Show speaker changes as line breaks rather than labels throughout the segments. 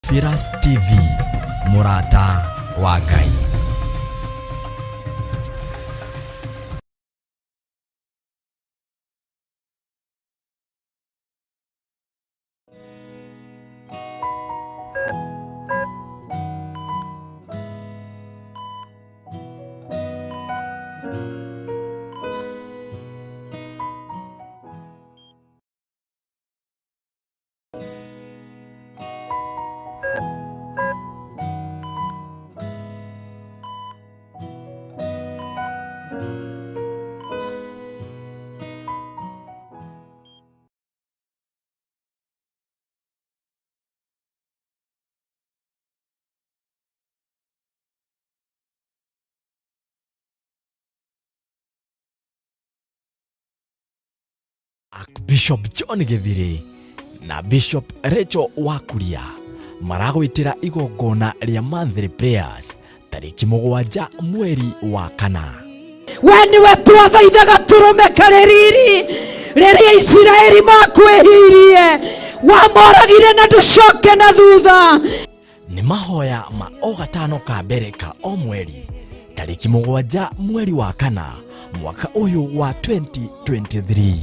Theophilus TV, Murata wa Ngai. Bishop John Githiri na Bishop Rachel Wakuria maragwitira igongona ria monthly prayers tariki 7 mweri wa kana.
Wani watwathaithaga turumeka riri riria Israeli makwehirie wamoragire na nducoke na thutha.
Ni mahoya ma o gatano ka mbere ka o mweri tariki 7 mweri wa kana mwaka uyu wa 2023.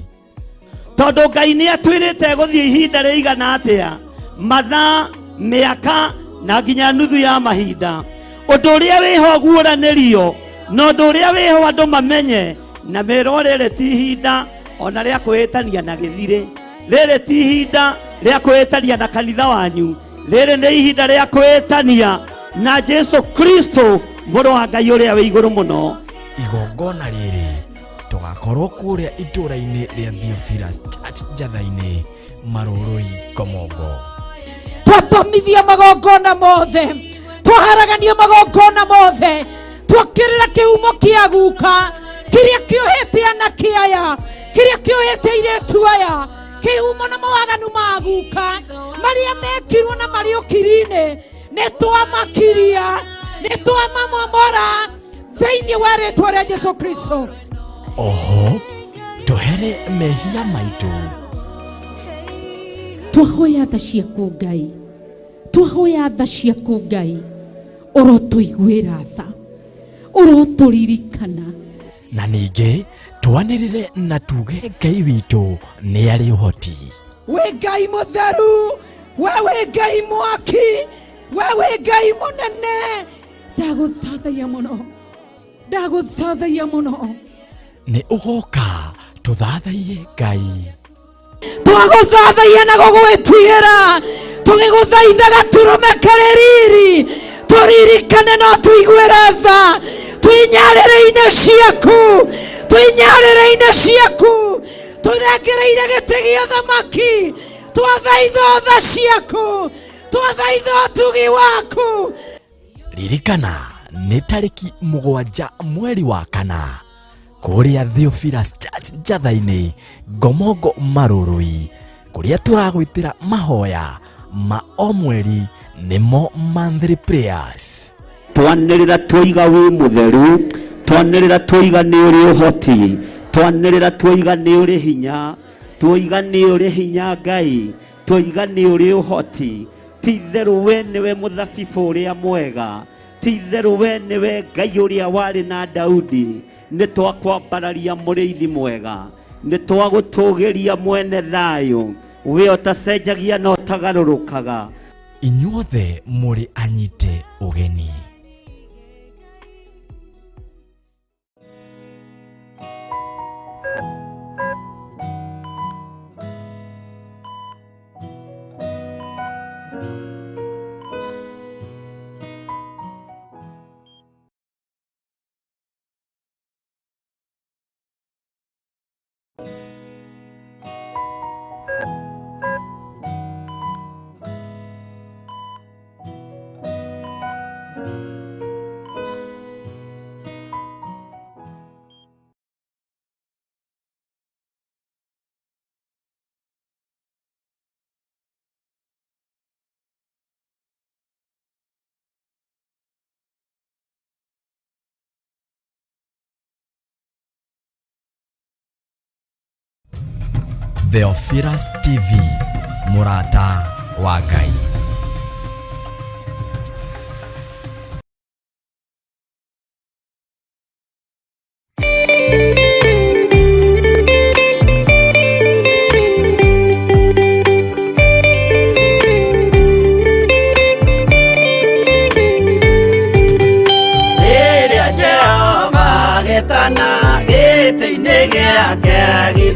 Tondu Ngai ni atwirite guthie ihinda riigana atia mathaa miaka na nginya nuthu ya mahinda undu uria wiho guuranirio no undu uria wiho andu mamenye na mero riri ti ihinda ona ria kwitania na githire, riri ti ihinda ria kwitania na kanitha wanyu, riri ni ihinda ria kwitania na Jesu Kristo muru wa Ngai uria wi iguru muno.
Igongona riri tugakorwo kuria ituraini ria Theophilus Church Njathaini Marurui Komongo.
Twatomithia magongona mothe, twaharagania magongona mothe, twakirira kiumo kia guka kiria kiohete anake aya, kiria kiohete iretu aya, kiumo na mawaganu ma guka maria mekirwo na mariukirine nitwamakiria nitwamamomora thiini wa ritwa ria Jesu Kristo.
Oho tohere mehia maitu
twahoya tha ciaku Ngai, twahoya tha ciaku Ngai urotuiguira tha, uroturirikana
na ningi twanirire na tuge Ngai witu ni ari uhoti.
We Ngai mutheru, wewe Ngai mwaki, wewe Ngai munene, ndaguthathaiya muno, ndaguthathaiya muno.
Ni ugoka tuthathaiye Ngai,
twaguthathaiya na gugwitiira, tugiguthaithaga turumeka riri, turirikane no tuiguire tha, twinyarire-ine ciaku, twinyarire-ine ciaku, tuthengereire giti gia thamaki, twathaitha tha ciaku, twathaitha utugi waku.
ririkana ni tariki 7 mweri wa kana kuria Theophilus Church Njathaini Komongo Marurui kuria turagwitira mahoya ma o mweri nimo monthly prayers.
Twanirira twiga wi mutheru, twanirira twiga ni uri uhoti, twanirira twiga ni uri hinya, twiga ni uri hinya Ngai, twiga ni uri uhoti, titheru we niwe muthabibu uria mwega, titheru we niwe Ngai uria wari na Daudi, ni twakwambararia muriithi mwega, ni twagutugiria mwene thayo, we utacenjagia no tagarurukaga.
Inyuothe muri anyite ugeni. Theophilus TV, Murata wa Ngai.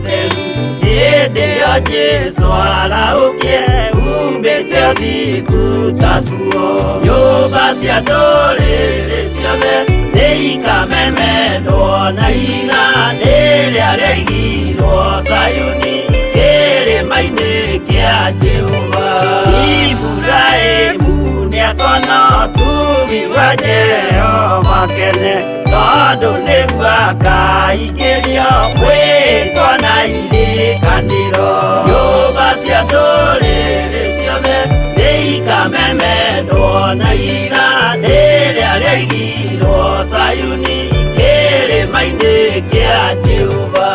theru hĩndĩ ĩyo Jesũ araũkie umbĩte ũthingu ta tuo. Nyũmba cia ndũrĩrĩ ciothe nĩ ikamemendwo na iga rĩrĩa rĩaigirwo Zayuni kĩrĩma-inĩ kĩa Jehova. Iburahĩmu nĩakona ũtugi wa Jehova kene, tondũ nĩguo akaingĩrio mwĩtwo na irĩkanĩro. Nyũmba cia ndũrĩrĩ ciothe nĩ ikamemendwo na iga rĩrĩa rĩaigirwo Zayuni kĩrĩma-inĩ kĩa Jehova.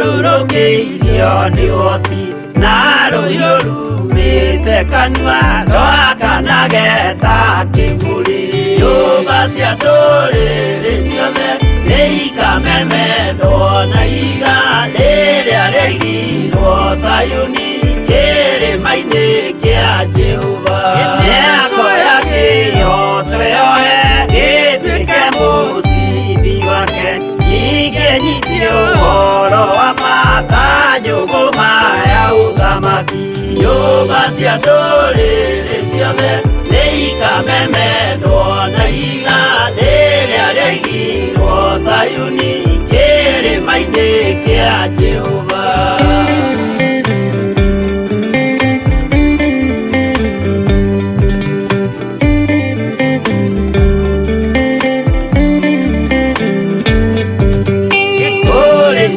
Thiũrũrũkĩirio nĩ ũhoti na rũhiũ rumĩte kanua rwakanageta kĩbũrĩ. Nyũmba cia ndũrĩrĩ ciothe nĩ ikamemendwo na iga rĩrĩa rĩaigirwo Zayuni kĩrĩma-inĩ kĩa Jehova. Nĩakoya kĩyo twĩohe gĩtuĩke mũcibi wake, ningĩ nyitie ũhoro wa makanjũgũ maya ũthamaki. Nyũmba cia ndũrĩrĩ ciothe nĩ ikamemendwo na iga rĩrĩa rĩaigirwo Zayuni kĩrĩma-inĩ kĩa Jehova.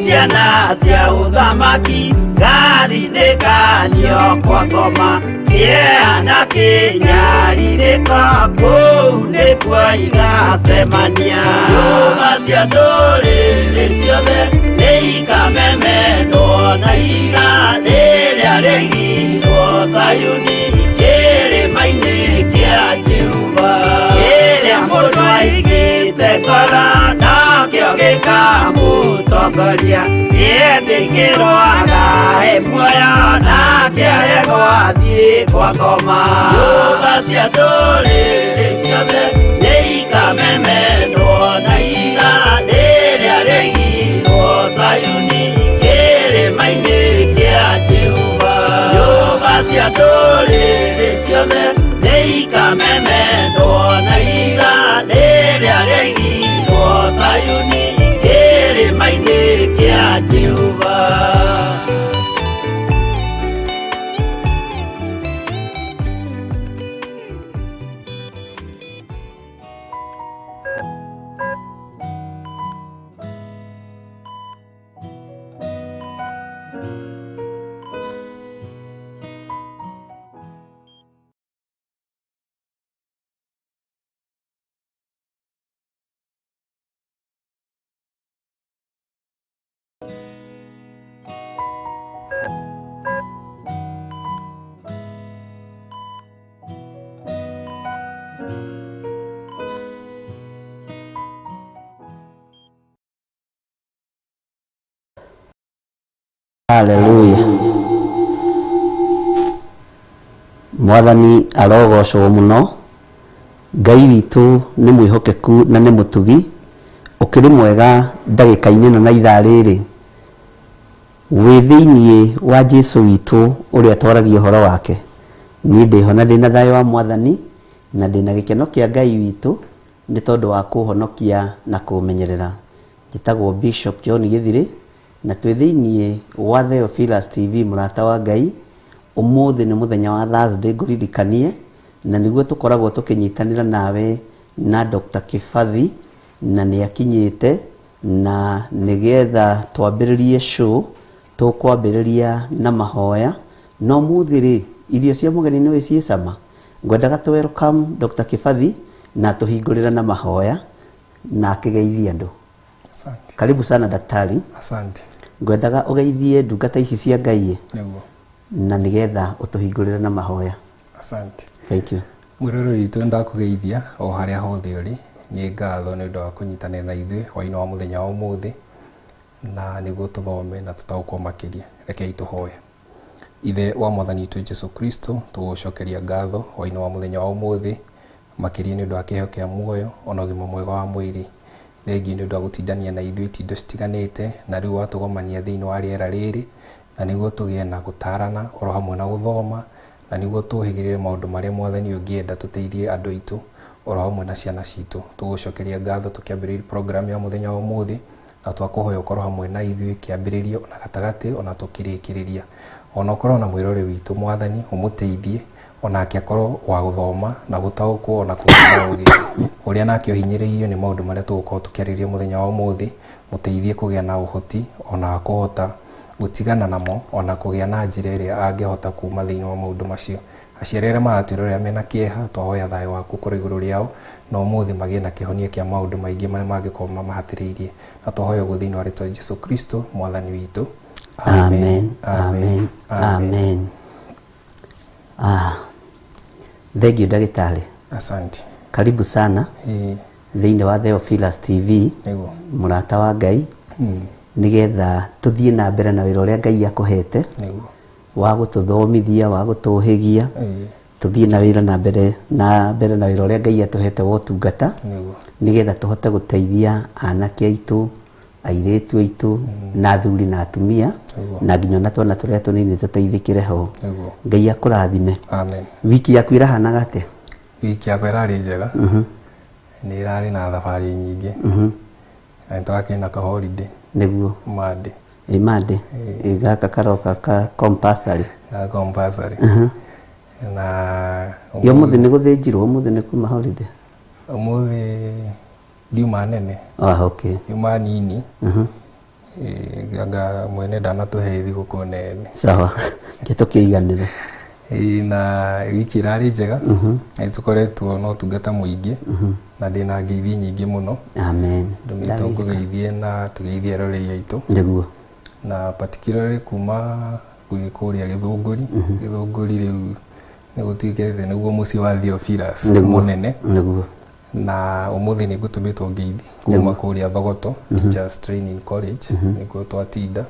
Ciana cia ũthamaki gathithĩkanio kwa ngoma, kĩeha na kĩnyarirĩko kũu nĩkuo igacemania. Nyũmba cia ndũrĩrĩ ciothe nĩ ikamemendwo na iga rĩrĩa rĩaigirwo Zayuni kĩrĩma-inĩ kĩa Jehova. Kĩrĩa mũndũ aigĩte ngoro nakĩo gĩkamũtongoria, gĩetĩkĩrwaga muoyo nake arego athiĩ kwa ngoma. Nyũmba cia ndũrĩrĩ ciothe nĩ ikamemendwo na iga rĩrĩa rĩaigirwo Zayuni kĩrĩma-inĩ kĩa Jehova. Nyũmba cia ndũrĩrĩ ciothe nĩ ikamemendwo na iga rĩrĩa rĩaigirwo Zayuni kĩrĩma-inĩ kĩa Jehova.
Haleluya. Mwathani arogocwo muno. Ngai witũ nĩ mwĩhokeku na nĩ mũtugi, ũkĩrĩ mwega ndagĩka-inĩ na ithaa rĩrĩ. Wĩ thĩinĩ wa Jesũ witũ ũrĩa twaragia ũhoro wake. Niĩ ndĩho na ndĩna thayũ wa Mwathani na ndĩna gĩkeno kĩa Ngai witũ nĩ tondũ wa kũhonokia na kũmenyerera. Njĩtagwo Bishop John Gĩthirĩ na twĩ thĩinĩ wa Theophilus TV mũrata wa Ngai. Ũmũthĩ nĩ mũthenya wa Thursday ngũririkanie, na nĩguo tũkoragwo tũkĩnyitanĩra nawe na Dr. Kĩbathi na nĩ akinyĩte, na nĩgetha twambĩrĩrie show tũkwambĩrĩria na mahoya. No mũthĩ rĩ, irio cia mũgeni nĩ ciĩ cama. Ngwendaga tũ welcome Dr. Kĩbathi na tũhingũrĩra na mahoya na akĩgeithia andũ.
Asante.
Karibu sana daktari.
Asante.
Ngwendaga ũgeithie ndungata ici cia Ngai
Nĩguo.
na nĩgetha ũtũhingũrĩre na mahoya.
Asante.
Thank you.
Mwĩroreri witũ ndakũgeithia o harĩa hothe ũrĩ. Nĩ ngatho nĩ ũndũ wa kũnyitanĩra na ithuĩ hwaĩ-inĩ wa mũthenya wa ũmũthĩ. na niguo tuthome na tutaũkwo makiria. Rekei tuhoye. Ithe wa Mwathani witũ Jesu Kristo, tũgũcokeria ngatho hwaĩ-inĩ wa mũthenya wa ũmũthĩ makĩria nĩ ũndũ wa kĩheo kĩa muoyo ona ũgima mwega wa mwĩrĩ. Thengiũ nĩ ũndũ wa gũtindania na ithuĩ itindo citiganĩte na rĩu watũgomania thĩinĩ wa rĩera rĩrĩ, na nĩguo tũgĩe na gũtarana oro hamwe na gũthoma, na nĩguo tũhĩgĩrĩre maũndũ marĩa Mwathani ũngĩenda tũteithie andũ aitũ oro hamwe na ciana citũ. Tũgũcokeria ngatho tũkĩambĩrĩria program ya mũthenya wa ũmũthĩ, na twakũhoya ũkorwo hamwe na ithuĩ kĩambĩrĩria ona gatagatĩ ona tũkĩrĩkĩrĩria. Ona ũkorwo na mwĩrore witũ Mwathani, ũmũteithie onake akorwo wa gũthoma na gũtaũkwo ona kũgĩa ũgĩ ũrĩa nake ũhinyĩrĩirio nĩ maũndũ marĩa tũgũkorwo tũkĩarĩrĩria mũthenya wa ũmũthĩ. Mũteithie kũgĩa na ũhoti ona kũhota gũtigana namo ona kũgĩa na njĩra ĩrĩa angĩhota kuma thĩinĩ wa maũndũ macio. Aciari arĩa maratwĩrorera mena kĩeha, twahoya thayũ waku ũkorwo igũrũ rĩao na ũmũthĩ magĩe na kĩhonia kĩa maũndũ maingĩ marĩa mangĩkorwo mamahatĩrĩirie, na twahoya ũguo thĩinĩ wa rĩĩtwa rĩa Jesũ Kristo Mwathani witũ.
Amen. Amen. Amen. Thank you ndagĩtarĩ.
Asante.
Karibu sana thĩinĩ wa Theophilus TV, mũrata wa Ngai, nĩgetha tũthiĩ na mbere na wĩra ũrĩa Ngai akũhete wa gũtũthomithia, wa gũtũhĩgia, tũthiĩ na wĩra na mbere na wĩra ũrĩa Ngai atũhete wa ũtungata, nĩgetha tũhote gũteithia anake aitũ, airĩtu aitũ na athuri na atumia na nginya na twana tũrĩa tũnini tũteithĩkĩre ho. Ngai akũrathime.
Amen.
Wiki yaku ĩrahanaga atĩa?
Wiki yakwa ĩrarĩ njega. Nĩ ĩrarĩ na thabarĩ nyingĩ. Na nĩtwakĩna ka holiday.
Nĩguo
Monday.
Monday. Gaka karoka ka compulsory.
Compulsory. Na
ũmũthĩ nĩ gũthĩnjirwo, ũmũthĩ nĩ kuma holiday.
Ũmũthĩ ndiuma nene.
Okay.
Ndiuma nini. Ganga mwene ndanatũhe thigũkũ nene.
Sawa. Tũkĩiganĩre.
Na wiki ĩrarĩ njega. Nĩtũkoretwo na ũtungata mũingĩ na ndĩna ngeithi nyingĩ mũno.
Amen.
Tũgeithie na tũgeithie aroreri aitũ.
Nĩguo.
Na particularly kuma kũrĩa Gĩthũngũri. Gĩthũngũri rĩu nĩgũtuĩkĩte nĩguo mũciĩ wa Theophilus mũnene.
Nĩguo.
Na ũmũthĩ nĩngũtũmĩtwo ngeithi kuma kũrĩa Thogoto Teachers Training College, nĩkuo twatinda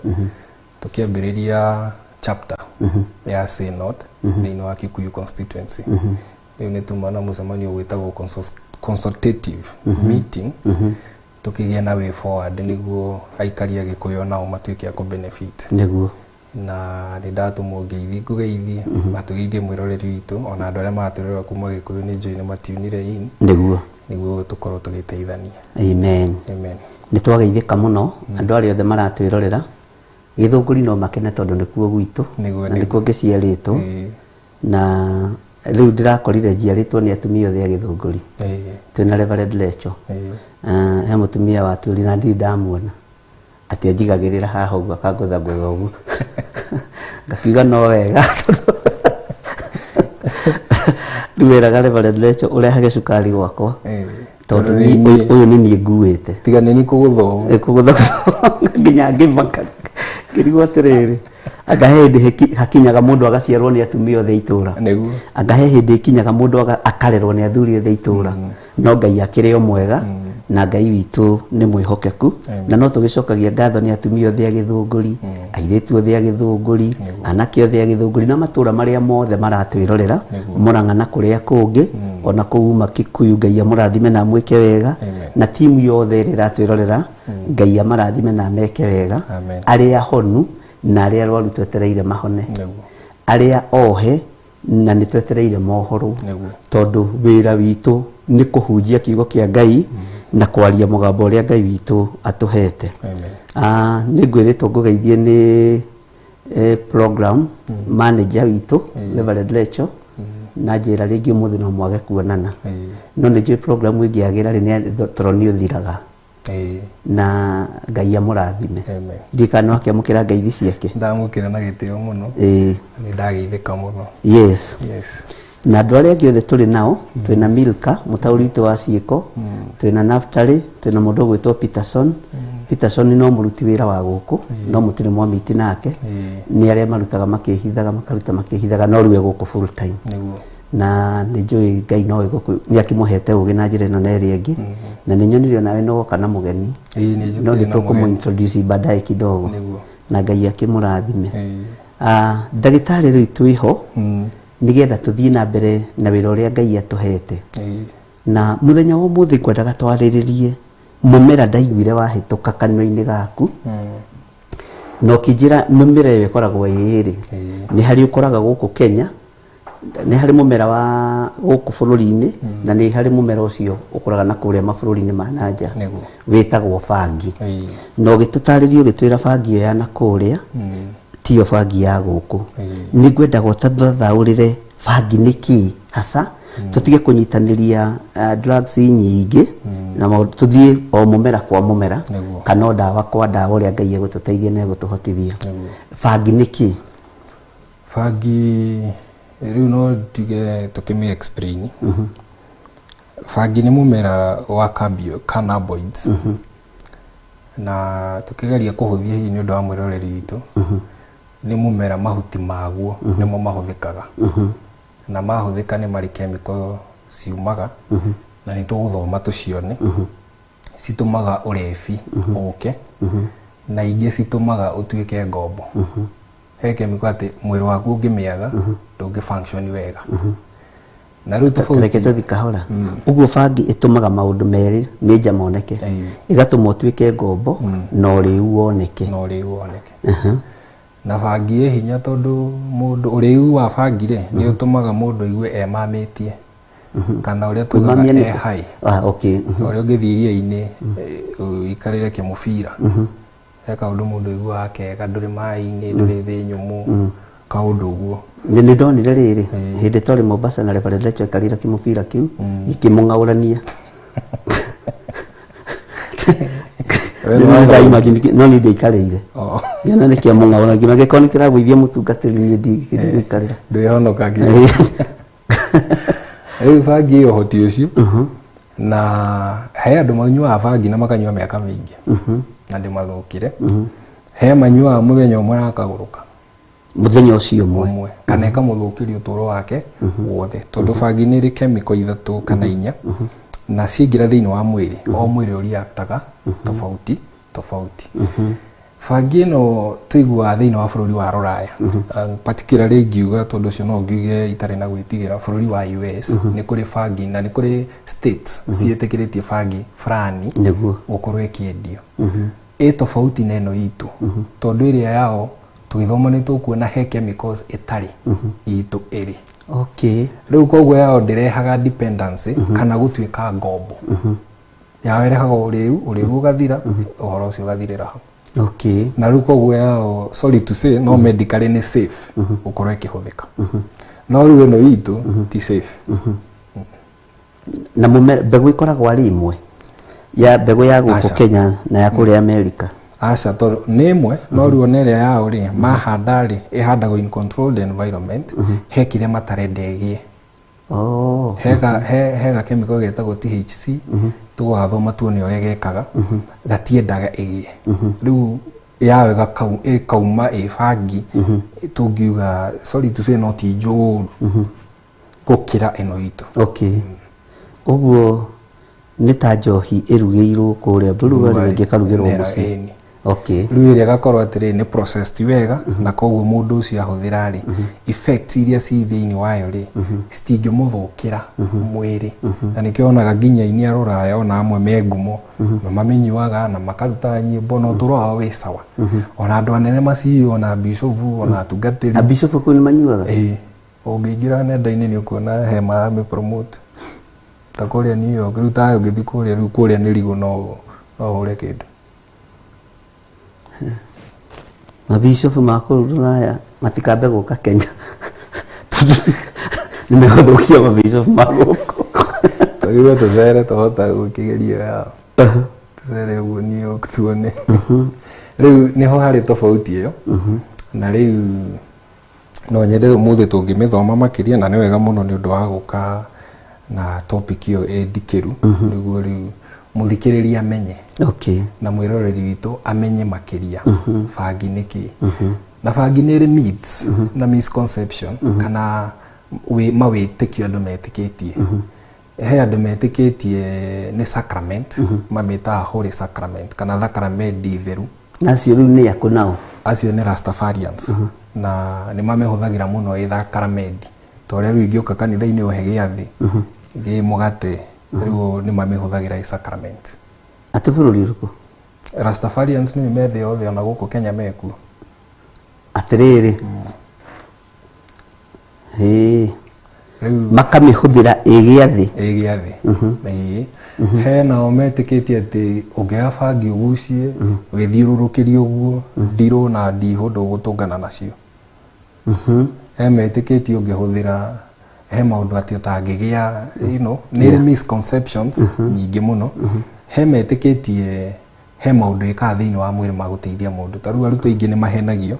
tũkĩambĩrĩria chapter ya Synod thĩinĩ wa Kikuyu constituency. Rĩu nĩtuma na mũcemanio wĩtagwo consultative meeting tũkĩgĩa na way forward nĩguo aikari a Gĩkũyũ nao matuĩke a kũ-benefit.
Nĩguo.
Na nĩndatũmwo ngeithi ngũgeithie matũgeithie mwĩroreri witũ ona andũ arĩa maratũrora kuma Gĩkũyũ nĩ njũĩ nĩmatiunire in. Nĩguo tũkorwo tũgĩteithania.
Amen.
Amen.
Nĩtwageithĩka mũno andũ arĩa othe maratwĩrorera. Gĩthũngũri no makene tondũ nĩkuo gwitũ na nĩkuo ngĩciarĩtwo, na rĩu ndĩrakorire njiarĩtwo nĩ atumia othe a Gĩthũngũri. Twĩna Reverend Lecho. He mũtumia watwĩrire na ndirĩ ndamuona atĩ anjigagĩrĩra haha ũguo akangũthagũtha ũguo. Ngakiuga no wega rĩu wĩraga Reverend Lecho ũrehage cukari gwakwa tondũ ũyũ nĩ niĩ nguĩte.
Tiga nĩ kũgũtha
kũgũtha nginya ngĩmaka ngĩrigwo atĩrĩrĩ, angahe hĩndĩ hakinyaga mũndũ agaciarwo nĩ atumia othe itũra, angahe hĩndĩ ikinyaga mũndũ akarerwo nĩ athuri othe itũra, no Ngai akĩrĩ o mwega na Ngai witũ nĩ mwĩhokeku, na no tũgĩcokagia ngatho nĩ atumia othe a Gĩthũngũri, airĩtu othe a Gĩthũngũri, anake othe a Gĩthũngũri na matũra marĩa mothe maratwĩrorera, Mũrang'a na kũrĩa kũngĩ ona kũu Kikuyu. Ngai amũrathime na mwĩke wega, na timu yothe ĩrĩa ĩratwĩrorera Ngai amarathime na meke wega, arĩa honu na arĩa arwaru twetereire mahone, arĩa ohe na nĩ twetereire mohoro, tondũ wĩra witũ nĩ kũhunjia kiugo kĩa Ngai na kwaria mũgambo ũrĩa Ngai witũ atũhete. Nĩ ngwĩrĩtwo ngũgeithie nĩ program manager witũ Reverend Lecho, na njĩra rĩngĩ ũmũthĩ no mwage kuonana, no nĩ njũĩ program ĩngĩagĩra rĩ toro nĩ ũthiraga, na Ngai amũrathime. Ndikano akĩamũkĩra ngeithi ciake.
Ndamũkĩra na gĩtĩo mũno. Nĩ ndageithĩka mũno.
Yes. Na andũ arĩa angĩ othe tũrĩ nao, twĩna Milka mũtaũri witũ wa ciĩko, twĩna Naftali, twĩna mũndũ ũgwĩtwo Peterson. Peterson no mũruti wĩra wa gũkũ, no mũtirĩ mwamĩti nake, nĩ arĩa marutaga makĩhithaga makaruta makĩhithaga, no rĩu gũkũ full time. na nĩ njũĩ Ngai no nĩ akĩmũhete ũgĩ na njĩra ĩno na ĩrĩa ĩngĩ na nĩ nyonirio nawe no woka na mũgeni no nĩ tũkũmũintroduce baadaye kidogo na Ngai akĩmũrathime. Ndagĩtarĩ rĩu twĩho nĩgetha tũthiĩ na mbere na wĩra ũrĩa Ngai atũhete na mũthenya wa ũmũthĩ kwendaga twarĩrĩrie mũmera ndaiguire wahĩtũka kanua-inĩ gaku no kĩnjĩra mũmera ĩyo ĩkoragwo ĩrĩ nĩ harĩ ũkoraga gũkũ Kenya nĩ harĩ mũmera wa gũkũ bũrũri-inĩ na nĩ harĩ mũmera ũcio ũkoraga na kũrĩa mabũrũri-inĩ ma nanja wĩtagwo bangi no gĩtũtarĩrio gĩtwĩra bangi ĩyo ya na kũrĩa tiyo bangi ya gũkũ nĩ ngwenda gũtathaũrĩre bangi nĩ kĩĩ hasa tutige kũnyitanĩria drugs nyingĩ na tũthiĩ o mũmera kwa mũmera kana ndawa kwa ndawa ũrĩa Ngai egũtũteithia na egũtũhotithia. Bangi nĩ kĩĩ?
Bangi rĩu no tuge tũkĩmĩ explain. Bangi nĩ mũmera wa cannabinoids na tũkĩgeria kũhũthia hihi nĩ ũndũ wa mwĩroreri witũ nĩ mũmera mahuti maguo nĩmo mahũthĩkaga na mahũthĩka nĩ marĩ chemical ciumaga na nĩ tũgũthoma tũcione citũmaga ũrebi ũke na ingĩ citũmaga ũtuĩke ngombo. He chemical atĩ mwĩrĩ waku ũngĩmĩaga ndũngĩ function wega na rĩu
tũreke tũthi kahora ũguo bangi ĩtũmaga maũndũ merĩ major moneke ĩgatũma ũtuĩke ngombo na ũrĩu woneke na bangi ĩ hinya tondũ mũndũ ũrĩu wa bangi rĩ nĩ ũtũmaga mũndũ aigue emamĩtie kana ũrĩa tugaga high ũrĩa ũngĩthiĩ iria-inĩ ũikarĩre kĩmũbira he kaũndũ mũndũ aiguaga kega ndũrĩ maĩ-inĩ ndũrĩ thĩ nyũmũ kaũndũ ũguo. Nĩ ndonire rĩrĩ hĩndĩ twarĩ Mombasa na Reverend Rachel aikarĩre kĩmũbira kĩu gĩkĩmũng'aũrania no nĩ ndĩikarĩire na nĩ kĩamũng'aũrania ngĩona gĩkorwo nĩ kĩragũithia mũtungatĩri niĩ ndingĩkarĩra
ndwĩhonoka rĩu bangi ĩyo ũhoti ũcio na he andũ manyuaga bangi na makanyua mĩaka mĩingĩ na ndĩmathũkire he manyuaga mũthenya ũmwe na akagũrũka
mũthenya ũcio ũmwe
kana ĩkamũthũkĩria ũtũũro wake wothe tondũ bangi nĩ ĩrĩ chemical 3 kana 4 na ciingĩra thĩinĩ wa mwĩrĩ o mwĩrĩ ũreactaga tofauti. Bangi ĩno tũiguaga thĩinĩ wa bũrũri wa Rũraya particularly ingiuga tondũ ũcio no ngiuge itarĩ na gwĩtigĩra bũrũri wa US nĩ kũrĩ bangi na nĩ kũrĩ states ciĩtĩkĩrĩtie bangi fulani gũkorwo ĩkĩendio tofauti na ĩno itũ tondũ ĩrĩa yao tũgĩthoma nĩ tũkuona he chemicals ĩtarĩ itũ ĩrĩ rĩu koguo yao ndĩrehaga dependency kana gũtuĩka ngombo yao ĩrehaga ũrĩu ũgathira ũhoro ũcio ũgathirĩra hau na rĩu koguo yao sorry to say no medically nĩ safe gũkorwo ĩkĩhũthĩka no rĩu ĩno itũ ti safe.
Na mũmera mbegũ ĩkoragwo arĩ imwe ya mbegũ ya gũkũ Kenya na ya kũrĩa Amerika?
Aca tondũ nĩ ĩmwe no rĩu ona ĩrĩa yao rĩ mahanda rĩ ĩhandagwo in controlled environment he kĩrĩa matarenda ĩgĩe hega chemical getagwo THC tũgathoma tuone ũrĩa gekaga gatiendaga ĩgĩe rĩu yawe ĩkauma bangi tũngiuga sorry to say no ti njũru gũkĩra ĩno itũ.
Ũguo nĩ ta njohi ĩrugĩirwo kũrĩa mbũrũri ĩngĩkarugĩrwo mũciĩ
rĩu ĩrĩa gakorwo atĩrĩ nĩ processed wega na koguo mũndũ ũcio ahũthĩra rĩ effects iria ci thĩinĩ wayo rĩ citingĩmũthũkĩra mwĩrĩ na nĩkĩo onaga nginya aini a Rũraya ona amwe me ngumo na mamĩnyuaga na makaruta nyĩmbo na ũtũũro wao wĩ sawa ona andũ anene macio ona bishofu ona atungatĩri
bishofu kũu nĩ manyuaga
ũngĩingĩra nenda-inĩ nĩ ũkuona he maramĩ promote ta kũrĩa New York rĩu ta ũngĩthiĩ kũrĩa nĩ rigũ no ũhũre kĩndũ.
Mabishofu ma kũu Rũraya matikambe gũka Kenya nĩ megũthũkia mabishofu ma gũkũ
tũrĩwe tũcere tũhota gũkĩgeria yao tũcere ũguo New York tuone rĩu nĩho harĩ tofauti ĩyo na rĩu no nyende ũmũthĩ tũngĩmĩthoma makĩria na nĩ wega mũno nĩ ũndũ wa gũka na topic ĩyo ndikĩru nĩguo rĩu mũthikĩrĩria amenye na mwĩroreri witũ amenye makĩria bangi nĩ kĩĩ na bangi nĩ ĩrĩ myths na misconception kana mawĩtĩkio andũ metĩkĩtie he andũ metĩkĩtie nĩ sacrament mamĩtaga holy sacrament kana thakramenti theru.
Acio rĩu nĩ akũ nao?
Acio nĩ Rastafarians na nĩ mamĩhũthagĩra mũno ĩ thakramenti ta ũrĩa rĩu ingĩũka kanitha-inĩ ũhe gĩathĩ gĩ mũgate rĩu nĩ mamĩhũthagĩra ĩ sacrament.
Atĩ bũrũri ũrĩkũ?
Rastafarians nĩ me thĩ yothe ona gũkũ Kenya mekuo.
Atĩrĩrĩ makamĩhũthĩra ĩgĩathĩ
he nao metĩkĩtie atĩ ũngĩoya bangi ũgucie wĩthiũrũrũkĩrie ũguo ndirũ na ndihũ ndũgũtũngana nacio. He metĩkĩtie ũngĩhũthĩra he maũndũ atĩ ũtangĩgĩa nĩ misconceptions nyingĩ mũno. He metĩkĩtie he maũndũ ĩkaga thĩinĩ wa mwĩrĩ magũteithia mũndũ ta rĩu arutwo aingĩ nĩ mahenagio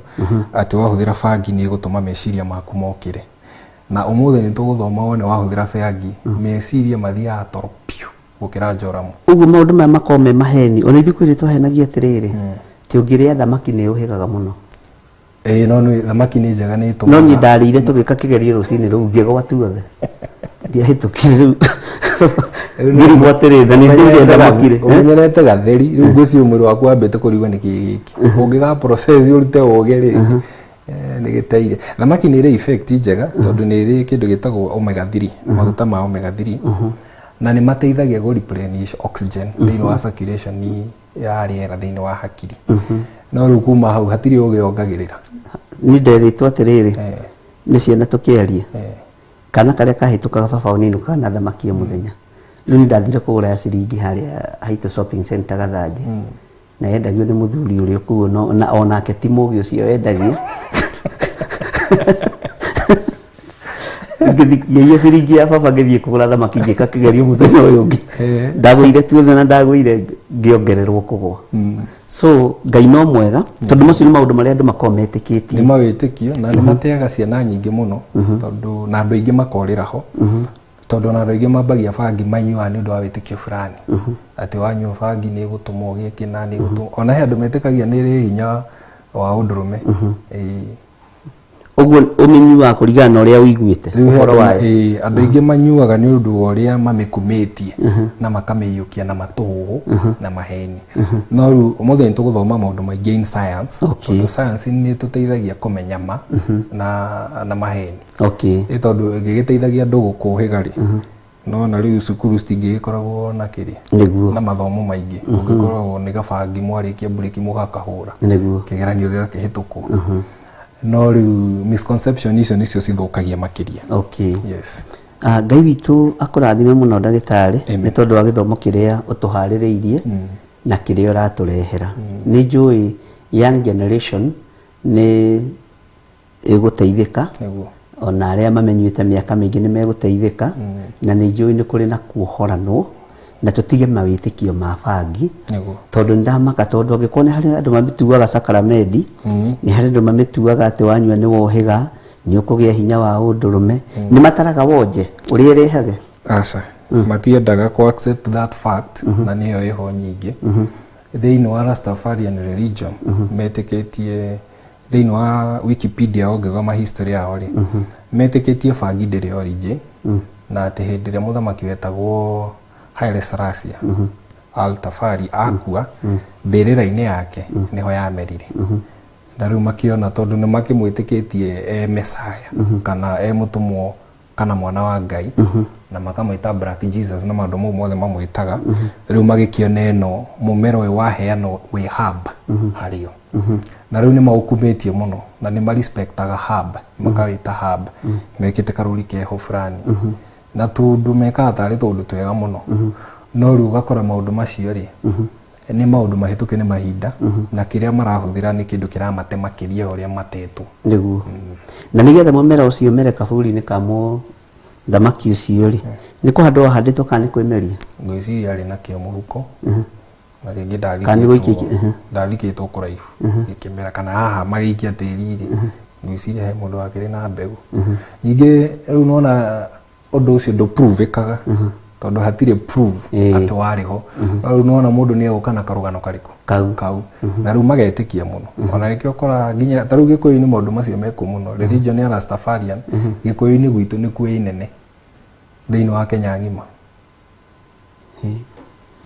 atĩ wahũthĩra bangi nĩ ĩgũtũma meciria maku mokĩre na ũmũthĩ nĩ tũgũthoma wone wahũthĩra bangi meciria mathiaga toro piũ gũkĩra njoramu.
Ũguo maũndũ maya makoragwo me maheni ona ithuĩ kwĩrĩ twahenagia atĩrĩrĩ tĩ ũngĩrĩa thamaki nĩ ũhĩgaga mũno.
No thamaki nĩ njega nĩ
no niĩ ndarĩire tũgĩka kĩgerio rũcinĩ rũu ngĩgwa tuothe ndiahĩtũkire rĩu ngĩrigwo atĩrĩrĩ na nĩ ndĩire thamaki rĩ
ũmenyerete gatheri rĩu ngũcio mwĩrĩ waku wambĩte kũrigwo nĩ kĩĩ gĩkĩ ũngĩga process ũrute ũũgĩ rĩ nĩ gĩteire. Thamaki nĩ ĩrĩ effect njega tondũ nĩ ĩrĩ kĩndũ gĩtagwo omega 3 maguta ma omega 3 na nĩ mateithagia gũ replenish oxygen thĩinĩ wa circulation ya rĩera thĩinĩ wa hakiri. No rĩu kuma hau hatirĩ ũgĩongagĩrĩra.
Nĩ nderĩtwo atĩrĩrĩ nĩ ciana tũkĩaria kana karĩa kahĩtũkaga baba ũninũkaga na thamaki ya mũthenya. Rĩu nĩ ndathire kũgũra ya ciringi harĩa Haitũ shopping center Gathanji na yendagio nĩ mũthuri ũrĩa kuo na onake ti mũgĩ ũcio yendagio ngĩthikia ciringi ya baba ngĩthiĩ kũgũra thamaki ngĩka kĩgerio mũthenya ũyũ ũngĩ ndagũire tuothe na ndagũire ngĩongererwo kũgwa. So Ngai no mwega tondũ macio nĩ maũndũ marĩa andũ makoragwo metĩkĩtie.
Nĩ mawĩtĩkio na nĩ mateaga ciana nyingĩ mũno tondũ na andũ aingĩ makorĩra ho tondũ na andũ aingĩ mambagia bangi manyuaga nĩ ũndũ wa wĩtĩkio fulani atĩ wanyua bangi nĩ ĩgũtũma ũgĩe kĩna nĩ ĩgũtũma ona he andũ metĩkagia nĩ ĩrĩ hinya wa ũndũrũme.
Ũguo ũmĩnyuaga kũringana na ũrĩa ũiguĩte ũhoro wayo.
Andũ aingĩ manyuaga nĩ ũndũ wa ũrĩa mamĩkumĩtie na makamĩiyũkia na matũhũ na maheni. No rĩu ũmũthĩ nĩ tũgũthoma maũndũ maingĩ in science tondũ science nĩ tũteithagia kũmenya ma na maheni tondũ ĩgĩgĩteithagia andũ gũkũhĩga rĩ no na rĩu cukuru citingĩgĩkoragwo na kĩrĩa na mathomo maingĩ ũngĩkoragwo nĩ gabangi mwarĩkia burĩki mũgakahũra kĩgeranio gĩgakĩhĩtũkwo. No rĩu misconception icio nĩcio cithũkagia makĩria. Yes.
Ngai witũ akũrathime mũno ndagĩtarĩ nĩ tondũ wa gĩthomo kĩrĩa ũtũharĩrĩirie na kĩrĩa ũratũrehera. Nĩ njũĩ young generation nĩ ĩgũteithĩka ona arĩa mamenyuĩte mĩaka mĩingĩ nĩ megũteithĩka na nĩ njũĩ nĩ kũrĩ na kuohoranwo na tũtige mawĩtĩkio ma bangi tondũ ndamaka tondũ angĩkorwo nĩ harĩ andũ mamĩtuaga sakramenti nĩ harĩ andũ mamĩtuaga atĩ wanyua nĩ wohĩga nĩ ũkũgĩa hinya wa ũndũrũme nĩ mataraga wonje ũrĩa ĩrehage.
Aca matiendaga kũ accept that fact na nĩyo ĩho nyingĩ thĩinĩ wa Rastafarian religion metĩkĩtie thĩinĩ wa Wikipedia ũngĩthoma history yao rĩ metĩkĩtie bangi ndĩrĩ origin na atĩ hĩndĩ ĩrĩa mũthamaki wetagwo Haile Selassie Al-Tafari akua mbĩrĩra-inĩ yake nĩho yamerire na rĩu makĩona tondũ nĩ makĩmwĩtĩkĩtie Messiah kana mũtũmwo kana mwana wa Ngai na makamwĩta Black Jesus na maũndũ mau mothe mamwĩtaga rĩu magĩkĩona ĩno mũmera ũyũ waheanwo wĩ herb harĩo na rĩu nĩ maũkumĩtie mũno na nĩ marespectaga herb makawĩta herb mekĩte karũri keho fulani na tũndũ mekaga tarĩ tũndũ twega mũno no rĩu ũgakora maũndũ macio rĩ nĩ maũndũ mahĩtũke nĩ mahinda na kĩrĩa marahũthĩra nĩ kĩndũ kĩramate makĩria ũrĩa matetwo
nĩguo na nĩgetha mũmera ũcio ũmere kaburi-inĩ ka thamaki ũcio rĩ nĩ kũhandwo wahandĩtwo kana nĩ kwĩmeria?
Ngwĩciria arĩ na kĩo mũhuko na rĩngĩ ndathikĩtwo kũraihu gĩkĩmera kana haha magĩikia tĩri rĩ ngwĩciria he mũndũ wakĩrĩ na mbegũ. Ningĩ rĩu nona ũndũ ũcio ndũpruvĩkaga tondu hatire proof ati wariho riu nona mundu ni egukana karugano kariku kau na riu magetikia muno ona rikio kora nginya taru Gikuyu ni maundu macio meko muno religion ya Rastafarian Gikuyu ni gwitu ni kuo inene thiini wa Kenya ngima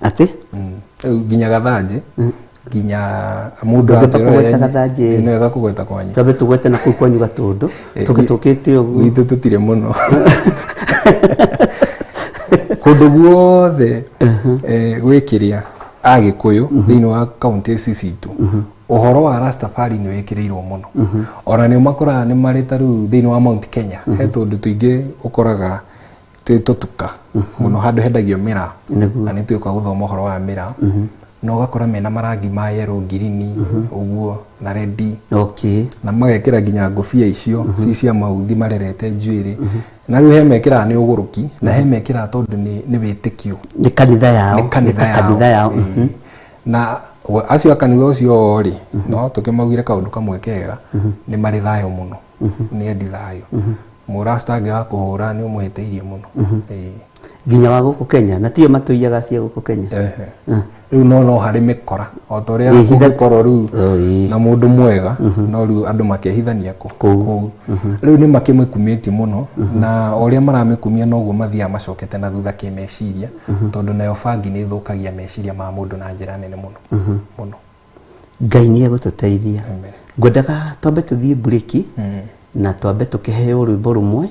ati
nginya gathanji nginya mundu
atagweta gathanji
ni wega kugweta kwanyu
tabe tugwete na kuu kwanyu Gatundu tukitukite uguo
gwitu tutire muno kundu guothe gwikiria Agikuyu thiini wa kaunti citu uhoro wa Rastafari ni wikirirwo muno ona ni makoraga ni mari taru thiini wa Mount Kenya he tundu tuingi ukoraga tutuka muno handu hendagio mira na ni twikwa guthoma uhoro wa mira no gakora mena marangi ma yellow green uguo na red na magekira ginya ngofia icio ci cia mauthi marerete njuiri na riu he mekira ni uguruki na he mekira tondu ni witikio
ni kanitha yao
na acio kanitha ucio ri no tukimagire kaundu kamwe kega ni mari thayo muno ni endi thayo murasta ngiga kuhura ni umuhiteirie muno
ginya wa guku Kenya na tio matuiyaga cia guku Kenya
riu no hari mikora o toria gukoro riu na mundu mwega no riu andu makehithania ku riu ni makimekumitie muno na oria maramikumia noguo mathia macokete na thutha kimeciria tondu nayo bangi ni thukagia meciria ma mundu na njira nene muno muno
Ngai ni egututeithia ngwendaga twambe tuthie breaki na twambe tukiheo rwimbo rumwe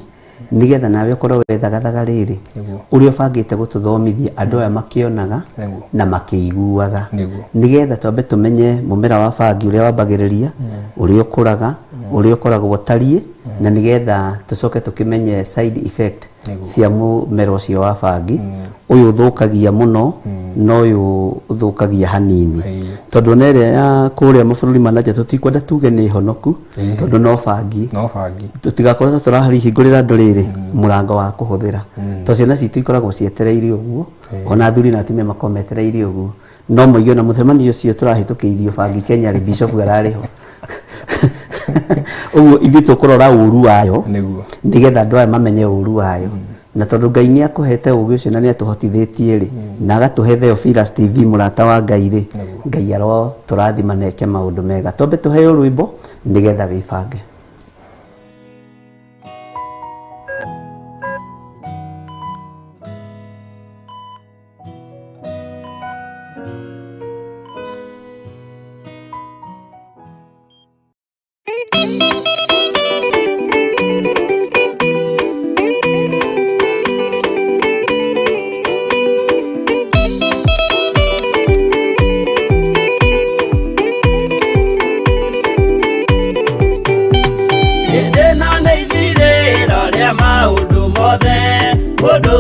nigetha nawe ukorwo wethagathaga riri uri ubangite gututhomithia andu aya makionaga na makiiguaga nigetha twambe tumenye mumera wa bangi uria wambagiriria uri ukuraga uri ukoragwo tarie na nigetha tucoke tukimenye side effect cia mumera ucio wa bangi uyu uthukagia muno no uyu uthukagia hanini tondu nere ya kuria mabururi manaja tutikwenda tuge ni honoku tondu no bangi tutigakorwo turahari hingurira andu riri murango wa kuhuthira to ciana citu ikoragwo cietereire uguo ona thuri na atumia makometereire uguo no moigio na muthemani ucio turahitukiirio bangi Kenya ri bishop garariho uguo ithi tukurora uru wayo nigetha andu aya mamenye uru wayo na tondu Ngai ni akuhete ugi ucio na ni atuhotithitie ri na agatuhe Theophilus TV murata wa Ngai ri Ngai aro turathima neke maundu mega twambe tuheo rwimbo nigetha wibange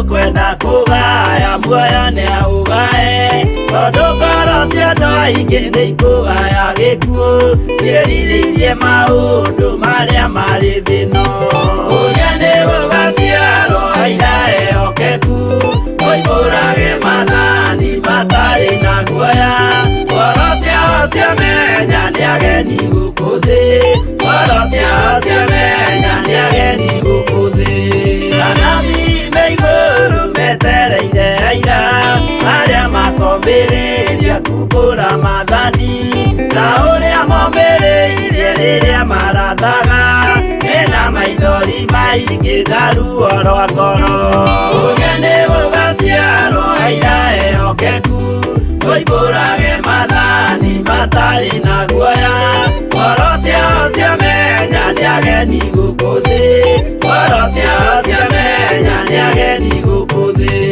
kwenda kugaya muoyo ni augae tondu ngoro cia andu aingi ni ikugaya gikuo ciĩrirĩirie maundu maria mari thino uria ni gugaciarwo aira ehokeku oimbũrage mathani matari na guoya ngoro ciao ciamenya ni ageni gũkũ thĩ ngoro ciao ciamenya ni ageni gũkũ thĩ anathi meiguru metereire aira aria makombĩrĩria kumbũra mathani na ũrĩa mombĩrĩirie rĩrĩa marathaga mena maithori maingĩ na ruo rwa ngoro ũrĩa nĩ gũgaciarwo aira ehokeku oimbũrage mathani matarĩ na guoya ngoro ciao ciamenya nĩ ageni gũkũ thĩ ngoro ciao ciamenya nĩ ageni gũkũ thĩ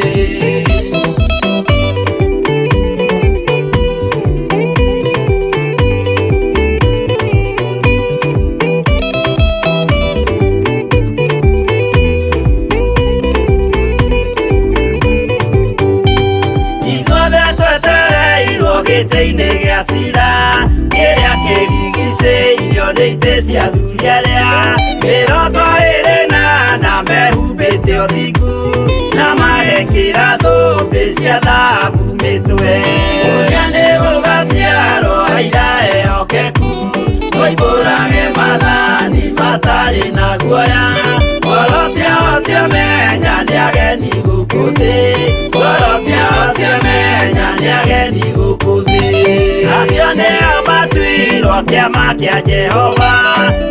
gĩtĩ-inĩ gĩa cira kĩrĩa kĩrigicĩirio nĩ itĩ cia athuri arĩa mĩrongo ĩrĩ na mehumbĩte ũthingu na magekĩra thũmbĩ cia thahabu mĩtwe ũrĩa nĩ gũgaciarwo aira ehokeku oimbũrage mathani matarĩ na guoya ngoro ciao ciamenya nĩ ageni ageni gũkũ thĩ, ngoro ciao ciamenya nĩ ageni gũkũ thĩ. Acio nĩo matuirwo kĩama kĩa Jehova,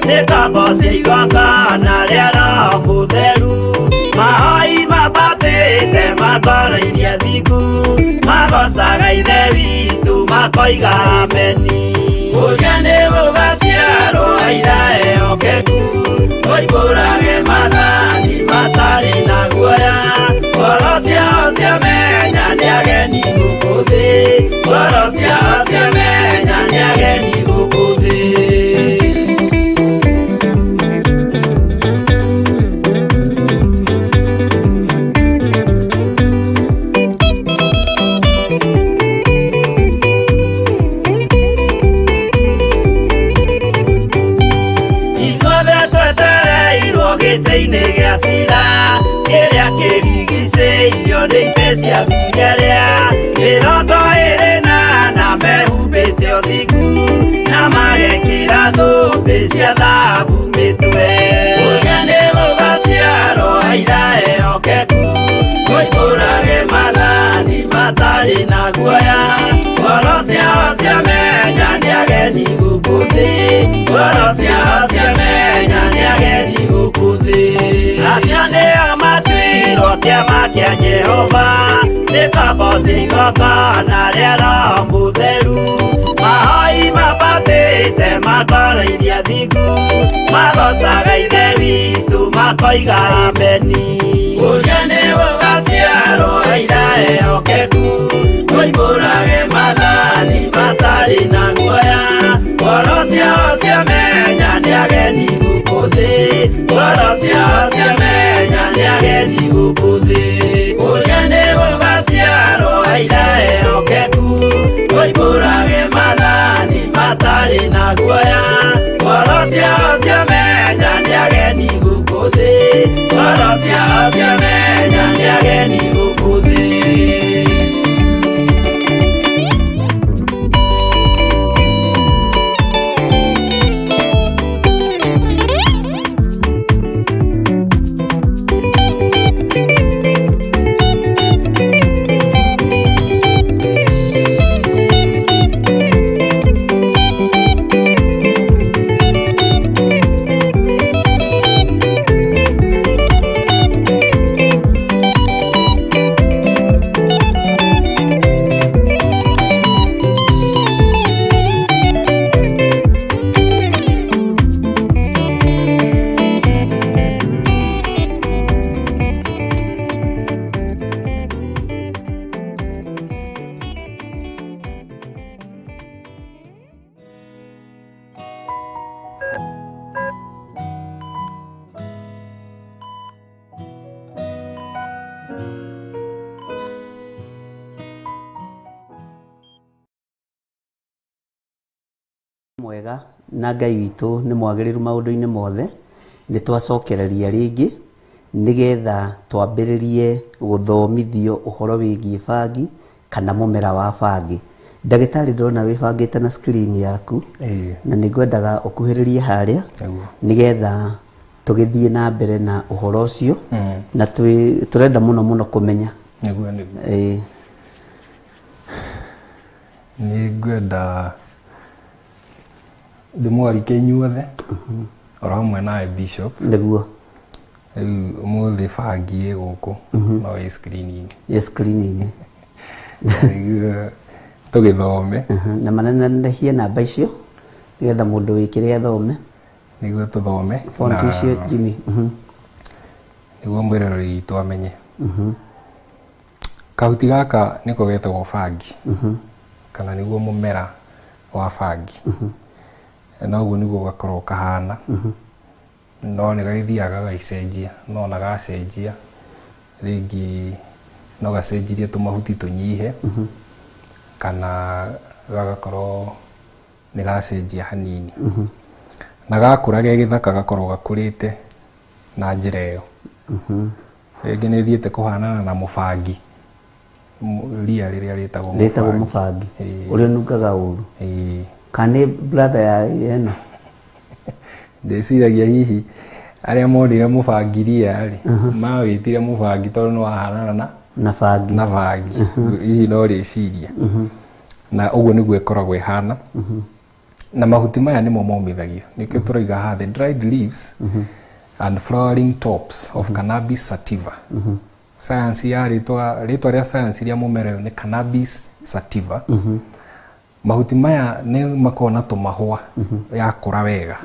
nĩ tombo cia igongona rĩa Roho Mũtheru. Mahoi mabatĩte makoro-irie thingu, magocaga Ithe witũ makoiga ameni. Ũrĩa nĩ gũgaciarwo aira ehokeku, oimbũrage mathani matarĩ na guoya. Ngoro ciao ciamenya nĩ ageni gũkũ thĩ, ngoro ciao ciamenya nĩ ageni gũkũ thĩ. Gĩtĩ-inĩ gĩa cira kĩrĩa kĩrigicĩirio nĩ itĩ cia thuria rĩa 28 mehumbĩte ũthingu na magekĩra thũmbĩ cia thahabu mĩtwe. Ũrĩa nĩ gũgaciarwo aira ehokeku, oimbũrage mathani matarĩ na guoya. Ngoro ciao ciamenya nĩ ageni gũkũ thĩ, ngoro ciao ciamenya nĩ ageni gũkũ thĩ. Acio nĩo matuirwo kĩama kĩa Jehova, nĩ tombo cia igongona rĩa Roho Mũtheru. Mahoi mabatĩte makoro-irie thingu, magocaga Ithe witũ makoiga ameni. Ũrĩa nĩ gũgaciarwo aira ehokeku, oimbũrage mathani matarĩ na guoya. Ngoro ciao ciamenya nĩ ageni gũkũ thĩ, ngoro ciao ciamenya nĩ ageni gũkũ thĩ. Ũrĩa nĩ gũgaciarwo aira ehokeku, oimbũrage mathani matarĩ na guoya. Ngoro ciao ciamenya nĩ ageni gũkũ thĩ, ngoro ciao ciamenya nĩ ageni gũkũ thĩ.
Mwega na Ngai witũ nĩ mwagĩrĩru maũndũ-inĩ mothe. Nĩ twacokereria rĩngĩ nĩgetha twambĩrĩrie gũthomithio ũhoro wĩgiĩ bangi kana mũmera wa bangi. Ndagĩtarĩ ndĩrona wĩbangĩte na screen yaku, na nĩ ngwendaga ũkuhĩrĩrie harĩa nĩgetha tũgĩthiĩ na mbere na ũhoro ũcio, na tũrenda mũno kũmenya.
Nĩ ngwenda ndĩmwarike inyuothe oro hamwe nawe Bishop
nĩguo
rĩu ũmũthĩ bangi ĩ gũkũ no ĩ screen-inĩ nĩguo tũgĩthome
na manenehie namba icio nĩgetha mũndũ wĩkĩre athome
nĩguo tũthome
font icio Jimmy
nĩguo mwĩroreri witũ amenye. Kahuti gaka nĩko getagwo bangi kana nĩguo mũmera wa bangi. Na ũguo nĩguo gakorwo kahana, no nĩ gagĩthiaga gagĩcenjia, no na gacenjia rĩngĩ no gacenjirie tũmahuti tũnyihe kana gagakorwo nĩ gacenjia hanini. Na gakũra ge gĩthaka gakorwo gakũrĩte na njĩra ĩyo. Rĩngĩ nĩ thiĩte kũhanana na mũbangi, ria rĩrĩa rĩtagwo
mũbangi ũrĩa nungaga ũru. Kana brother ya eno
ndĩciragia hihi aria mondire mubangiria ri mawitire mubangi tondu no ahanana
na bangi
hihi no riciria na uguo niguo ikoragwo ihana na mahuti maya nimo momithagio nikio turaiga ha the dried leaves and flowering tops of cannabis sativa. Science ya ritwa ria science ria mumera ni cannabis sativa. Mahuti maya ni makona tumahua ya kura wega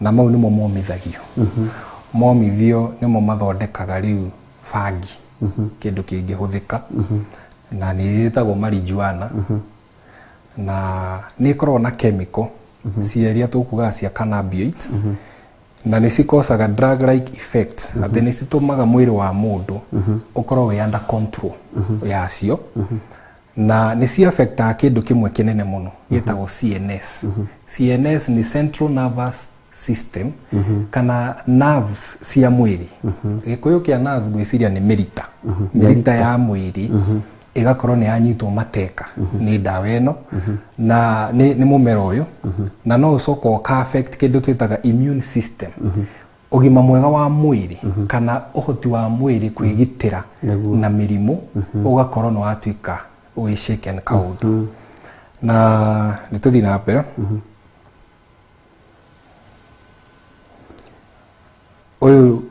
na mau nimo momithagio. Momithio nimo mathondekaga riu bangi kindu kingihuthika na ni ritagwo marijuana na ni korwo na chemical cieria tukuga cia cannabinoids na ni cikosaga drug like effect ati ni citumaga mwiri wa mundu ukorwo wi under control yacio na ni ci affect kindu kimwe kinene muno gitagwo CNS. CNS ni central nervous system kana nerves cia mwiri. Gikuyu kia nerves gwiciria ni mirita ya mwiri igakorwo ni anyitwo mateka ni dawa ino na ni mumera uyu na no ucoko ka affect kindu twitaga immune system. Ugima mwega wa mwiri kana uhoti wa mwiri kwigitira na mirimu ugakorwo no atwika shaken kaundu na nituthi na mbere uyu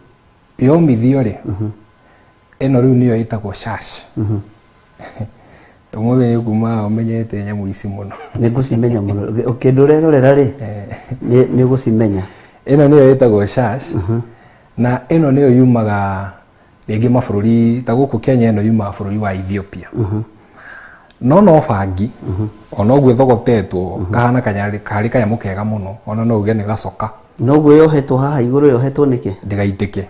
yomithio ri eno riu niyo itagwo shash. Umwe ni kuma umenyete nyamu ici muno
ni gucimenya muno ukindurerorera ri ni gucimenya
eno niyo itagwo shash na eno niyo yumaga rigi mabũrũri ta guku Kenya eno yumaga bũrũri wa Ethiopia no bangi ona uguo thogotetwo kahana kari kanyamu kega muno ona no uge ni gacoka
no guo yohetwo haha iguru yohetwo niki
ndigaitike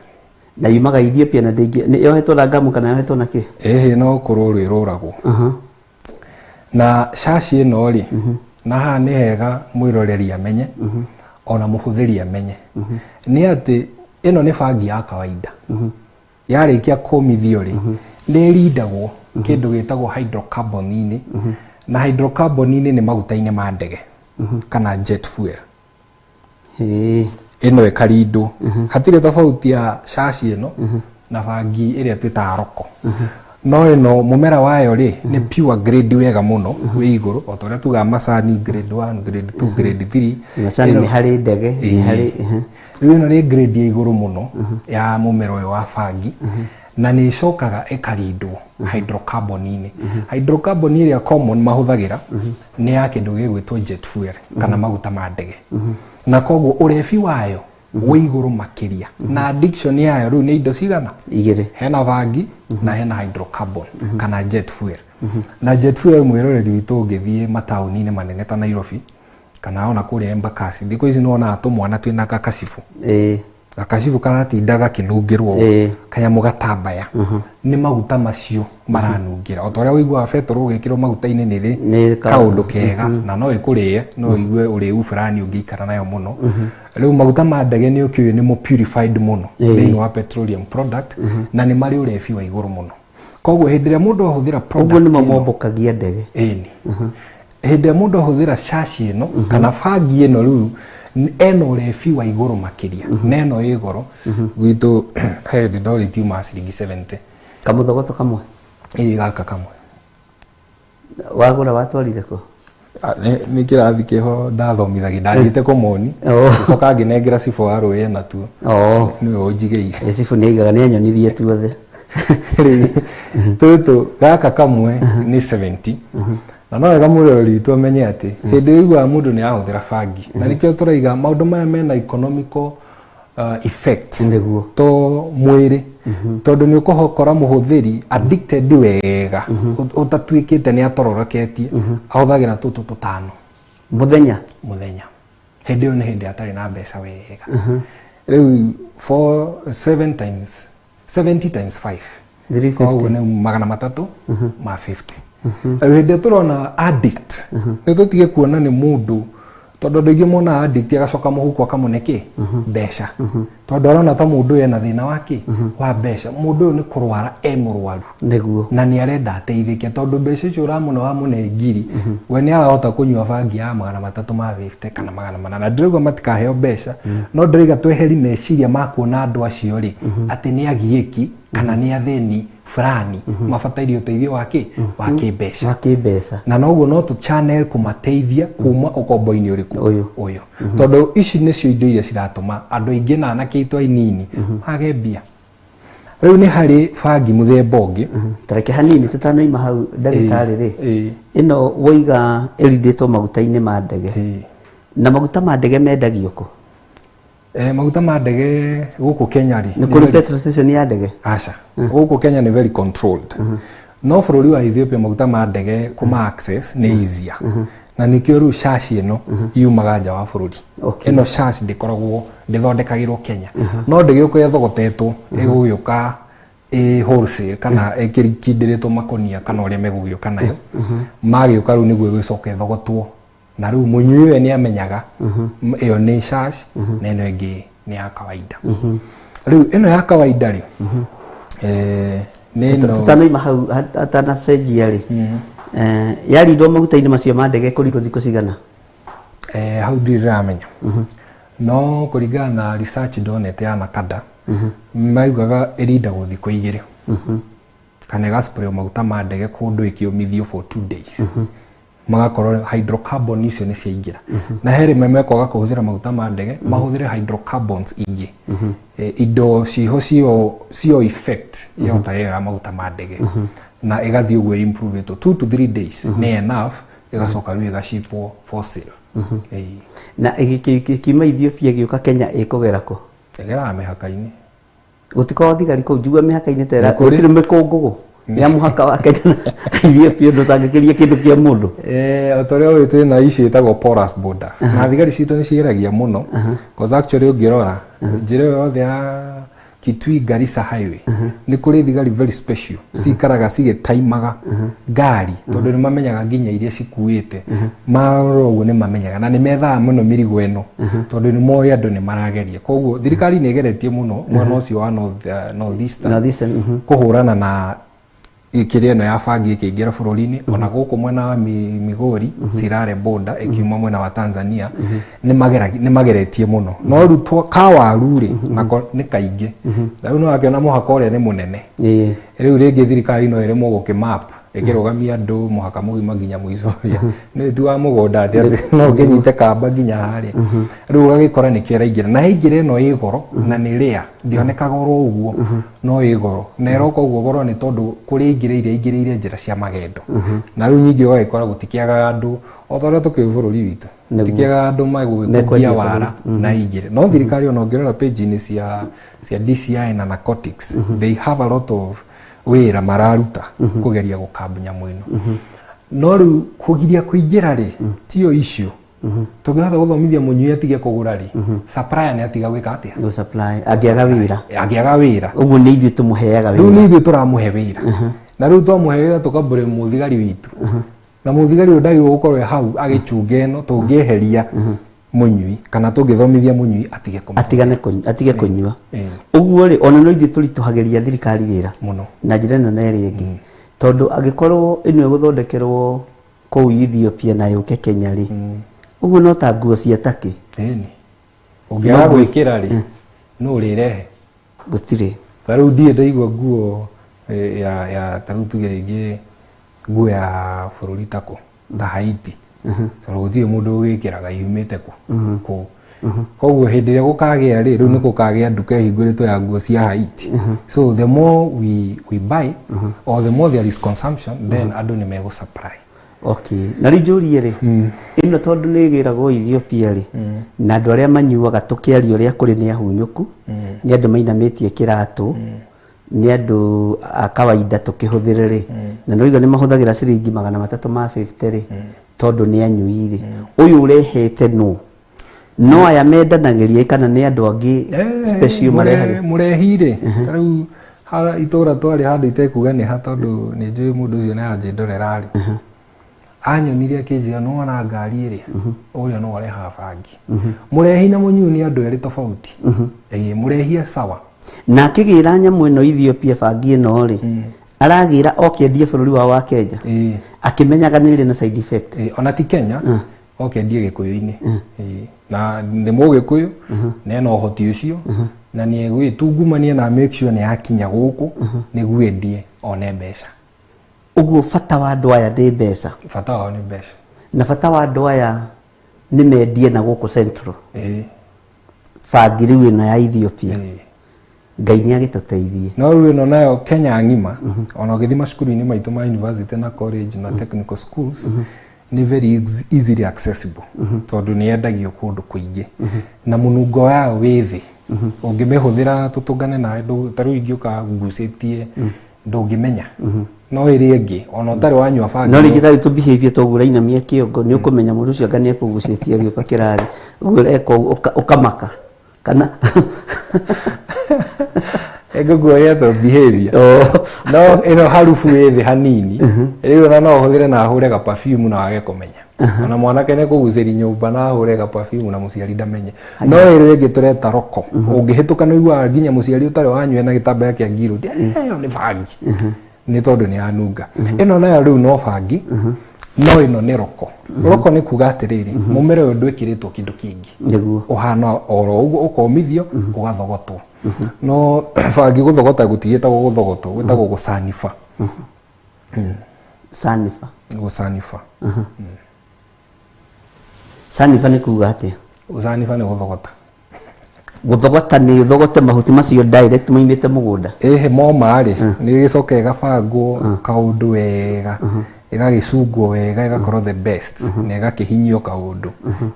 na yumaga Ethiopia na ndingi ni yohetwo na ngamu kana yohetwo na ki
no kururu iruragwo na shashi ino ri na ha ni hega mwiroreri amenye ona muhuthiri amenye ni ati ino ni bangi ya kawaida yarikia komithio ri ni ridagwo kindu gitagwo hydrocarbon na hydrocarbon ni maguta-ini ma ndege kana jet fuel ino ekarindo hatire tofauti ya shashi ino na bangi iria twita roko no ino mumera wayo ri ni pure grade wega muno wi iguru o toria tuga macani grade 1 grade 2 grade 3
macani ni hari ndege ni hari
riu ino ni grade ya iguru muno ya mumera uyu wa bangi na ni cokaga ekarindwo hydrocarbon hydrocarbon iria common mahuthagira ni ya kindu gigwitwo jet fuel kana maguta ma ndege na koguo urefi wayo wi iguru makiria na addiction yayo riu ni indo cigana
igire
hena bangi na hena hydrocarbon kana jet fuel na jet fuel mwiroreri witu ngithie matauni-ini manene ta Nairobi kana ona kuria Embakasi thiko ici no na atumwana twina kakasifu gakashifu kana tindaga kinungirwo kanyamu gatambaya ni maguta macio maranungira o toria wigwa betoro gikiro maguta-ini ni kaundu kega na no ikurie no igwe uri ufurani ungikara nayo muno riu maguta ma ndege ni ukiwe ni mo purified muno ni wa petroleum product na ni mari urefi wa iguru muno koguo hindiria mundu ahuthira product
uguo ni mombokagia ndege
ni hindiria mundu ahuthira shashi ino kana bangi ino riu eno urefi wa iguru makiria neno iguru gwitu he ndori tiuma ciringi 70
kamuthogoto kamwe
gaka kamwe
wagura watwarire ko
ni kirathi kiho ndathomithagia ndathite kumoni coka nginengera cifo wa ruye na tu niwe unjigeire
cifo ni igaga ni anyonithie tuothe
tutu gaka kamwe ni 70 na no wega mwiroreri tu amenye ati hindi igwa mundu ni ahuthira bangi na nikio turaiga maundu maya mena economical effects to mwiri tondu ni ukuhokora muhuthiri addicted wega utatwikite ni atororoketie ahuthagira tutu tutano
muthenya
hindi ni hindi atari na mbeca wega riu for 70 times 5 350 ni magana matatu ma 50 hindi turona addict nitutige kuona ni mundu tondu ndu ingi mona addict agacoka muhuko akamuneki mbeca tondu arona ta mundu ena thina waki wa mbeca mundu ni kurwara murwaru
niguo
na ni arenda ateithike tondu mbeca icio uramuna wa mune ngiri we ni agahota kunyua bangi ya 350 kana 400 na ndirauga matikaheo mbeca no ndiriga tweheri meciria makuona andu acio ri ati ni agiiki kana ni atheni fulani mabataire uteithio wake mbeca na noguo no tu channel kumateithia kuma ukombo-ini uriku uyu tondu ici nicio indo iria ciratuma andu aingi na anake itwa inini mage mbia riu ni hari bangi muthemba ungi
tareke hanini tutanoima hau ndagitari ri ino woiga erinditwo maguta-ini ma ndege na maguta ma ndege mendagio ku
maguta ma ndege guku Kenya ri
ni kuri petrol station ya ndege
acha guku Kenya ni very controlled no bururi wa Ethiopia maguta ma ndege kuma access ni easier na nikio ru shashi ino yumaga nja wa bururi ino shashi ndikoragwo ndithondekagirwo Kenya no ndege uko yathogotetwo iguyuka wholesale kana ekirikindiritwo makonia kana uria megugioka nayo magiuka ru niguo gwicoka thogotwo na riu munyui we ni amenyaga iyo ni shashi na ino ingi ni ya kawaida riu ino ya kawaida ri nino
tutanoima hau atana cenjia ri yarindwo maguta-ini macio ma ndege kuringo thikũ cigana
hau ndiramenya no kuringana na research donete ya nakada maugaga irindagwo thikũ 2 kana gaspray maguta ma ndege kundu ikiumithio for 2 days magakorwo hydrocarbon icio ni ciaingira na heri memekwaga kuhuthira maguta ma ndege mahuthire hydrocarbons ingi indo ciho cio effect yota ya maguta ma ndege na igathii uguo improve it 2 to 3 days ni enough igacoka riu igashipwo for sale
na kiuma Ethiopia giuka Kenya ikugera ku
egera mihaka-ini
gutiko thigari ku njugua mihaka-ini tera gutire mikungugu ya muhaka wa Kenya na Ethiopia ndutangikiria kindu kia mundu
otoria witu na icio itagwo porous border na thigari citu ni cigeragia muno cause actually ungirora njira yothe ya Kitui Garissa highway ni kuri thigari very special cikaraga cigitaimaga ngari tondu ni mamenyaga nginya iria cikuite maroro uguo ni mamenyaga na ni methaa muno mirigo eno tondu ni moyo andu ni marageria koguo thirikari ni igeretie muno mwena ucio wa northeastern kuhurana na ikiria no ya bangi ikiingira bururi-ini ona guku mwena wa Migori Sirare border ikiuma mwena wa Tanzania ni mageretie muno no rutwo kawaruri nako ni kaingi riu no akiona muhaka uria ni munene riu ringi thirikari no iremwo gukimap ikirugamia andu muhaka mugima nginya muicoria ni tu wa mugunda ati no nginyite kamba nginya hari riu agikora ni kira ingira na ingira no igoro na ni ria ndionekaga oro uguo no igoro na iroko uguo goro ni tondu kuri ingire njira cia magendo na riu nyingi ugakora gutikiaga andu otoria tukibururi witu tikiaga andu magugikumbia wara na ingire no thirikari ona ngirora page ni cia DCI na narcotics they have a lot of wira mararuta kugeria gukambunya mwino no riu kugiria kuingira ri tio issue tugihota guthomithia munyui atige kugura ri supplier ni atiga gwika atia
no supply agiaga wira uguo ni ithu tumuheaga wira
riu ni ithu turamuhe wira na riu twamuhe wira tukambure muthigari witu na muthigari ndagirwo gukorwo hau agichunga eno tungieheria munyui kana tungithomithia munyui atige kunyua uguo ri ona no ithu turituhageria thirikari wira muno na njira ino neri ingi tondu agikorwo ino guthondekerwo kuu Ethiopia na yuke Kenya ri uguo no ta nguo cia taki ni ungiaga gwikira ri no urirehe
gutire
taru ndie ndaigua nguo ya taru tugerege nguo ya bururi tako ta Haiti taru gutire mundu ugikiraga yumite ku koguo hindi ria gukagia ri riu ni gukagia nduka hinguritwo ya nguo cia Haiti so the more we buy or the more there is consumption then andu ni mego supply.
Okay, na rijurie ri ino tondu ni giragwo Ethiopia ri na andu aria manyuaga tukiario uria kuri ni ahunyuku ni andu mainamitie kiratu ni andu a kawaida tukihuthire ri na noiga ni mahuthagira ciringi 350 ri tondu ni anyui ri uyu urehete no aya mendanagiria kana ni andu angi special
murehire riu hala itora twari handu itekuga ni ha tondu ni njui mundu ucio na njindorera ri anyonirie akĩnjĩra no ona ngari ĩrĩa ũrĩa no areha bangi mũrehi na mũnyu nĩ andũ erĩ tofauti mũrehia sawa
na akĩgĩra nyamũ ĩno Ethiopia bangi ĩno rĩ aragĩra okĩendie bũrũri wa Kenya akĩmenyaga nĩ na side effect
ona ti Kenya okĩendie Gĩkũyũ-inĩ na nĩ Mũgĩkũyũ na ena ũhoti ũcio na nĩ gwĩtungumania na make sure nĩ akinya gũkũ nĩguo endie one mbeca.
Uguo bata wa andũ aya nĩ mbeca.
Bata wao nĩ mbeca.
Na bata wa andũ aya nĩ mendie na gũkũ Central. Bangi rĩu ĩno ya Ethiopia. Ngai nĩ agĩtũteithie.
No rĩu ĩno nayo Kenya ng'ima ona ũgĩthima cukuru-inĩ maitũ ma university na college na technical schools ni very easily accessible tondũ nĩ yendagio kũndũ kũingĩ na mũnungo wao wĩ thĩ ũngĩmĩhũthĩra tũtũngane na andũ ta rĩu ingĩũka ngucĩtie ndũngĩmenya no ĩrĩ ĩngĩ ona ũtarĩ wanyua bangi
no rĩngĩ tarĩ tũbihĩvie tũgũra inamia kĩongo nĩ ũkũmenya mũndũ ũcio anga nĩ ekũgucĩtie agĩũka kĩrathi ũguo ũkamaka kana
Egogoya to behavior. No ino harufu ĩthĩ hanini. Rĩu ona no ũhũthĩre na hũre ga perfume na wage kũmenya. Ona mwanake nĩ kũgucĩri nyũmba na hũre ga perfume na mũciari ndamenye. No ĩrĩ ĩngĩ tũreta roko. Ũngĩhĩtũka no igua nginya mũciari ũtarĩ wanyua na gĩtambaya kĩa ngiro. Nĩ bangi. Nĩ tondũ nĩ anunga. Ĩno nayo rĩu no bangi. No ĩno nĩ roko. Roko nĩ kuga atĩrĩrĩ, mũmera ũyũ ndwĩkĩrĩtwo kĩndũ kĩngĩ. Nĩguo. Ũhana oro ũguo ũkomithio ũgathogotwo. No bangi gũthogota gũtigĩtagwo gũthogotwo gwĩtagwo gũcaniba.
Sanifa.
Gũcaniba.
Sanifa nĩ kuga atĩa?
Gũcaniba nĩ gũthogota.
Gũthogota nĩ ũthogote mahuti macio direct moimĩte mũgũnda.
Moma rĩ nĩ gĩcoka ĩgabangwo kaũndũ wega. Ĩgagĩcungwo wega ĩgakorwo the best na ĩgakĩhinyio kaũndũ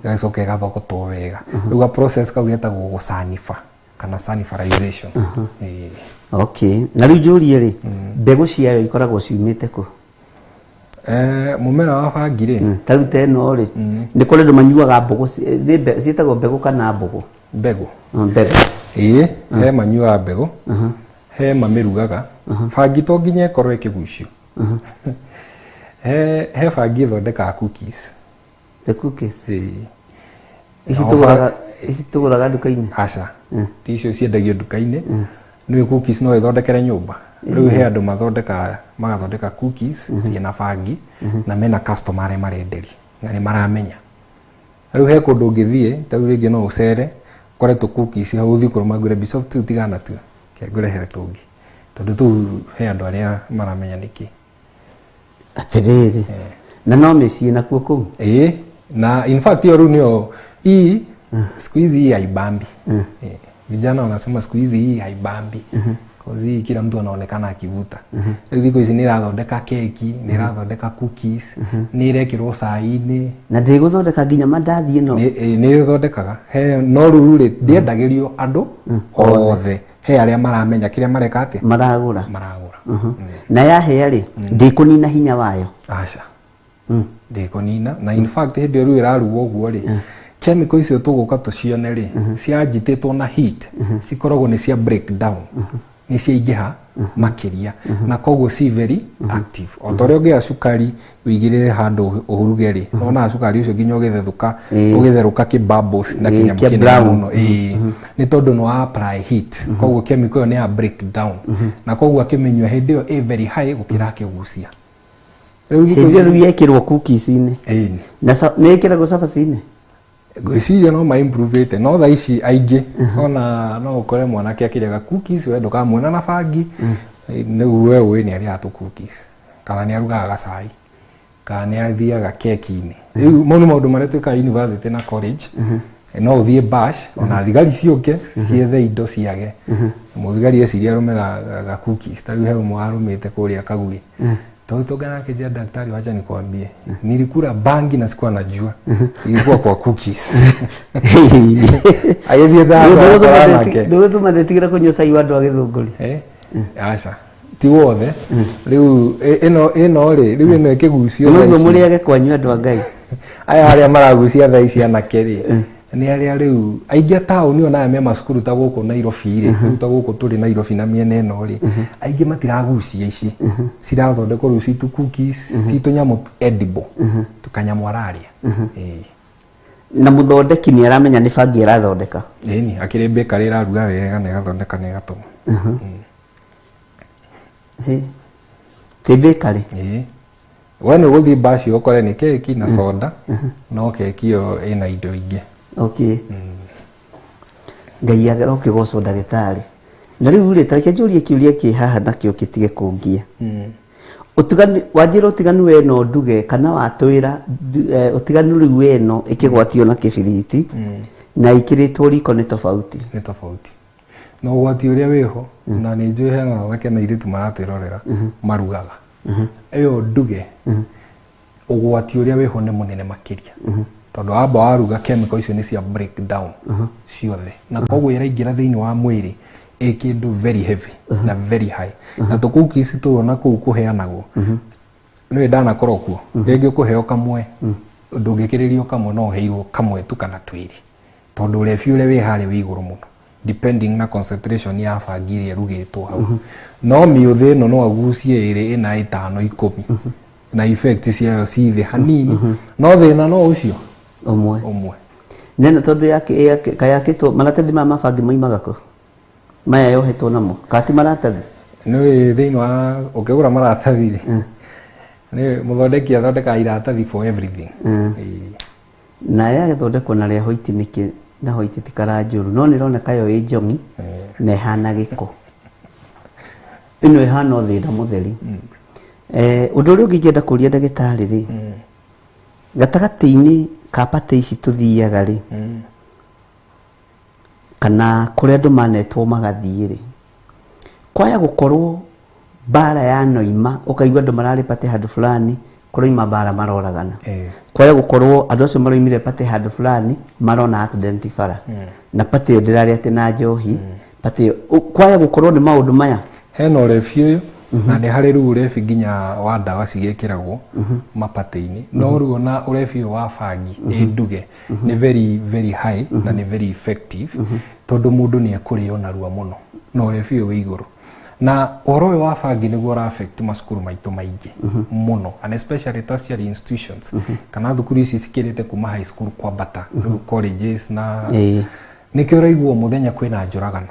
ĩgacoka ĩgathogotwo wega. Rĩu process kau getagwo gũcaniba kana sanifarization.
Okay. Na rĩu njũrie rĩ mbegũ ciayo ikoragwo ciumĩte kũ?
Mũmera wa bangi rĩ
tarĩu ta ĩno rĩ nĩ kũrĩ andũ manyuaga mbegũ ciĩtagwo mbegũ kana mbegũ?
Mbegũ.
Mbegũ.
He manyuaga mbegũ he mamĩrugaga. Bangi to nginya ĩkorwo ĩkĩgucio. He bangi ĩthondekaga cookies.
The cookies? Ici tũgũraga nduka-inĩ?
Aca. Ti icio ciendagio nduka-inĩ. Nĩ cookies no ĩthondekere nyũmba. Rĩu he andũ magathondeka cookies ciĩna bangi na mena customer arĩa marenderia na nĩ maramenya. Rĩu he kũndũ ũngĩthiĩ ta rĩu rĩngĩ no ũcere kore tũ cookies hau ũthiĩ kũrũma ngũre bicof tu tigana tu kĩngũrehere tũngĩ tondũ tu he andũ arĩa maramenya nĩkĩ.
Atĩrĩrĩ na no mĩciĩ nakuo kũu?
Na in fact hiyo rĩu hii siku hizi hii haibambi. Vijana wanasema siku hizi hii haibambi. Kozi kila mtu anaonekana akivuta. Hizi hizi ni irathondeka keki, ni irathondeka cookies, ni irekirwo cai-inĩ.
Na ndĩgũthondeka nginya mandathi ĩno.
Nĩ ĩthondekaga. He no rĩu rĩ ndiendagĩrio andũ othe. He arĩa maramenya kĩrĩa mareka atĩ
maragũra. Na yahĩa rĩ ndĩkũnina hinya wayo.
Aca. Ndĩkũnina na in fact hĩndĩ rĩu ĩrarugwo ũguo rĩ chemical icio tũgũka tũcione rĩ cianjitĩtwo na heat cikoragwo nĩ cia break down nĩ ciaingĩha makĩria na koguo si very active. O ta ũrĩa ũngĩoya cukari ũigĩrĩre handũ ũhuruge rĩ wona cukari ũcio nginya ũgĩtherũka kĩ-bubbles na kĩnyamũ kĩnene mũno. Nĩ tondũ nĩ wa apply heat koguo chemical ĩyo nĩ ya break down na koguo akĩmenywo hĩndĩ ĩyo ĩ very high gũkĩra akĩgucia.
Hĩndĩ ĩyo yekĩrwo cookies-inĩ na nĩ ĩkĩragwo cabaci-inĩ?
Gwĩciria no ma-improve no thaa ici aingĩ ona no ũkore mwanake akĩrĩaga cookies we ndũkamuona na bangi nĩguo we ũĩ nĩ arĩaga tũ cookies kana nĩ arugaga gacai kana nĩ athiaga keki-inĩ. Rĩu mau nĩ maũndũ marĩa twĩkaga university na college. No ũthiĩ bash ona thigari ciũke ciethe indo ciage mũthigari eciria arũme ga cookies. Ta rĩu he ũmwe warũmĩte kũrĩa Kaguĩ tungana akijia daktari, wacha nikwambie nilikula bangi na sikuwa najua ilikuwa kwa cookies. Ayethie dawa
ndio tumadetikira kunywa cai wa andu agithunguri
aca ti wothe riu ino ri riu ino ikigucio
no muri age kwanywa andu a Ngai
aya aria maragucia thaa ici anake ri ni aria riu aingi tauni ona me masukuru ta guku Nairobi ri ta guku turi Nairobi na miena eno ri aingi matiragucia ici cirathondekwo riu citu cookies citu nyamu edible tukanyamwararia
na muthondeki ni aramenya ni bangi irathondeka
ni akiri bakery iraruga wega na igathondeka na igatuma
ti bakery
wena guthi bashi ukore ni keki na soda no keki yo ina indo ingi
okay ngai agero kigoco ndagitari na riu ri tareke njurie kiuria ki haha nakio kitige kungia utiganu wajira utiganu weno nduge kana watwira utiganu riu weno ikigwatio na kibiriti na ikiritwo riko ni tofauti
no gwati uria wiho na ni njui hena wake na iritu maratwirorera marugaga eyo nduge ugwati uria wiho ni munene makiria tondu amba waruga chemical icio ni cia breakdown ciothe na koguo iraingira thiini wa mwiri ikindu very heavy na very high na tukukisi tuona kuu kuheanagwo ni ndana korokuo rĩngĩ kuheo kamwe ndungikiririo kamwe no heirwo kamwe tu kana twiri tondu refi ule wi hari wi iguru muno depending na concentration ya bangi iria rugitwo hau no miuthi no no agucie iri ina 5 10 na effect ciayo cithi hanini no thina no ucio umwe
neno tondu yake kayakitwo maratathi ma mabangi moimaga ko maya yohetwo namo kati maratathi
ni thiini wa ukigura maratathi ni muthondeki athondeka iratathi for everything
na ya githondekwo na ria hoiti niki na hoiti tikara njuru no nironeka yo i njongi na hana giko ino ihana othida mutheri undu uri ungienda kuria ndagitari ri gatagati-ini ka pate ici tuthiaga ri kana kuria andu manetwo magathie ri kwaya gukorwo bara ya noima ukaigua andu marari pate handu fulani kuroima bara maroragana kwaya gukorwo andu acio maroimire pate handu fulani marona accident bara na pate yo ndirari ati na njohi pate kwaya gukorwo ni maundu maya
hena refio na ni hari ru refi ginya wa dawa cigekiragwo mapate-ini no ru na refio wa bangi nduge ni very high na ni very effective tondu mundu ni akurio na ruo muno no refio wi iguru na orowe wa bangi niguo ra affect masukuru maitu maingi muno and especially tertiary institutions kana thukuru ici cikirite kuma high school kwa bata colleges na nikio raiguo muthenya kwina njuragano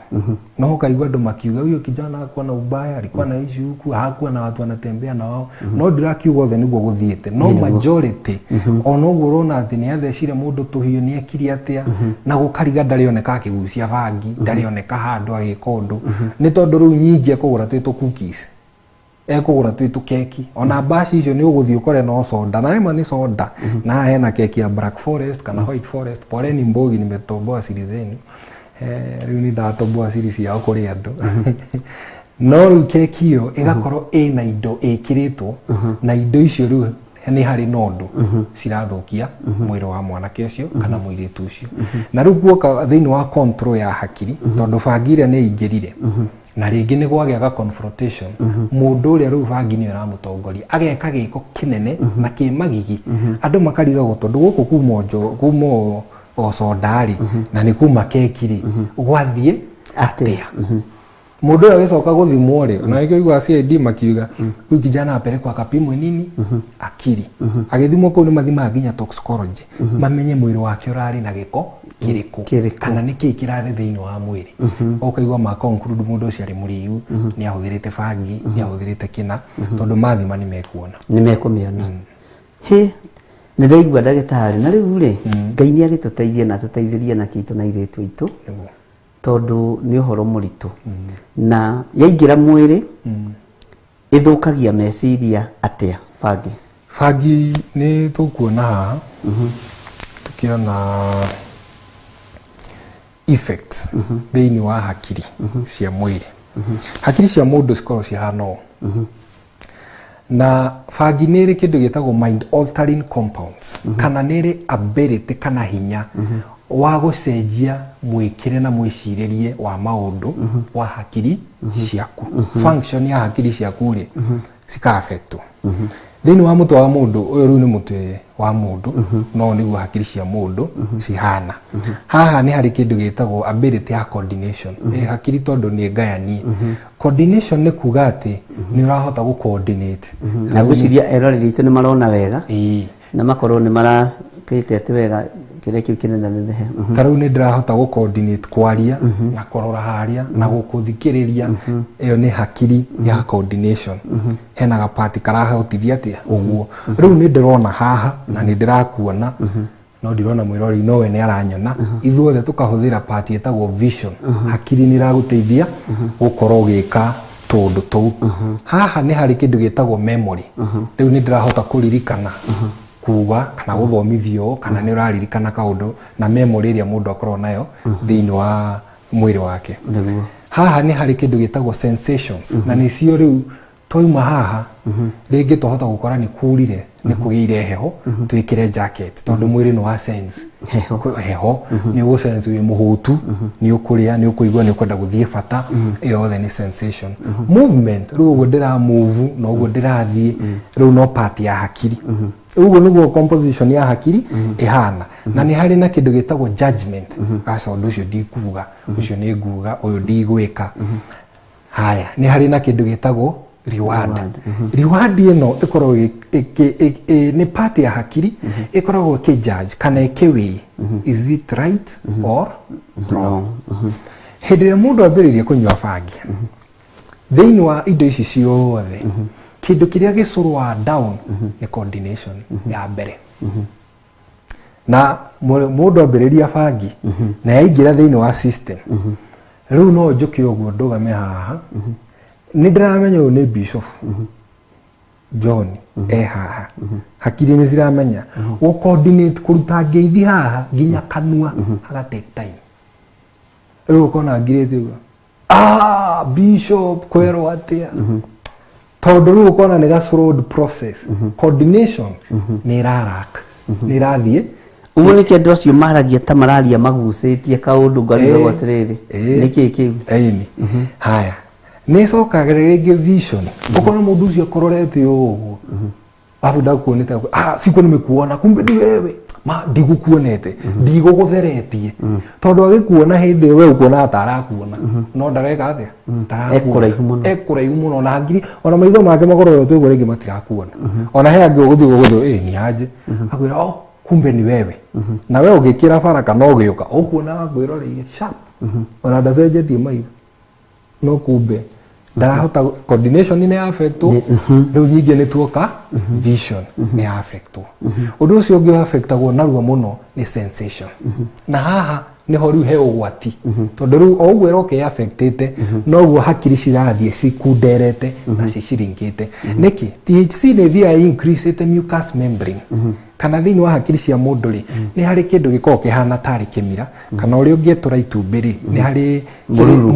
no ukaigua andu makiuga huyo kijana alikuwa na ubaya alikuwa na issue huku hakuwa na watu wanatembea na wao no ndirakiuga othe niguo guthiete no majority ono gurona ati ni athecire mundu tuhio ni ekiri atia na gukariga ndarioneka akigucia bangi ndarioneka handu agikondu ni tondu riu nyingi akugura twitu cookies ekugura twitu keki ona bashi icio ni uguthii ukore no soda na rima ni soda na hena keki ya Black Forest kana White Forest poleni mbogi nimetomboa siri zenu riu ni ndatomboa siri cia kuri andu no riu keki iyo igakorwo ina indo ikiritwo na indo icio riu ni hari nondu cirathukia mwiri wa mwanake ucio kana mwiritu ucio na riu guoka thiini wa control ya hakiri tondu bangi iria ni ingirire na ringi ni gwagiaga confrontation mundu uria riu bangi ni aramutongoria ageka giko kinene na kimagigi andu makariga gutondu guku kumo osodari na ni kuma kekiri gwathie atia mundu uria gicoka guthimwo ri na igwa CID makiuga huyu kijana apelekwa akapimwe nini akiri agithimwo ko ni mathima nginya toxicology mamenye mwiri wake urari na giko kiriku kana niki kirari thiini wa mwiri ukaigwa ma conclude mundu ucio ari muriu ni ahuthirite bangi ni ahuthirite kina tondu mathima ni mekuona
he ni ndaigua ndagitari na riu ri Ngai ni agituteithia na tuteithirie na kitu na iritu itu tondu ni uhoro muritu na yaingira mwiri ithukagia meciria atia
bangi ni tukuona haha tukiona effects thiini wa hakiri cia mwiri hakiri cia mundu cikorwo cihana na bangi ni ri kindu gitagwo mind altering compounds kana ni ri ability kana hinya wa gucenjia mwikire na mwiciririe wa maundu wa hakiri ciaku function ya hakiri ciaku ri cika affect Thĩinĩ wa mũtwe wa mũndũ ũyũ rĩu nĩ mũtwe wa mũndũ no nĩguo hakiri cia mũndũ cihana. Haha nĩ harĩ kĩndũ gĩtagwo ability ya coordination. Hakiri tondũ nĩ ngayanie. Coordination nĩ kuga atĩ nĩ ũrahota gũ coordinate.
Na gwĩciria eroreri aitũ nĩ marona wega na makorwo nĩ marakĩte atĩ wega kĩrĩa kĩu kĩnene nenehe.
Ta rĩu nĩ ndĩrahota gũ coordinate kwaria na kũrora harĩa na gũkũthikĩrĩria. Ĩyo nĩ hakiri ya coordination. Hena gapati karahotithia atĩa ũguo. Rĩu nĩ ndĩrona haha na nĩ ndĩrakuona no ndirona mwĩrori no we nĩ aranyona. Ithuothe tũkahũthĩra part ĩtagwo vision. Hakiri nĩ iragũteithia gũkorwo ũgĩka tũndũ tũu. Haha nĩ harĩ kĩndũ gĩtagwo memory. Rĩu nĩ ndĩrahota kũririkana kuga kana gũthomithio kana nĩ ũraririkana kaũndũ na memory ĩrĩa mũndũ akorwo nayo thĩinĩ wa mwĩrĩ wake. Haha nĩ harĩ kĩndũ gĩtagwo sensations na nĩcio rĩu twauma haha rĩngĩ twahota gũkora nĩ kurire nĩ kũgĩire heho twĩkĩre jacket tondũ mwĩrĩ nĩ wa sense heho nĩ ũgũ sense wĩ mũhũtu nĩ ũkũrĩa nĩ ũkũigua nĩ ũkwenda gũthiĩ bata. Ĩyo yothe nĩ sensation. Movement rĩu ũguo ndĩra move na ũguo ndĩrathiĩ rĩu no part ya hakiri. Ũguo nĩguo composition ya hakiri ĩhana. Na nĩ harĩ na kĩndũ gĩtagwo judgment. Aca ũndũ ũcio ndikuga ũcio nĩ nguga ũyũ ndigwĩka. Haya nĩ harĩ na kĩndũ gĩtagwo reward. Reward ĩno ĩkoragwo nĩ part ya hakiri ĩkoragwo judge kana ĩkĩwĩ is it right or wrong. Hĩndĩ ĩrĩa mũndũ ambĩrĩria kũnyua bangi thĩinĩ wa indo ici ciothe kĩndũ kĩrĩa gĩcũrwa down nĩ coordination ya mbere. Na mũndũ ambĩrĩria bangi na yaingĩra thĩinĩ wa system rĩu no njoke ũguo ndũgame haha nĩ ndĩramenya ũyũ nĩ Bishop John haha. Hakiri nĩ ciramenya gũ coordinate kũruta ngeithi haha nginya kanua haga take time. Rĩu ũkona ngirĩte Bishop kwerwo atĩa tondũ rĩu ũkona nĩ ga slowed process. Coordination nĩ ĩrarak nĩ ĩrathiĩ.
Ũguo nĩ kĩndũ ũcio maragia ta mararia magucĩtie kaũndũ ngarigo atĩrĩrĩ nĩkĩ kĩu.
Haya nĩ cokaga rĩngĩ vision ũkona mũndũ ũcio akororete ũguo afu ndakuonete siko nimekuona kumbe ni wewe ma ndigũkuonete ndigũgũtheretie tondũ agĩkuona hĩndĩ ĩyo wewe ukuona atarakuona no ndareka atĩa ekũraihu mũno na ngiri ona maitho make magororete ũguo rĩngĩ matirakuona ona he angĩ ũgũthiĩ nĩ aje akwĩra kumbe ni wewe na wewe ũgĩkĩra baraka no ũgĩũka ũkuona ngwĩroreire sharp ona ndacenjetie maitho no kumbe ndarahota coordination nĩ affect rĩu nyingĩ nĩ tuoka vision nĩ affect. Ũndũ ũcio ũngĩ affectagwo narua mũno nĩ sensation. Na haha niho rĩu he ũgwati tondũ rĩu o ũguo ĩroka affectĩte noguo hakiri cirathiĩ cikunderete na cicirinkĩte. Nĩkĩ THC nĩ thiaga increasete mucous membrane kana thĩinĩ wa hakiri cia mũndũ rĩ nĩ harĩ kĩndũ gĩkoragwo kĩhana tarĩ kĩmira kana ũrĩa ũngĩetũra itumbĩ rĩ nĩ harĩ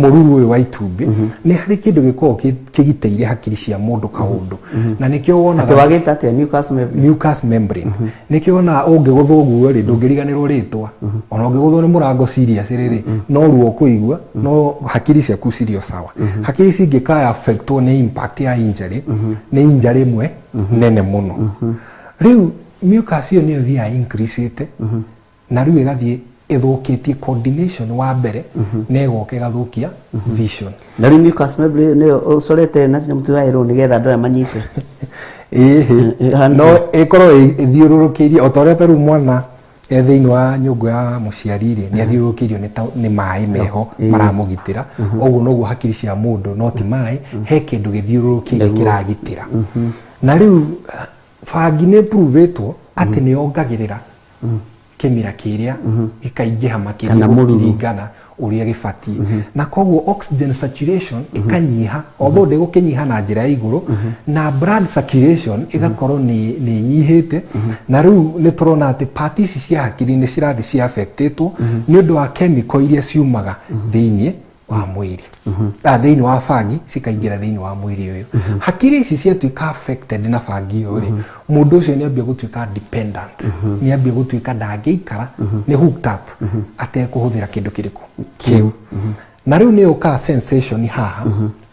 mũruru ũyũ wa itumbĩ nĩ harĩ kĩndũ gĩkoragwo kĩgitĩire hakiri cia mũndũ kaũndũ na nĩkĩo wonaga
wagĩta atĩa
mucous membrane nĩkĩo wonaga ũngĩgũthwo ũguo rĩ ndũngĩriganĩrwo rĩtwa ona ũngĩgũthwo nĩ mũrango serious rĩrĩ no ruo kũigua no hakiri ciaku cirio sawa. Hakiri cingĩka affectwo nĩ impact ya injury nĩ injury ĩmwe nene mũno. Rĩu mucus ĩyo nĩyo thiaga increasete na rĩu ĩgathiĩ ĩthũkĩtie coordination wa mbere na ĩgoka ĩgathũkia vision.
Na rĩu mucus membrane nĩyo ũcorete na mũtu wa ĩrũ nĩgetha andũ aya manyite
no ĩkorwo ĩthiũrũrũkĩirie o ta ũrĩa ta rĩu mwana thĩinĩ wa nyũngũ ya mũciari rĩ nĩ athiũrũrũkĩirio nĩ maĩ meho maramũgitĩra ũguo noguo hakiri cia mũndũ no ti maĩ he kĩndũ gĩthiũrũrũkĩirie kĩragitĩra. Na rĩu bangi nĩ provetwo atĩ nĩ yongagĩrĩra kĩmira kĩrĩa gĩkaingĩha makĩria gũkĩringana ũrĩa gĩbatiĩ na koguo oxygen saturation ĩkanyiha although ndĩgũkĩnyiha na njĩra ya igũrũ na blood circulation ĩgakorwo nĩ nyihĩte na rĩu nĩ tũrona atĩ part ici cia hakiri nĩ cirathiĩ cia affectĩtwo nĩ ũndũ wa chemical iria ciumaga thĩinĩ wa mwĩrĩ thĩinĩ wa bangi cikaingĩra thĩinĩ wa mwĩrĩ ũyũ. Hakiri ici ciatuĩka affected na bangi ũyũ rĩ mũndũ ũcio nĩ ambia gũtuĩka dependent nĩ ambia gũtuĩka ndangĩikara nĩ hooked up atekũhũthĩra kĩndũ kĩrĩkũ kĩu. na riu ni uka sensation haha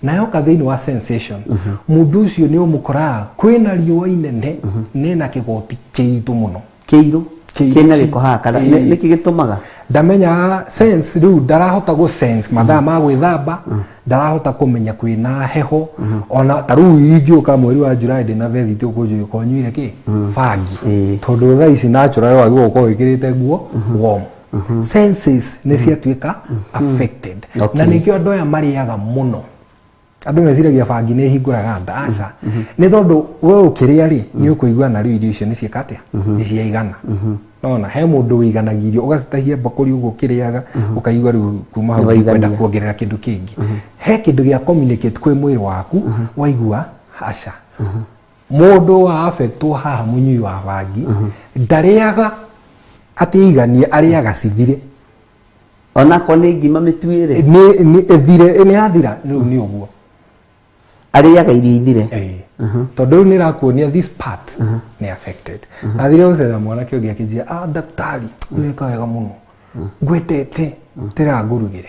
na yoka thiini wa sensation mundu ucio ni umukora kwina riua inene nena kigoti kiitu muno
kiiru kina giko haka niki gitumaga
ndamenya sense riu ndarahota go sense mathaa ma gwithamba ndarahota kumenya kwina heho ona taru ingioka mweri wa July ndina vethi ti ukujuye konyuire ki bangi tondu thaa ici natural wagwo uko ikirite nguo warm senses ni ciatuika affected na nikio andu aya mariaga muno andu meciragia bangi ni hinguraga ndaca ni tondu we ukiria ri ni ukuigua na riu irio icio ni ciekatia ni ciaigana nona he mundu wiganagirio ugacitahia bakuri ugo kiriaga ukaigua riu kuma hau kwenda kuongerera kindu kingi he kindu gia communicate kwi mwiri waku waigua haca mundu wa affectwo haha munyui wa bangi ndariaga atiganie ariaga cithire
ona ko ni ngima mitwire
ni ethire ni athira riu ni uguo
ariaga irio ithire
tondu ni rakuonia this part ni affected athire ucera mwana kio gia kijia daktari weka wega muno ngwetete tira ngurugire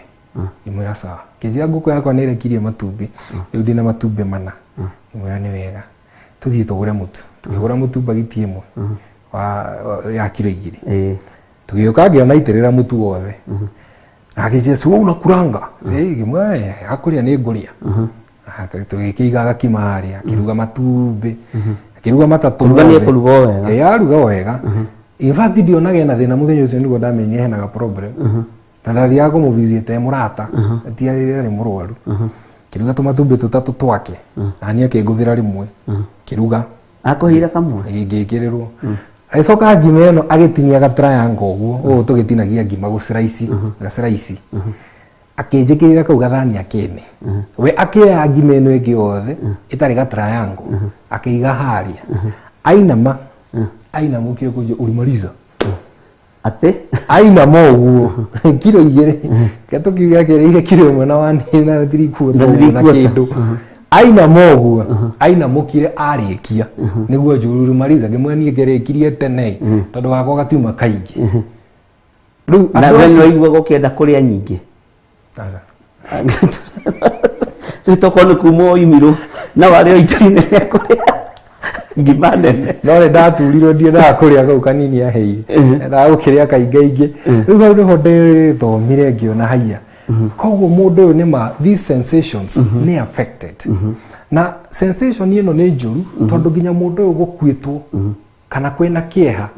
imwira sawa kijia nguko yakwa ni rekirie matumbi riu ndina matumbi mana imwira ni wega tuthie tugure mutu tugura mutu bagiti imwe wa ya kilo 2 tugioka ngiona itirira mutu wothe akijia suo unakuranga gimwe akuria ni nguria tugikigaga kimaria kiruga matumbi kiruga matatu
ruga kuruga wega
ruga wega in fact ndionage na thina muthenya ucio niguo ndamenye hena ga problem na ndathia ko muvisite murata atia ni murwaru kiruga tumatumbi tutatu twake ani akiguthira rimwe kiruga
akohira kamwe
igikirerwo aicoka ngima eno agitinia ga triangle uguo tugitinagia ngima guciraici gaciraici akinjikirira kau gathani akene we akioya ngima eno ingi yothe itari ga triangle akiiga haria ainama ainamukire kuje ulimaliza
ate
ainama uguo kilo 2 gatukiuga kire kilo 1 na 1 na 3 kuota na kindu ainama uguo ainamukire arikia niguo njururu maliza ngimwe nie ngerekirie tene tondu gako gatiuma kaingi
riu na weno igwa gokienda kuria nyingi
aza
tutokone kumo imiru na wale itirine ya kuria ngima nene
no ndaturirwo ndie na kuria gau kanini aheire na gukiria kaingaingi riu ndo hode thomire ngiona haiya koguo mundu uyu nima these sensations ni affected na sensation ino ni njuru tondu nginya mundu uyu gukwitwo kana kwina kieha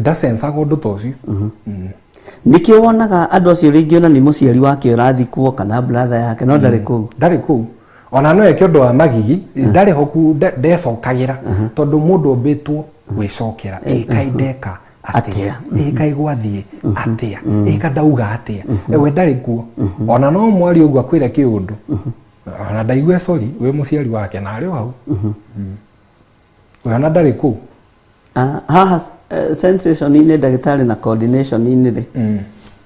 da sensa gondu tocio
nikio wonaga andu acio ringi ona ni muciari wake urathikwo kana brother yake no ndari ku ona no ekio ndo wa magigi ndari hoku ndecokagira tondu mundu ombitwo gwicokera kaideka atia kaigwathie atia kadauga atia we ndari ku ona no mwari ogwa kwira kiundu ona ndaigwe sorry we muciari wake na ari hau ona ndari ku haha sensation ine ndagitari na coordination ine ri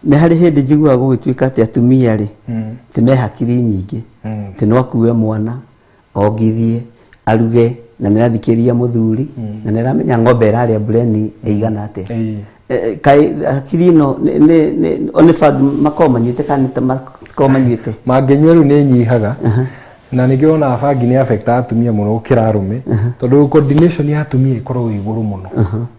ni hari hindi njigua gugituika ati atumia ri ti me hakiri nyingi ti no akuwe mwana ogithie aruge na nirathikiria muthuri na niramenya ng'ombe iraria bureni eigana ate kai hakiri no ne one fad makomanyite kana makomanyite
mangenyweru ni nyihaga na nigiona bangi ni affect atumia muno ukira arume tondu coordination ya atumia ikorwo iguru muno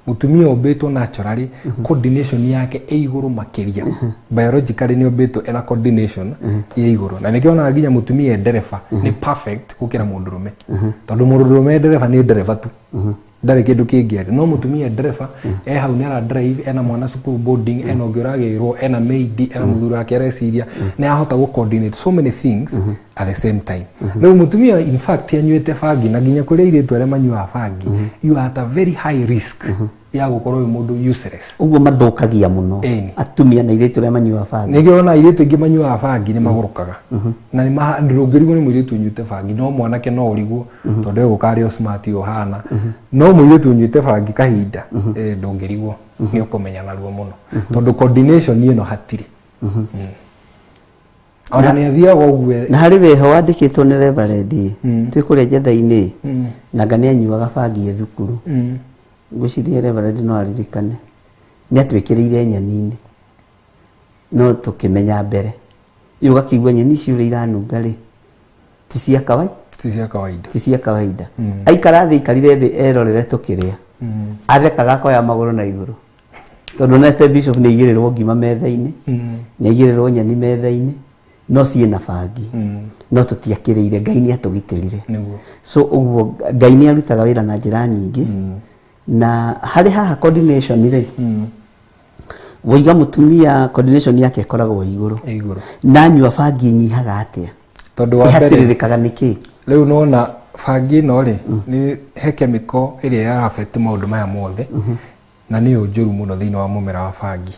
mutumia ombetwo naturally coordination yake iguru makiria biologically ni ombetwo ena coordination ya iguru na nigiona nginya mutumia ndereba ni perfect gukira mundurume tondu mundurume ndereba ni ndereba tu ndari kindu kingi no mutumia ndereba hau ni ara drive ena mwana cukuru boarding ena ngiragirwo ena maid ena muthuri wake areciria ni ahota go coordinate so many things at the same time no mutumia in fact yanywete bangi na nginya kuri ire twere manyua bangi you are at a very high risk ya gukorwo mundu useless
uguo mathukagia muno atumia na ire twere manyua bangi
nigiona ire twingi manyua bangi ni magurukaga na ni ndurungirigwo ni mwire twenywete bangi no mwanake no urigwo tondu egukari o smart yo hana no mwire twenywete bangi kahinda ndungirigwo ni ukumenya naruo muno tondu coordination ino hatiri ona ni athia gogwe
na hari weho wandikitwo ni reverend twikuria jethaini na ngani anyuaga bangi thukuru ngwicirie reverend no aririkane ni atwikiriire nyanini no tukimenya mbere Yugakigwa nyeni ciure iranunga ri ti cia kawaida ti cia kawaida aikara thi ikarire thi erorere tukiria athekaga koya maguru na iguru tondu nete bishop ni igirirwo ngima metha-ini ni igirirwo nyeni metha-ini no ciina bangi no tutiakiriire Ngai ni atugitirire so uguo Ngai ni arutaga wira na njira nyingi na hari haha coordination ri woiga mutumia coordination yake ikoragwo iguru na nyua bangi nyihaga atia
tondu wa mbere
ihatiririkaga niki
riu nona bangi no ri ni he chemical iria ya affect maundu maya mothe na ni njuru muno thiini wa mumera wa bangi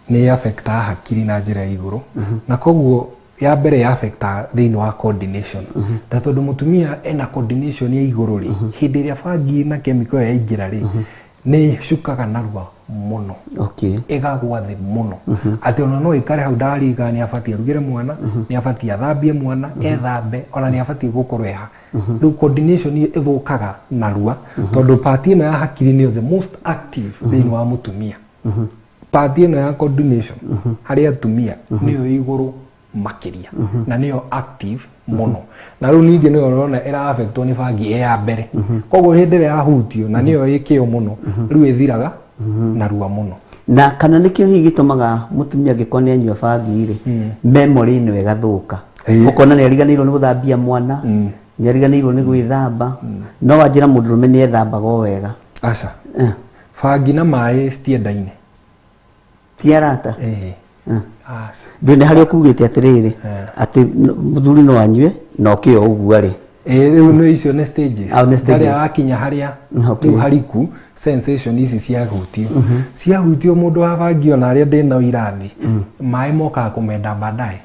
ni affect hakiri na njira iguru na koguo ya mbere ya affect thiini wa coordination da tondu mutumia ena coordination ya iguru ri hindi ria bangi na chemical ya ingira ri ni shukaga narua muno igagwa thi muno ati ona no ikare hau ndariga ni abatie arugire mwana ni abatie athambie mwana ethambe ona ni abatie gukorweha riu coordination ithukaga narua tondu part ino ya hakiri ni the most active thiini wa mutumia part ino ya coordination hari atumia niyo iguru makiria na niyo active muno na riu ningi niyo urona era affect ni bangi ya mbere koguo hindi ria hutio na niyo ikio muno riu ithiraga narua muno
na kana nikio higitumaga mutumia gikoni anyua bangi ri memory ino igathuka ukona ni ariganirwo ni guthambia mwana ni ariganirwo ni gwithamba no wanjira mundurume ni ethambaga wega
aca bangi na mai stiendaine
tiarata ndune hari okugite atiriri ati muthuri no anyue no kio ugua ri
riu no icio ne stages haria akinya haria riu hariku sensation ici cia hutio mundu wa bangi ona aria ndina irathi mai moka kumenda baadaye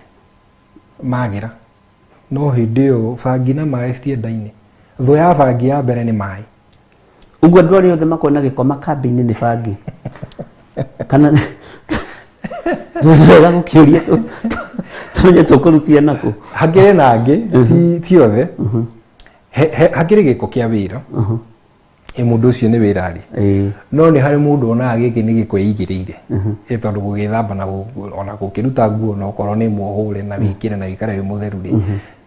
magira no hindi yo bangi na mai stiendaine tho ya bangi ya mbere ni mai
ugua ndwari othe makona gikoma kambini ni bangi kana ndwara gukiuria tumenye tukurutia nako
hakiri nangi ti othe hakiri giko kia wira mundu ucio ni wirari no ni hari mundu ona giki ni giko igirire tondu gugithamba na ona gukiruta nguo no korwo ni muhure na wikire na wikare wi mutheru ri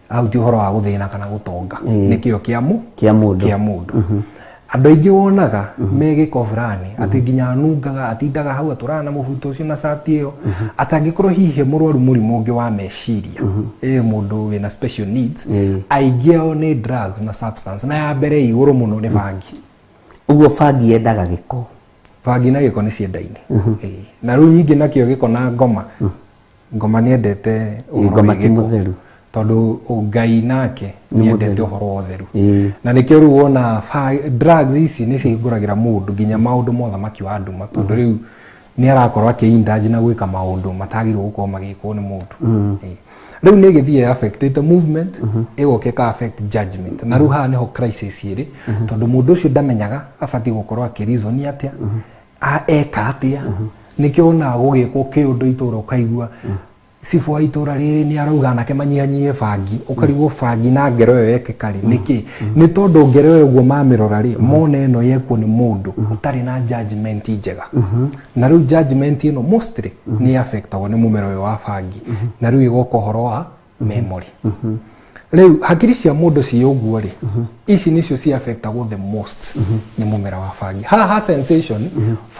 au ti horo wa guthina kana gutonga nikio kia mundu andu aingi wonaga me giko fulani ati nginya nungaga atindaga hau aturana na mubuto ucio na sati iyo atangikorwo hihi murwaru murimu ungi wa meciria mundu wina special needs aingio ni drugs na substance na ya mbere iguru muno ni bangi
uguo bangi yendaga giko
bangi na giko ni ciendaine na riu nyingi nakio giko na ngoma ni endete
ngoma ti mutheru
tondu Ngai nake ni endete uhoro utheru na nikio riu wona drugs ici ni cihinguragira mundu nginya maundu mothe makiwa nduma tondu riu ni arakorwo akiindage na gwika maundu matagirwo gukorwo magikwo ni mundu riu ni githie affected movement igoke ka affect judgment na riu haha niho crisis iri tondu mundu ucio ndamenyaga abati gukorwo akireason atia eka atia nikio na gugikwo kiundu itura ukaigua sifu wa itura riri ni arauga nake manyihanyie bangi ukarigwo bangi na ngero yo yekekari niki ni tondu ngero yo guo mamirora ri mone no yekwo ni mundu utari na judgment njega na riu judgment ino mostly ni affectagwo ni mumero yo wa bangi na riu igoko horo wa memory riu hakiri cia mundu ci uguo ri ici nicio ci affectagwo the most ni mumera wa bangi ha sensation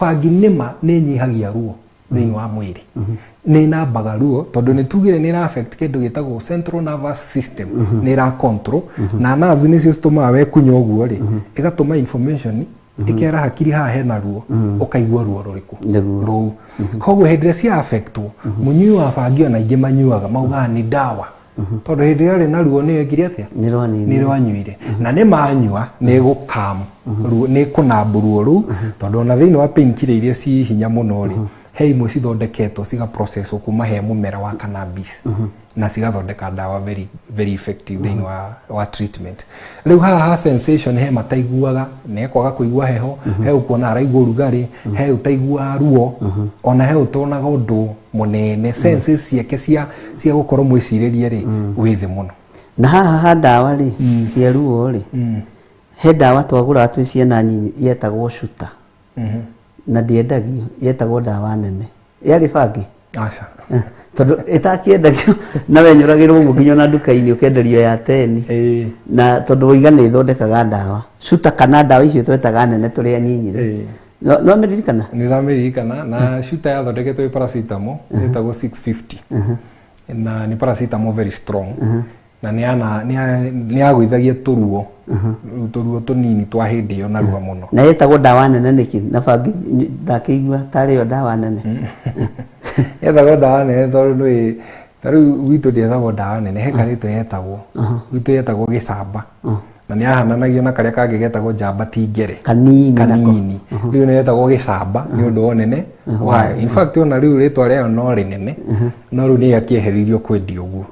bangi nima ni nyihagia ruo thiini wa mwiri ni na bagaruo tondu ni tugire ni na affect kindu gitagwo central nervous system ni ra control na nerves ni cio citumaga we kunya uguo ri igatuma information ikera hakiri ha hena ruo ukaigua ruo ruriku ru koguo hindire cia affect munyu wa bangi ona ingi manyuaga mauga ni dawa tondu hindire ari na ruo ni ekire atia ni rwanyuire na ni manyua ni gukam ruo ni kunambu ruo ru tondu ona thiini wa painkiller iria ci hinya muno ri he imwe cithondeketwo ciga process kuma he mumera wa cannabis na cigathondeka dawa very effective thiini wa treatment riu haha sensation he mataiguaga ne kwaga kuigua heho he ukuona araigua urugari he utaigua ruo ona he utonaga undu munene senses ciake cia gukorwo mwiciririe ri withi muno
na haha dawa ri cia ruo ri he dawa twagura twi ciana nyinyi yetagwo shuta na ndiendagio yetagwo dawa nene yari bangi
Aca.
Tondu itakiendagio na wenyuragirwo mukinyo na nduka-ini ukenderio ya 10 na tondu wiga ni thondekaga ndawa cuta kana ndawa icio twetaga nene turi anyinyi no meririkana
ni rameririkana na cuta ya thondeketwo paracetamol etagwo 650 na ni paracetamol very strong na ni agwithagia turuo turuo tunini twa hindi yo narua muno
na yetagwo ndawa nene niki na bangi ndakigua tari yo ndawa nene
yetagwo ndawa nene tondu ni taru witu ndietagwo ndawa nene he karito yetagwo witu yetagwo gicamba na ni ahananagia na karia kangi getagwo njamba tingere kanini riu ni yetagwo gicamba ni undu onene wa in fact ona riu ritwa rio no rinene no riu ni akieheririo kwendio uguo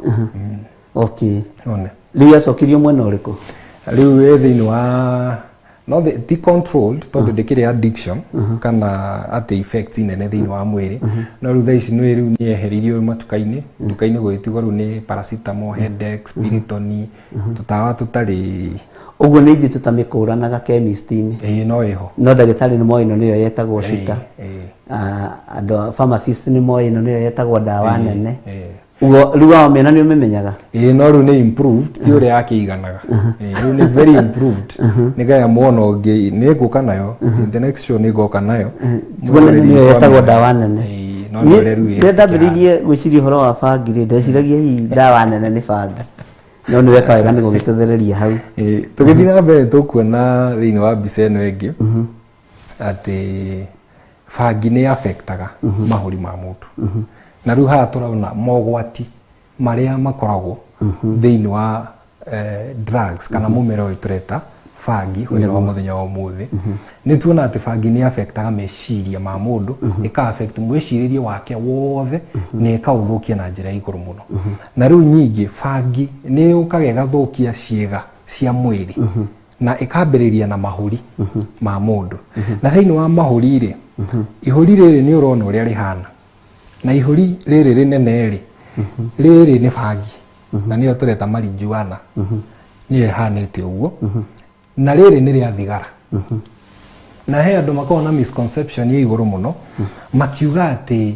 okay
one
riu acokirio mwena uriku
riu thiini wa no the controlled tondu ndikire addiction kana ati effects nene thiini wa mwiri no riu thaici ni riu ni eheririo matuka-ini nduka-ini gwitigwo riu ni paracetamol headache spiritoni tutawa tutari
uguo ni ithu tutamikũranaga chemist-ini
no iho
no ndagĩtarĩ nĩ moĩ ĩno nĩyo yetagwo cuta andũ pharmacist nĩ moĩ ĩno nĩyo yetagwo ndawa nene uguo rĩu wamĩona nĩ ũmĩmenyaga
no rĩu nĩ improved ti ũrĩa yakĩiganaga rĩu nĩ very improved nĩgetha muona ũngĩ nĩ ngũka nayo the next show nĩ ngoka nayo
nĩyo yetagwo ndawa nene rĩrĩa ndambĩrĩirie gwĩciria ũhoro wa bangi rĩ ndeciragia hihi ndawa nene nĩ bangi no nĩ weka wega nĩ gũgĩtũthereria hau
tũgĩthiĩ na mbere tũkuona thĩinĩ wa mbica ĩno ĩngĩ atĩ bangi nĩ affectaga mahũri ma mũndũ na rĩu haha tũraona mogwati marĩa makoragwo thĩinĩ wa drugs kana mũmera ũyũ tũreta bangi hũthĩra wa mũthenya wa ũmũthĩ nĩ tuona atĩ bangi nĩ affectaga meciria ma mũndũ ĩka affect mwĩcirĩrie wake wothe na ĩkaũthũkia na njĩra igũrũ mũno na rĩu nyingĩ bangi nĩ yũkaga ĩgathũkia ciĩga cia mwĩrĩ na ĩkambĩrĩria na mahũri ma mũndũ na thĩinĩ wa mahũri rĩ ihũri rĩrĩ nĩ ũrona ũrĩa rĩhana na ihũri rĩrĩ rĩnene rĩ rĩrĩ nĩ bangi na nĩyo tũreta marijuana nĩyo ĩhanĩte ũguo na rĩrĩ nĩ rĩa thigara na he andũ makoragwo na misconception ya igũrũ mũno makiuga atĩ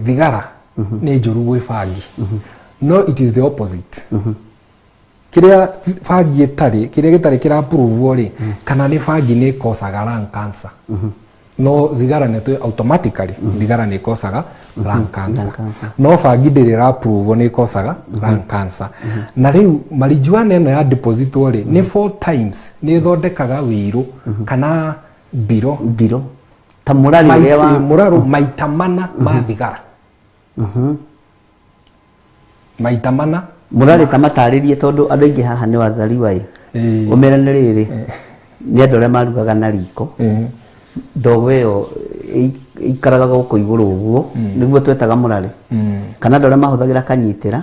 thigara nĩ njũru gwĩ bangi no it is the opposite kĩrĩa bangi ĩtarĩ kĩrĩa gĩtarĩ kĩrapruvwo rĩ kana nĩ bangi nĩ ĩkosaga lung cancer no thigara nĩ automatically thigara nĩ ĩkosaga lung cancer no bangi ndĩrĩ rapruvwo nĩ ĩkosaga lung cancer na rĩu marijuana ĩno ya depositwo rĩ nĩ 4 times nĩ ĩthondekaga wĩirũ kana mbiro
ta mũrari ũrĩa wa
mũraro maita mana ma thigara maita mana
mũrari ta matarĩrie tondũ andũ aingĩ haha nĩ wazariwa ũmera nĩ rĩrĩ nĩ andũ arĩa marugaga na riko ndogo ĩyo ikaraga gũkũ igũrũ ũguo nĩguo twetaga mũrari kana andũ arĩa mahũthagĩra kanyitĩra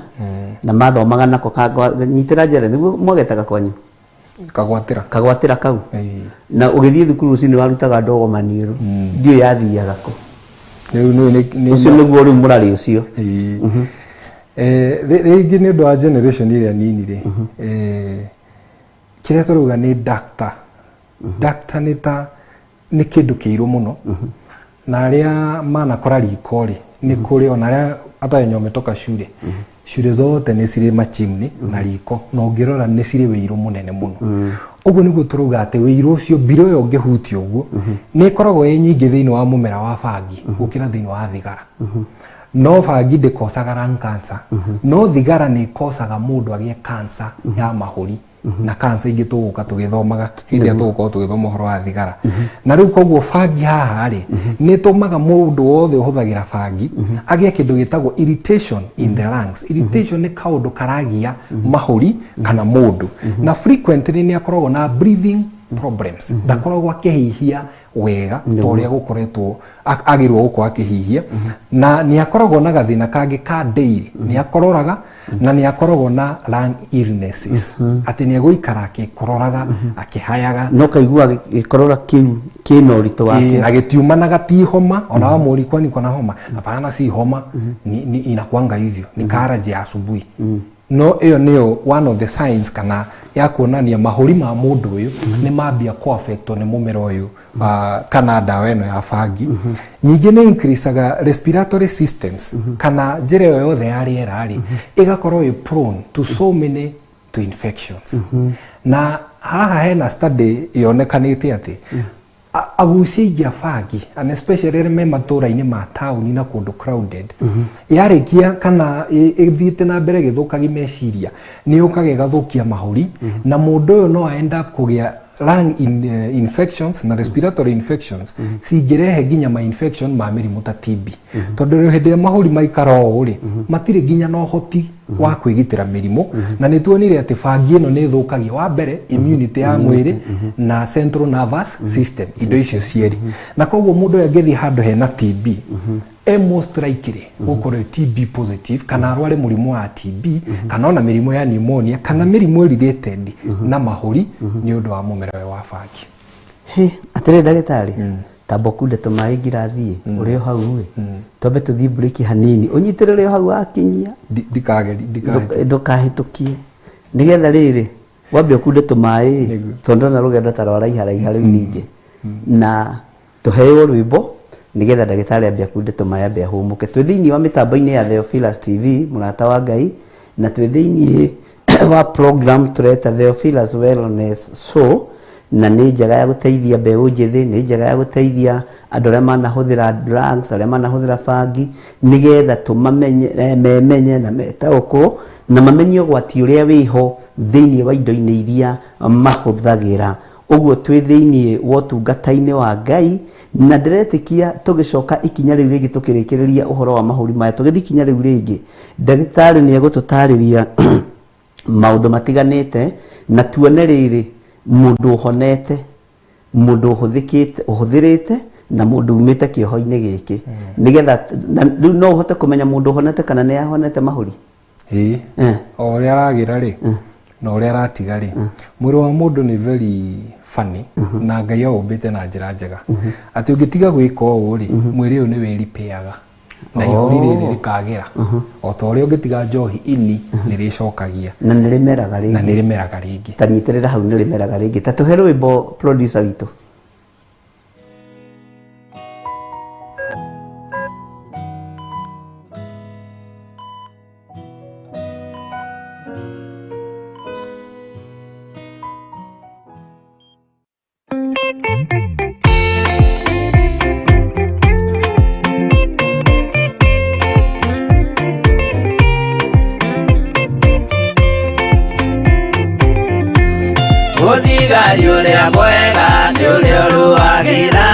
na mathomaga nako kanyitĩra njere nĩguo mwagetaga kwanyu kagwatĩra kau na ũgĩthiĩ thukuru ũcio nĩ warutaga ndogo maniũrũ ndiũ yathiaga kũ ũcio nĩguo rĩu mũrari ũcio
rĩngĩ nĩ ũndũ wa generation ĩrĩa nini rĩ kĩrĩa tũrauga nĩ doctor nĩ kĩndũ kĩirũ mũno na arĩa manakora riko rĩ nĩ kũrĩ ona arĩa hata wenye wametoka shule zote nĩ cirĩ machimney na riko na ũngĩrora nĩ cirĩ wĩirũ mũnene mũno ũguo nĩguo tũrauga atĩ wĩirũ ũcio mbiro ĩyo ũngĩhutia ũguo nĩ ĩkoragwo ĩ nyingĩ thĩinĩ wa mũmera wa bangi gũkĩra thĩinĩ wa thigara no bangi ndĩkosaga lung cancer no thigara nĩ ĩkosaga mũndũ agĩe cancer ya mahũri na cancer ingĩ tũgũka tũgĩthomaga hĩndĩ ĩrĩa tũgũkorwo tũgĩthoma ũhoro wa thigara na rĩu koguo bangi haha rĩ nĩ tũmaga mũndũ wothe ũhũthagĩra bangi agĩe kĩndũ gĩtagwo irritation in the lungs irritation nĩ kaũndũ karagia mahũri kana mũndũ na frequently nĩ akoragwo na breathing problems ndakoragwo akĩhihia wega torĩa gũkoretwo agĩrwo gũkorwo akĩhihia na nĩ akoragwo na gathĩna kangĩ ka daily nĩ akororaga na nĩ akoragwo na lung illnesses atĩ nĩ egũikara akĩkororaga akĩhayaga
no kaigua gĩkorora kĩu kĩna ũritũ wake
na gĩtiumanaga ti homa ona wa mũri kwani kona homa hapana si homa ni inakuanga hivyo ni karaje asubuhi no ĩyo nĩyo one of the signs kana ya kuonania mahũri ma mũndũ ũyũ nĩ mambia ku affect nĩ mũmera ũyũ kana ndawa ĩno ya bangi. Nyingĩ nĩ increasaga respiratory systems kana njĩra ĩyo yothe ya rĩera rĩ ĩgakorwo ĩ prone to so many to infections. Na haha hena study yonekanĩte atĩ agucia ingĩ a bangi and especially rĩrĩa me matũra-inĩ ma taũni na kũndũ crowded yarĩkia kana ĩthiĩte na mbere gĩthũkagia meciria nĩ yũkaga ĩgathũkia mahũri na mũndũ ũyũ no end up kũgĩa lung infections na respiratory infections cingĩrehe nginya ma infection ma mĩrimũ ta TB tondũ hĩndĩ ĩrĩa mahũri maikara ũũ rĩ matirĩ nginya na ũhoti wa kwĩgitĩra mĩrimũ na nĩ tuonire atĩ bangi ĩno nĩ ĩthũkagia wa mbere immunity ya mwĩrĩ na central nervous system indo icio cierĩ na koguo mũndũ angĩthiĩ handũ hena TB most likely gũkorwo TB positive kana arware mũrimũ wa TB kana ona mĩrimũ ya pneumonia kana mĩrimũ related na mahũri nĩ ũndũ wa mũmera wa bangi.
Atĩrĩ ndagĩtarĩ tamba kunde tũmaĩ ngirathi ũrĩ o hau twambe tũthiĩ break hanini ũnyitĩrĩre o hau akinyia ndũkahĩtũkie nĩgetha rĩrĩ wambe ũkunde tũmaĩ tondũ na rũgendo ta rwa raiha rĩu ningĩ na tũheo rwĩmbo nĩgetha ndagĩtarĩ ambia kunde tũmaĩ ambia hũmũke. Twĩ thĩinĩ wa mĩtambo-inĩ ya Theophilus TV mũrata wa Ngai na twĩ thĩinĩ wa program tureta Theophilus Wellness Show na nĩ njega ya gũteithia mbeũ njĩthĩ nĩ njega ya gũteithia andũ arĩa manahũthĩra drugs arĩa manahũthĩra bangi nĩgetha tũmamenye memenye na metaũkũ na mamenye ũgwati ũrĩa wĩho thĩinĩ wa indo-inĩ iria mahũthagĩra. Ũguo twĩ thĩinĩ wa ũtungata-inĩ wa Ngai na ndĩretĩkia tũgĩcoka ikinya rĩu rĩngĩ tũkĩrĩkĩrĩria ũhoro wa mahũri maya tũgĩthiĩ ikinya rĩu rĩngĩ ndagĩtarĩ nĩ egũtũtarĩria maũndũ matiganĩte na tuone rĩrĩ mũndũ ũhonete mũndũ ũhũthĩrĩte na mũndũ umĩte kĩoho-inĩ gĩkĩ nĩgetha rĩu no ũhote kũmenya mũndũ ũhonete kana nĩ ahonete mahũri
o ũrĩa aragĩra rĩ na ũrĩa aratiga rĩ mwĩrĩ wa mũndũ nĩ very funny na Ngai aumbĩte na njĩra njega atĩ ũngĩtiga gwĩka ũũ rĩ mwĩrĩ ũyũ nĩ wĩripĩaga na ihũri rĩrĩ rĩkagĩra o ta ũrĩa ũngĩtiga njohi ini nĩ rĩcokagia
na nĩ rĩmeraga
rĩngĩ
ta nyitĩrĩra hau nĩ rĩmeraga rĩngĩ ta tũhe rwĩmbo producer witũ.
Ũthigari ũrĩa mwega nĩ ũrĩa ũrũagĩra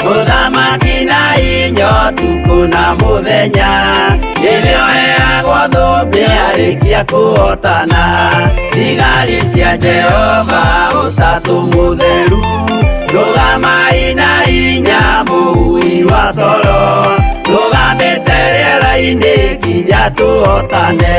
mũthamaki na inya ũtukũ na mũthenya nĩrĩo heagwo thũmbĩ arĩkia kũhotana. Thigari cia Jehova ũtatũ mũtheru rũgamai na inya mũui wa coro rũgamĩte rĩera-inĩ nginya tũhotane.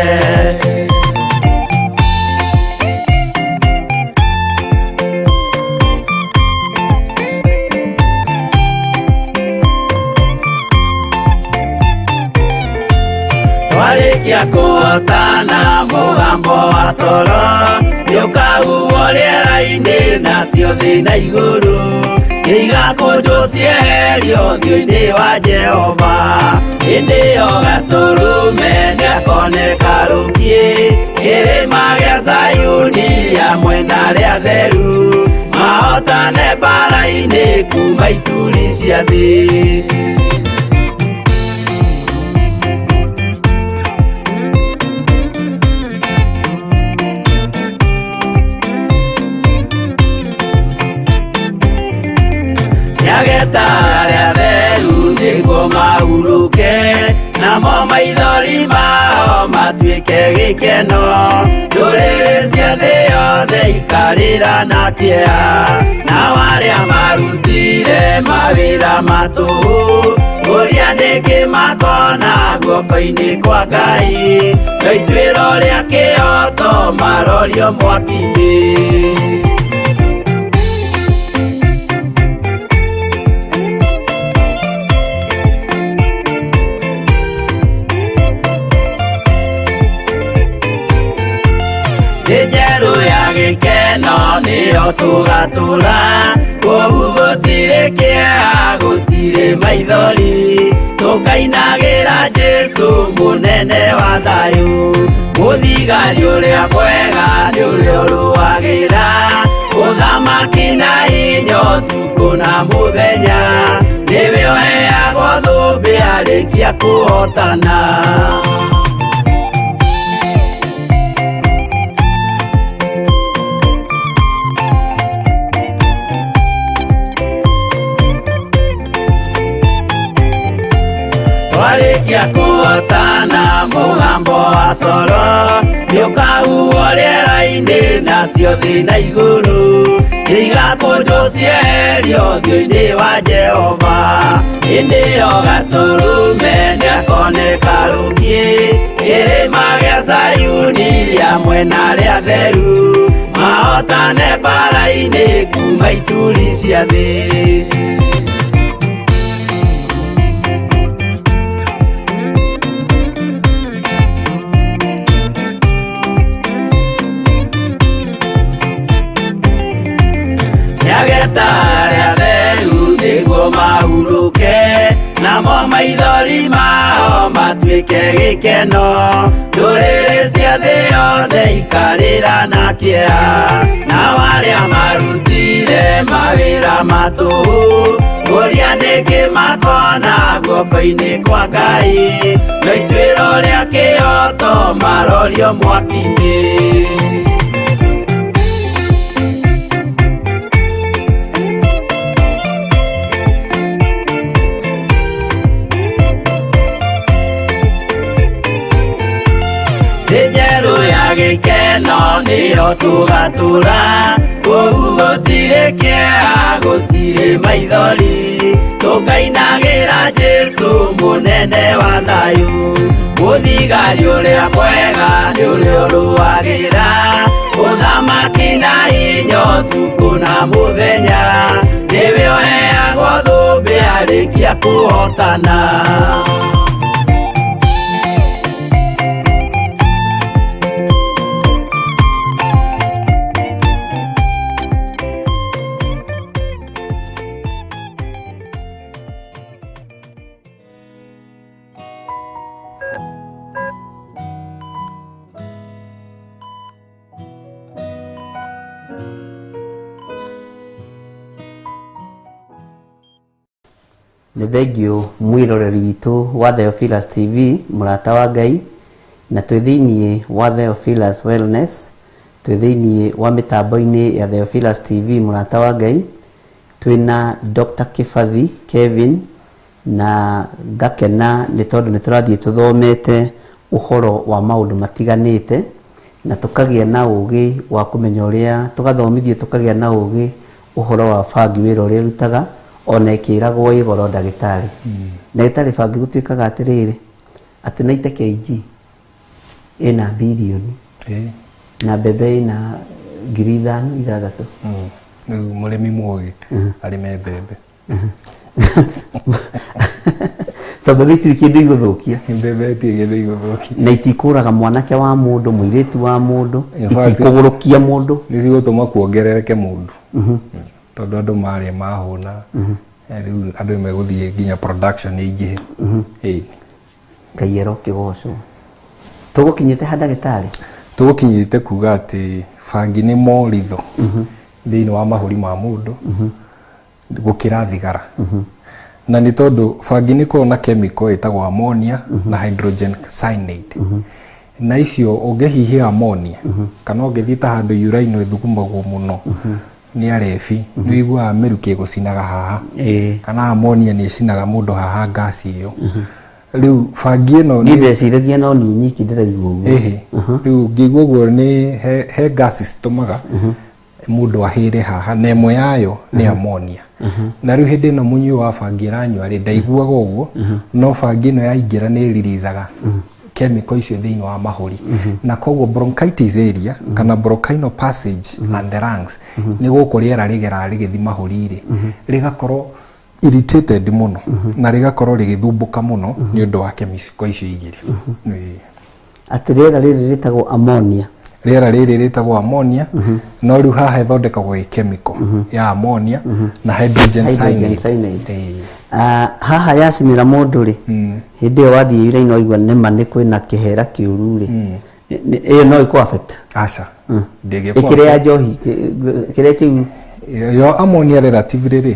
Twarĩkia kũhotana mũgambo wa coro nĩũkahuhwo rĩera-inĩ nacio thĩ na igũrũ igakũnjwo cieherio ũthiũ-inĩ wa Jehova. Hĩndĩ ĩyo gatũrũme nĩakoneka rũngiĩ kĩrĩma gĩa Zayuni hamwe na arĩa atheru mahotane mbara-inĩ kuma ituri cia thĩ. Nyageta arĩa atheru nĩguo mahurũke namo maithori mao matuĩke gĩkeno. Ndũrĩrĩ cia thĩ yothe ikarĩra na kĩeha nao arĩa marutire mawĩra matũhũ ũrĩa nĩngĩ makona guoko-inĩ kwa Ngai na ituĩro rĩa kĩhoto marorio mwaki-inĩ. tugatura koguo gutire kia gutire maithori tukainagira Jesu munene wa thayu muthigari uria mwega ni uria uruagira uthamaki na inyo tuko na muthenya niwe oheagwo thumbi arikia kuhotana warikia kuhotana mugambo wa coro niukahuo riera-ini nacio thi na iguru igakunjwo cieherio thio-ini wa Jehova indi yo gaturume niakoneka rungi irima gia Zayuni hamwe na ria theru mahotane mbara-ini kuma ituri cia thi Nyagetare theru niguo mahuruke namo maithori mao matuike gikeno ndũrĩrĩ cia thĩ yothe ikarĩra na kĩeha na arĩa marutire mawĩra matũhũ ũrĩa nĩngĩ makona guoko-inĩ kwa Ngai na ituĩro rĩa kĩhoto marorio mwaki-inĩ Njeru ya gikeno niyo tugatura koguo gutire kia gutire maithori tukainagira Jesu munene wa thayu muthigari uria mwega ni uria uruagira uthamaki na inyo tuko na muthenya niwe oheagwo thumbi arikia kuhotana
nĩ thengio mwĩroreri witũ wa Theophilus TV mũrata wa Ngai na twĩ thĩinĩ wa Theophilus Wellness twĩ thĩinĩ wa mĩtambo-inĩ ya Theophilus TV mũrata wa Ngai twĩna Dr. Kibathi Kevin na ngakena nĩ tondũ nĩ tũrathiĩ tũthomete ũhoro wa maũndũ matiganĩte na tũkagĩa na ũgĩ wa kũmenya ũrĩa tũgathomithio tũkagĩa na ũgĩ ũhoro wa bangi wĩra ũrĩa rutaga ona ikiragwo igoro ndagĩtarĩ ndagĩtarĩ bangi gũtuĩkaga atĩrĩrĩ atĩ na ite kg ina bilioni na mbembe ina 5,000
rĩu mũrĩmi mũgĩ arĩme mbembe
tondũ mbembe itirĩ kĩndũ igũthũkia
mbembe itirĩ kĩndũ igũthũkia
na itikũraga mwanake wa mũndũ mũirĩtu wa mũndũ itikũgũrũkia mũndũ
nĩcigũtũma kuongerereke mũndũ tondũ andũ marĩa mahũna rĩu andũ megũthiĩ nginya production ingĩhe
Ngai arokĩgocwo tũgũkinyĩte ha ndagĩtarĩ
tũgũkinyĩte kuga atĩ bangi nĩ moritho thĩinĩ wa mahũri ma mũndũ gũkĩra thigara na nĩ tondũ bangi nĩ korwo na chemical ĩtagwo ammonia na hydrogen cyanide na icio ũngĩhihia ammonia kana ũngĩthiĩ ta handũ urine ĩthugumagwo mũno nĩ arebi nĩ wĩiguaga mĩrukĩ ĩgũcinaga haha kana ammonia nĩ ĩcinaga mũndũ haha ngasi ĩyo rĩu bangi ĩno
nĩ ndeciragia no niĩ nyiki ndĩraigua ũguo
rĩu ngĩigua ũguo nĩ he ngasi citũmaga mũndũ ahĩre haha na ĩmwe yayo nĩ ammonia na rĩu hĩndĩ ĩno mũnyui wa bangi ĩranyua rĩ ndaiguaga ũguo no bangi ĩno yaingĩra nĩ ĩriricaga chemical icio thĩinĩ wa mahũri na koguo bronchitis area kana bronchial passage and the lungs nĩ gũkũ rĩera rĩgeraga rĩgĩthiĩ mahũri-rĩ rĩgakorwo irritated mũno na rĩgakorwo rĩgĩthumbũka mũno nĩ ũndũ wa chemical icio igĩrĩ
atĩ rĩera rĩrĩ rĩtagwo ammonia
rĩera rĩrĩ rĩtagwo ammonia no rĩu haha ĩthondekagwo chemical ya ammonia na hydrogen cyanide.
Haha yacinĩra mũndũ rĩ hĩndĩ ĩyo wathiĩ wĩra-inĩ waigua nĩma nĩ kwĩna kĩhera kĩũru rĩ ĩyo no ĩkũ affect?
Aca
ĩkĩrĩa njohi kĩrĩa kĩu
yo ammonia relatively rĩ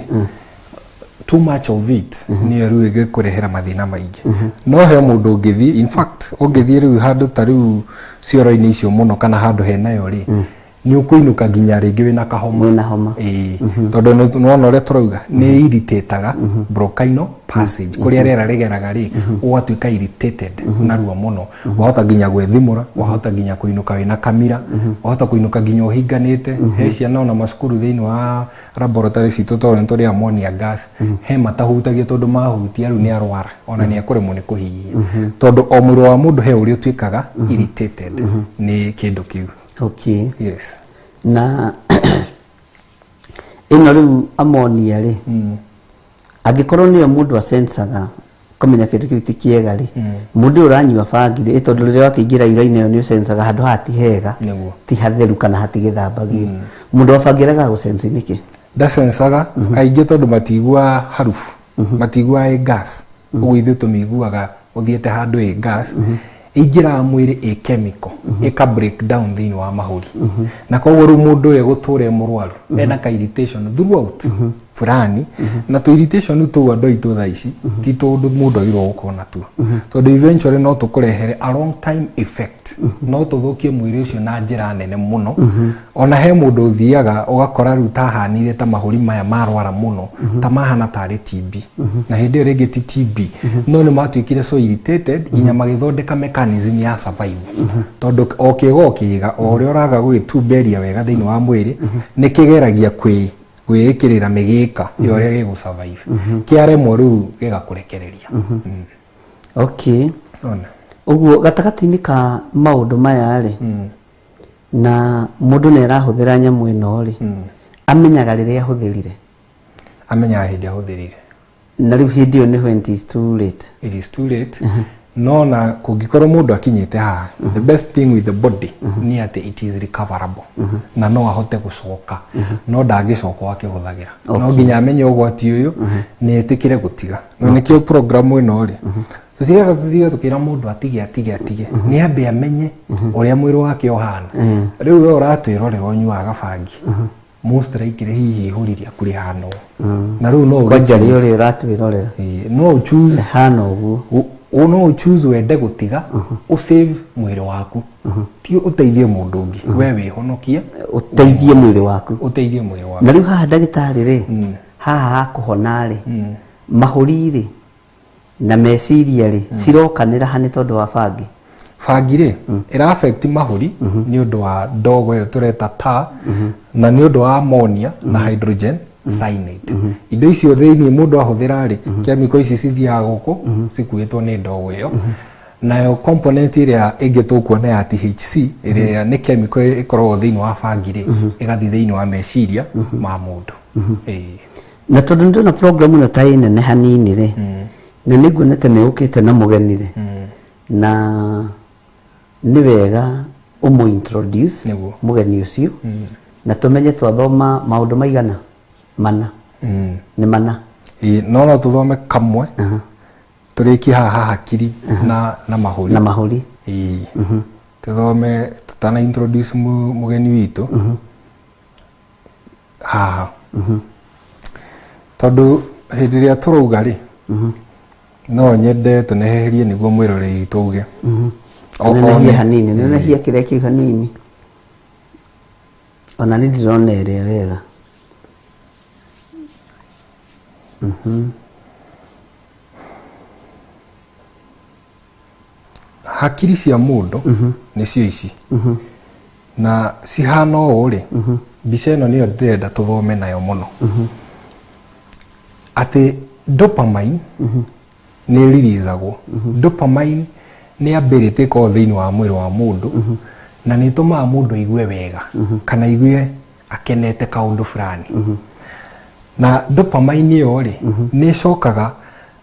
too much of it niyo rĩu ĩgĩkũrehera mathĩna maingĩ no he mũndũ ũngĩthiĩ in fact ũngĩthiĩ rĩu handũ ta rĩu cioro-inĩ icio mũno kana handũ henayo rĩ ni ukuinuka nginya rĩngĩ wĩna kahoma
wĩna homa
tondũ no ũrĩa tũrauga nĩ irritateaga bronchial passage kũrĩa rĩera rĩgeraga rĩ ũgatuĩka irritated na ruo mũno wahota nginya gwĩthimũra wahota nginya kũinuka wĩna kamira wahota kũinuka nginya ũhinganĩte he ciana ona macukuru thĩinĩ wa laboratory citũ tondũ tũrĩ ammonia gas he matahutagia tondũ mahutia rĩu nĩ arwara ona nĩ ekũremwo nĩ kũhihia tondũ o mwĩrĩ wa mũndũ he ũrĩa ũtuĩkaga irritated nĩ kĩndũ kĩu.
Okay.
Yes.
Na ino rĩu ammonia rĩ angĩkorwo nĩyo mũndũ asensaga kũmenya kĩndũ kĩu ti kĩega rĩ mũndũ ũranyua bangi rĩ tondũ rĩrĩa wakĩingĩra ira-inĩ ĩyo nĩ ũsensaga handũ hati hega ti hatheru kana hatigĩthambagio mũndũ wa bangi rega gũsensi nĩkĩ?
Ndasensaga aingĩ tondũ matigua harufu matigua gas ũguo ithuĩ tũmĩiguaga ũthiĩte handũ gas ingĩraga mwĩrĩ ĩ chemical ĩka break down thĩinĩ wa mahũri na koguo rĩu mũndũ ũyũ gũtũra mũrwaru ena ka irritation throughout fulani na tu irritation tu andũ aitũ thaa ici ti tondũ mũndũ agĩrwo gũkorwo natuo tondũ eventually no tũkũrehere a long time effect no tũthũkie mwĩrĩ ũcio na njĩra nene mũno ona he mũndũ ũthiaga ũgakora rĩu tahanire ta mahũri maya marwara mũno ta mahana tarĩ TB na hĩndĩ ĩyo rĩngĩ ti TB no nĩ matuĩkire so irritated nginya magĩthondeka mechanism ya survive tondũ o kĩgo kĩga o ũrĩa ũraga gwĩtumberia wega thĩinĩ wa mwĩrĩ nĩ kĩgeragia gwĩkĩrĩra mĩgĩka ya ũrĩa gĩgũ survive kĩaremwo rĩu gĩgakũrekereria.
Okay. Ũguo gatagatĩ-inĩ ka maũndũ maya rĩ na mũndũ nĩ arahũthĩra nyamũ ĩno rĩ amenyaga rĩrĩa ahũthĩrire?
Amenyaga hĩndĩ ahũthĩrire.
Na rĩu hĩndĩ ĩyo nĩ when it is too late?
It is too late. No na kũngĩkorwo mũndũ akinyĩte haha the best thing with the body nĩ atĩ it is recoverable na no ahote gũcoka no ndangĩcoka akĩhũthagĩra no nginya amenye ũgwati ũyũ nĩ etĩkĩre gũtiga na nĩkĩo program ĩno rĩ tũtigaga tũthiĩ tũkĩra mũndũ atige nĩ ambe amenye ũrĩa mwĩrĩ wake ũhana rĩu we ũratwĩrorera ũnyuaga bangi most likely hihi ihũri rĩaku rĩhana ũũ na rĩu no
ũgĩjarĩ ũrĩa ũratwĩrorera
no choose
hana ũguo
no choose wende gũtiga ũsave mwĩrĩ waku ti ũteithie mũndũ ũngĩ we wĩhonokie
ũteithie mwĩrĩ waku
na
rĩu haha ndagĩtarĩ rĩ haha hakũhona rĩ mahũri rĩ na meciria rĩ cirokanĩra hanĩ tondũ wa bangi?
Bangi rĩ ĩra affect mahũri nĩ ũndũ wa ndogo ĩyo tũreta tar na nĩ ũndũ wa ammonia na hydrogen cyanide indo icio thĩinĩ mũndũ ahũthĩra rĩ chemical ici cithiaga gũkũ cikuĩtwo nĩ ndogo ĩyo nayo component ĩrĩa ĩngĩ tũkuona ya THC ĩrĩa nĩ chemical ĩkoragwo thĩinĩ wa bangi rĩ ĩgathiĩ thĩinĩ wa meciria ma mũndũ.
Na tondũ ndona program ĩno ta nene hanini rĩ na nĩnguonete nĩ ũkĩte na mũgeni rĩ na nĩ wega ũmũ introduce mũgeni ũcio na tũmenye twathoma maũndũ maigana mana nĩ mana
no tũthome kamwe tũrĩkie haha hakiri na mahũri tũthome tũtana introduce mũgeni witũ haha tondũ hĩndĩ ĩrĩa tũrauga rĩ no nyende tũneherie nĩguo mwĩroreri tũuge
nenehia hanini nenehia kĩrĩa kĩu hanini ona nĩ ndĩrona ĩrĩa wega
hakiri cia mũndũ nĩcio ici na cihana ũũ rĩ mbica ĩno nĩyo ndĩrenda tũthome nayo mũno atĩ dopamine nĩ releaseagwo dopamine nĩ ability ĩkoragwo thĩinĩ wa mwĩrĩ wa mũndũ na nĩ ĩtũmaga mũndũ aigue wega kana aigue akenete kaũndũ fulani na dopamine ĩyo rĩ nĩ ĩcokaga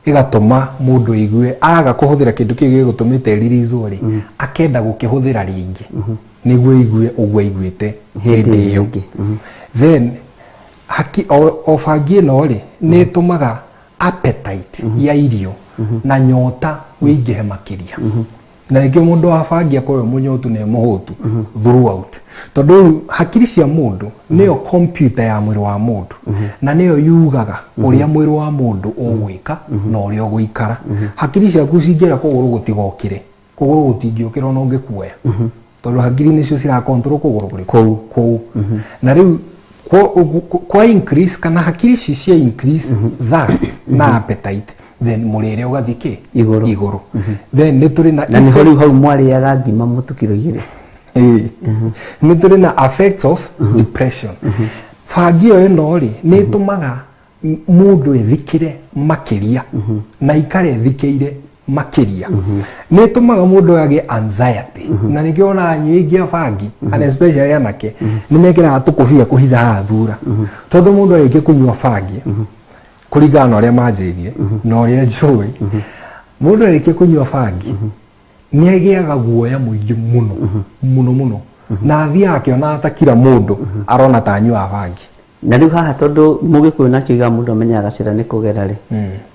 ĩgatũma mũndũ aigue aga kũhũthĩra kĩndũ kĩu gĩgũtũmĩte release rĩ akenda gũkĩhũthĩra rĩngĩ niguo igue ugwe iguite hindi iyo then o bangi no ri ni tumaga appetite ya irio na nyota wiingihe makiria na nikio mundu wa bangi akorwo munyotu ne muhutu throughout tondu hakiri cia mundu niyo computer ya mwiri wa mundu na niyo yugaga uria mwiri wa mundu ugwika na uria ugwikara hakiri ciaku cingira kuguru gutigokire kuguru gutingiukira no ngikuoya tondu hakiri nicio cira control kuguru kuri kou na riu kwa increase kana hakiri cia increase thirst na appetite then murire ugathike iguru then ni turi na
ni hori hau mwari ya ngima mutukiro igire
ni turi na effects of depression fagio eno ri ni tumaga mundu ethikire makiria na ikare ethikeire makiria ni tumaga mundu age anxiety na nikiona anyingi afangi and especially anake ni mekira tukufia kuhitha hathura tondu mundu areke kunywa fangi kuringana uria manjirie na uria njui mundu areke kunywa fangi ni agiaga guoya muingi muno na athia akiona ata kila mundu arona ta nyua fangi
na riu haha tondu mugikuyu na kiuga mundu amenya agacira ni kugera ri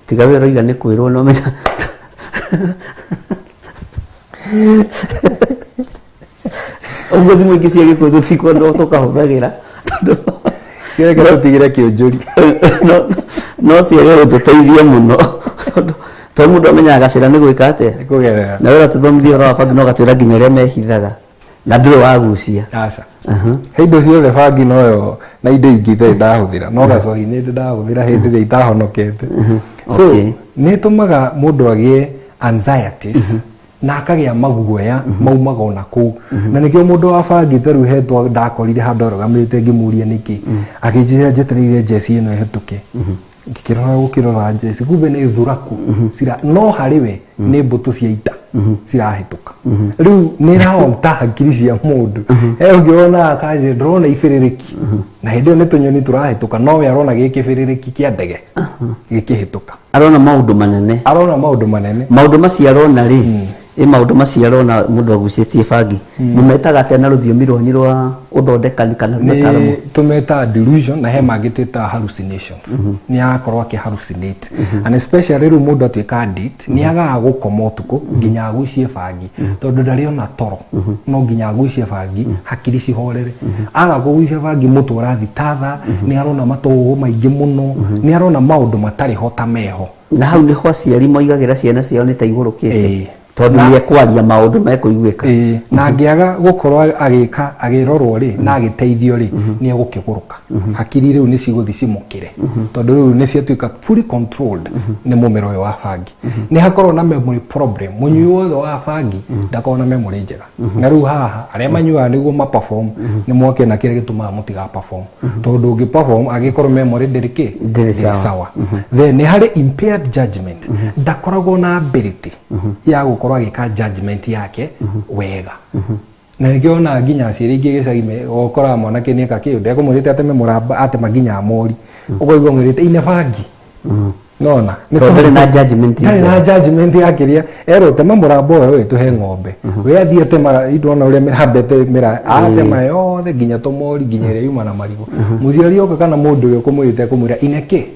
tiga wira iga ni kwirwo no menya Ogo thimu ingi cia gikuyu tutiko ndo tukahuthagira
cireke tutigire kionjuri
no ciage gututeithia muno to mundu amenya agacira ni gwika ate
kugerera
na wira tuthomithio ro bangi no gatwira nginya uria mehithaga na ndure wagucia
aca heindo ciothe bangi noyo na indo ingi the ndahuthira no gacori ni ndahuthira hindi ri itahonokete so ni tumaga mundu agie anxieties na akagia maguoya maumaga ona ku na nikio mundu wa bangi theru hetwa ndakorire handu rogamite ngimuria niki akijira jeterire jesi ino hetuke ngikirora gukirora jesi kumbe ni thuraku cira no hariwe ni mbutu cia ita cirahituka riu ni raonta hakiri cia mundu ungiona akaje drone ifiririki na hindio ni tunyoni turahituka no we arona gikifiririki kia ndege gikihituka
arona maundu manene maundu maciarona ri maundu maciarona mundu agucitie bangi ni metaga ate na ruthiomi rwanyu rwa uthondekani kana
ni tumeta delusion na he mangitwita hallucinations ni akorwa ki hallucinate and especially ru mundu atwika addict ni agaga gukoma utuku nginya agucie bangi tondu ndariona toro no nginya agucie bangi hakiri cihorere aga kugucia bangi mutu urathi tatha ni arona matogo maingi muno ni arona maundu matari hota meho
na hau ni hwaciari moigagira ciana ciao ni ta iguru kite tondu ni ekwaria maundu mekuiguika
na ngiaga gukorwa agika agirorwo ri na agiteithio ri ni egukiguruka hakiri riu ni ciguthi cimukire tondu riu ni ciatuika fully controlled ni mumero uyu wa bangi ni hakorwo na memory problem munyui wothe wa bangi ndakorwo na memory njega na riu haha aria manyua niguo ma perform ni mwoke na kire gituma mutiga perform tondu ngi perform agikorwo memory ndirike sawa then ni hari impaired judgment ndakoragwo na ability ya gukorwa agika judgment yake wega na nikiona nginya ciiri ingi gicagime gukora mwanake ni akakiu ndekumurite ateme muramba atema nginya amori ugoigwa ngirite ine bangi nona
ni tondari na judgment
yakiria ero tema muramba we tuhe ng'ombe we athie tema idona uria mirambete mira atema yothe nginya tomori nginya ire yuma na marigo muciari oka kana mundu uria kumurite kumura ineke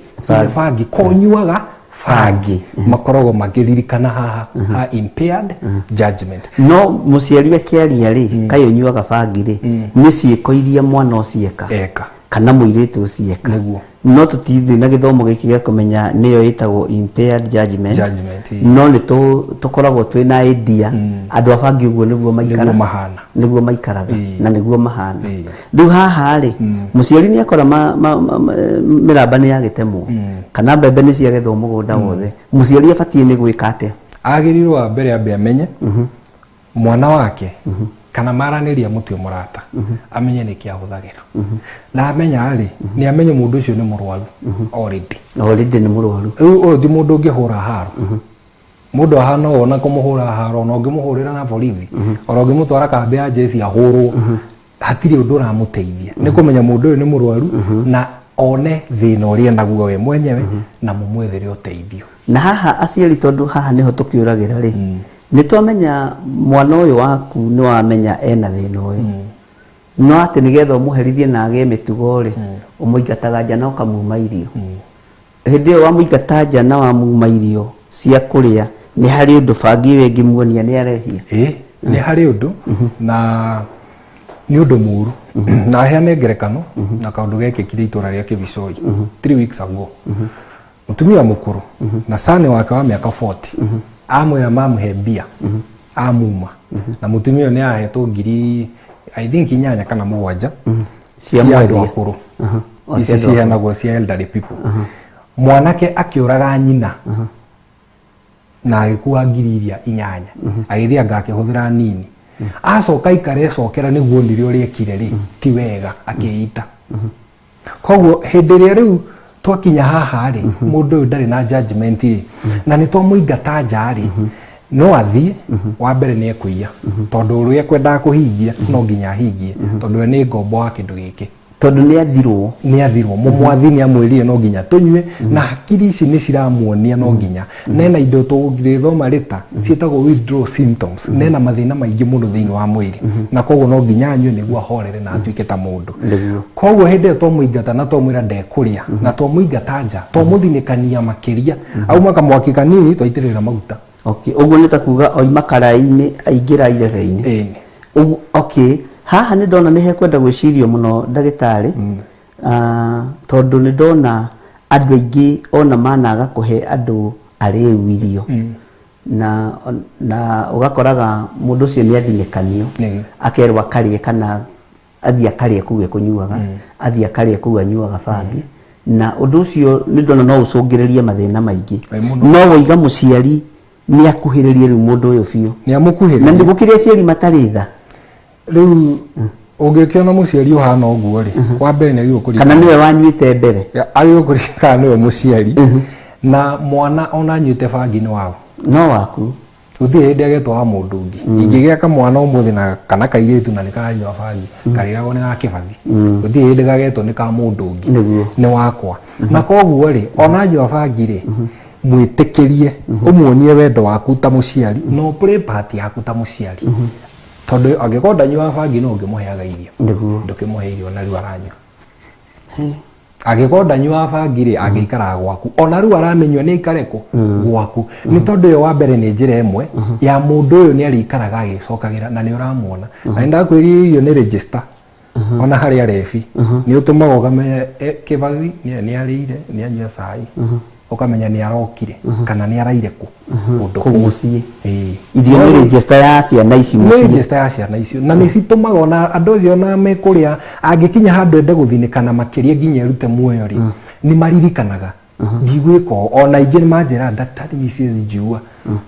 bangi konyuaga bangi makorogo magiririkana haha ha impaired judgment
no muciari akiaria ri kayo nyuaga bangi ri ni ciiko iria mwana ucieka kana muiritu ucieka no tutithi na githomo giki gia kumenya niyo itagwo impaired judgment no ni tukoragwo twina idea andu abangi uguo niguo maikaraga na niguo mahana riu haha ri muciari ni akora miramba ni yagitemwo kana mbembe ni ciagethwo mugunda wothe muciari abatie ni gwika atia
agirirwo mbere ambe amenye mwana wake kana maraniria mutwe murata amenye ni kia huthagira na amenya ari ni amenye mundu ucio ni murwaru
already ni murwaru
riu ndi mundu ngihura haro mundu ahana ona kumuhura haro no ngimuhurira na borithi oro ngimutwara kambe ya jesi ahurwo hatiri undu ra muteithia ni kumenya mundu uyu ni murwaru na one thina uria naguo we mwenyewe na mumwethere uteithio
na haha aciari tondu haha niho tukiuragira ri nitwamenya mwana uyu waku ni wamenya ena thina uyu no ati nigetha umuherithie na age mitugo ri umuingataga nja na ukamuma irio hindi iyo wamuingata nja na wamuma irio cia kuria ni hari undu bangi wengi muonia ni arehia
ni hari undu na ni undu muru na heane ngerekano na kaundu gekikire itura ria Kibicoi 3 weeks ago mutumia mukuru na sane wake wa miaka 40 amwira mamuhe mbia amuma na mutumia ni ahetwo ngiri I think inyanya kana mugwanja cia andu akuru ici ciheanagwo cia elderly people mwanake akiuraga nyina na agikuwa ngiri iria inyanya agithia ngakihũthĩra nini acoka ikarecokera niguo ndirio riekire ri ti wega akiita koguo hindi ria riu twakinya haha ri mundu uyu ndari na judgment ri na ni twamuingata nja ri no athie wa mbere ni ekuiya tondu uria kwenda kuhingia no nginya ahingie tondu we ni ngombo wa kindu giki
tondu ni athirwo mumwathi ni amwirire no nginya tunywe na hakiri ici ni ciramuonia no nginya nena indo tungithoma rita cietagwo withdrawal symptoms nena mathina maingi muno thiini wa mwiri na koguo no nginya anywe niguo ahorere na atuike ta mundu koguo hindi twamuingata na twamwira ndekuria na twamuingata nja twamuthinikania makiria auma kamwaki kanini twaitirira maguta okay uguo ni ta kuga oima karai-ini aingira irebe-ini okay haha ni ndona ni hekwenda gwicirio muno ndagitari tondu ni ndona andu aingi ona managa kuhe andu ariu irio na ugakoraga mundu ucio ni athinekanio akerwa karie kana athia karie kuwe kunyuaga athia karie kuwe anyuaga bangi na undu ucio ni ndona no ucungiririe mathina maingi no woiga muciari ni akuhiririe riu mundu uyu biu
ni amukuhiririe
na ndigukiria aciari matari tha
riu ungikiona muciari uhana uguo ri wa mbere ni agio kuri
kana niwe wanyuite mbere
agio kuri kana niwe muciari na mwana ona nyuite bangi ni wao
no waku
uthie hindi agetwo wa mundu ungi ingigiaka mwana umuthi na kana kairitu na nikaranywa bangi kariragwo ni ga kibathi uthie hindi gagetwo ni ka mundu ungi ni wakwa na koguo ri ona nywa bangi ri mwitikirie umuonie wendo waku ta muciari no play part yaku ta muciari tondu angikorwo ndanyua bangi no ngimuheaga irio ndukimuhe irio na riu aranyua angikorwo ndanyua bangi ri angiikara gwaku ona riu aramenywa ni ikareko gwaku ni tondu yo wa mbere ni njira imwe ya mundu uyu ni arikaraga agicokagira na ni uramuona na ndakwiria irio ni register ona hari arefi ni utumaga ukamenya kibathi ni arire ni anyua cai ukamenya ni arokire kana ni araire ku undu
kumucie irio ni register ya ciana ici
mucie register ya ciana ici na ni citumaga ona andu acio na mekuria angikinya handu ende guthinikana makiria nginya erute muoyo ri ni maririkanaga ndigwika ona ingi ni manjira daktari Mrs. Jua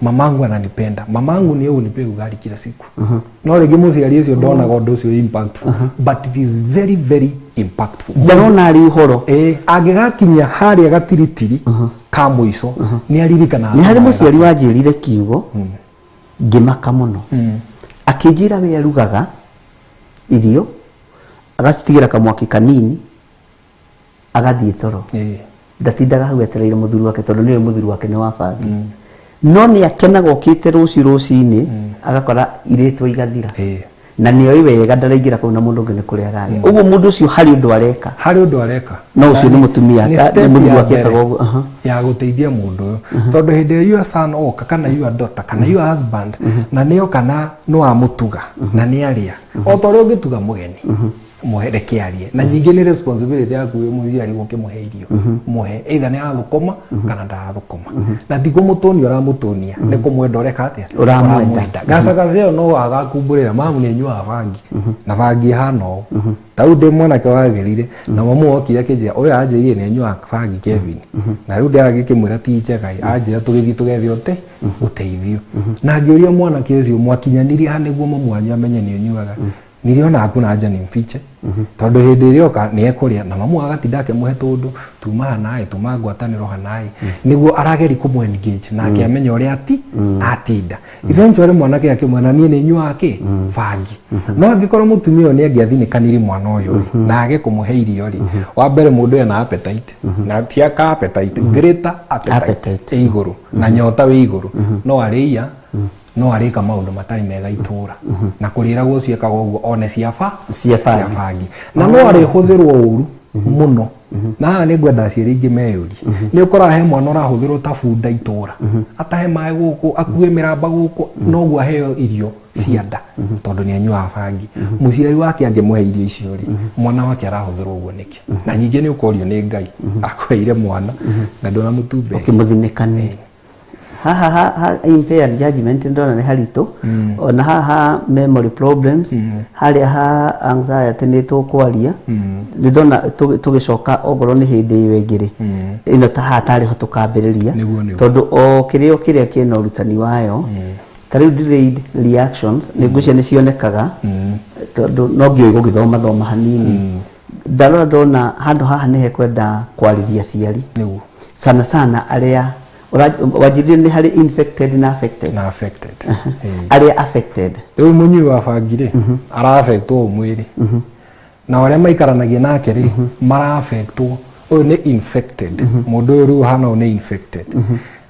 mamangu ananipenda mamangu ni yeye unipe ugali kila siku no rege muciari ucio ndonaga undu ucio impactful but it is very very impactful
ndarona ari uhoro
angigakinya haria gatiritiri ka muico ni aririkana
ni hari muciari wanjirire kiugo ngimaka muno akinjira we arugaga irio agacitigira kamwaki kanini agathie toro ndatindaga hau etereire muthuri wake tondu niwe muthuri wake ni wa bangi no ni akenaga okite rucini agakora iretwa igathira na niyo iwega ndaraingira kau na mundu ngene kuria arari uguo mundu ucio hari undu areka no ucio ni mutumia ni muthuri wake akago
ya guteithia mundu tondu hindi your son oka kana your daughter kana your husband na niyo kana no amutuga na ni aria o tore ungituga mugeni muhereke arie na nyingi ni responsibility yaku we muciari gukimuhe irio muhe either ni athukuma kana ndathukuma na thigo mutoni uramutonia ni kumwenda ureka atia uramwenda gacagaceo no agakumburira mamu ni nyua bangi na bangi hano tau de mwana ke wagerire na mamu okire kinjia uyu anjirire ni nyua bangi Kevin na riu ndage kimwira ti njega anjira tugithi tugethe ote uteithio na ngiuria mwana kecio mwakinyanirie haniguo mamu anyu amenye ni nyuaga niliona hakuna haja nimfiche tondu hindi irioka ni ekuria na mamu agatinda akimuhe tundu tuma nae tuma ngwataniro hanae niguo arageri kumu engage na akiamenya uria atinda eventually mwanake akimwena nie ni nyua ake bangi no angikorwo mutumia ni angiathinikaniri mwana uyu na age kumuhe irio ri wa mbere mundu ena appetite na tiaka appetite greater appetite iguru na nyota we iguru no aria no arika maundu matari mega itura na kurira go ciekaga uguo one ciafa ciafangi na no ari huthirwo uru muno na ni ngwenda ciiri ingi meyuri ni ukora he mwana urahuthirwo ta bunda itura atahe mai guku akue miramba guku no gwa heo irio cianda tondu ni anyua bangi muciari wake angemuhe irio icio ri mwana wake arahuthirwo uguo niki na nyingi ni ukorio ni Ngai akweire mwana na ndona mutumbe
ukimuthinikani ha impaired judgment ndona ni harito ona ha memory problems hari ha anxiety ni tukwaria ndona tugicoka ogoro ni hindi iyo ingiri ino ta hatari ho tukambiriria tondu o kiria kina urutani wayo tariu delayed reactions ni gucia ni cionekaga tondu no ngio igugithoma thoma hanini ndona handu haha ni hekwenda kwariria ciari sana aria wajiri ni hari infected na affected aria affected
eu munyi wa fagire ara affectwo mwiri na aria maikaranagia nake ri mara affectwo o ni infected mundu ru hana ni infected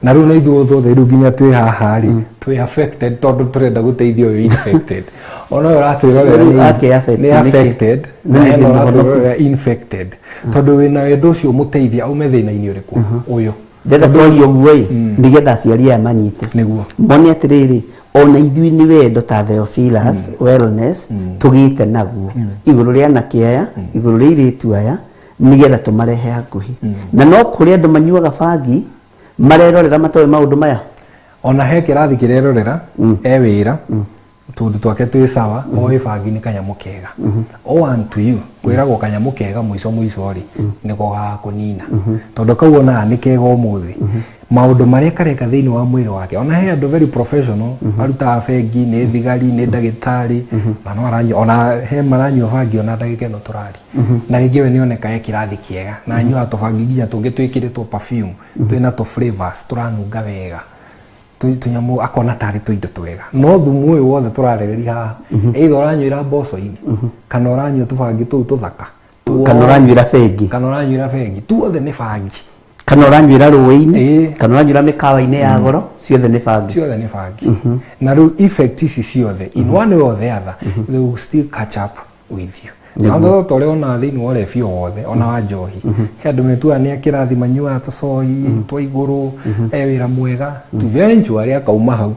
na ru no ithuo thothe ru ginya twi haha ri twi affected tondu turenda guteithio yo infected ona uratwirorera ni affected na no infected tondu wina wendo ucio muteithia ume thina-ini uriku uyu
ndenda twario guoi ndigetha ciari aya manyite
niguo
moni atiriri ona ithui ni wendo ta Theophilus wellness tugite naguo iguru ria na kiaya iguru ria iritu aya nigetha tumarehe hakuhi na no kuri andu manyuaga bangi marerorera matoe maundu maya
ona he kirathi kirerorera wira tundu twake twi sawa oi bangi ni kanyamu kega o unto you kwiragwo kanyamu kega muico ri niko ga kunina tondu kau ona ni kega umuthi maundu maria kareka thiini wa mwiri wake ona he andu very professional aruta bengi ni thigari ni ndagitari na no aranyu ona he maranyu bangi ona ndagike no turari na ringi we ni oneka ye kirathi kiega na nyu atobangi nginya tungi twikiritwo perfume twina to flavors turanunga wega tunyamu akona tari tuindo twega no thumu uyu wothe turarereria haha either uranyuira mboco-ini kana uranyu tubangi tuu tuthaka
kana uranyuira bengi
tuothe ni bangi
kana uranyuira ruwi-ini kana uranyuira mikawa-ini ya goro ciothe ni bangi
na ru effect ici ciothe in one way or the other they will still catch up with you Ando tole ona thiini wa refi wothe ona wa njohi he andu metua ni akirathi manyua tucoi twa iguru wira mwega eventually akauma hau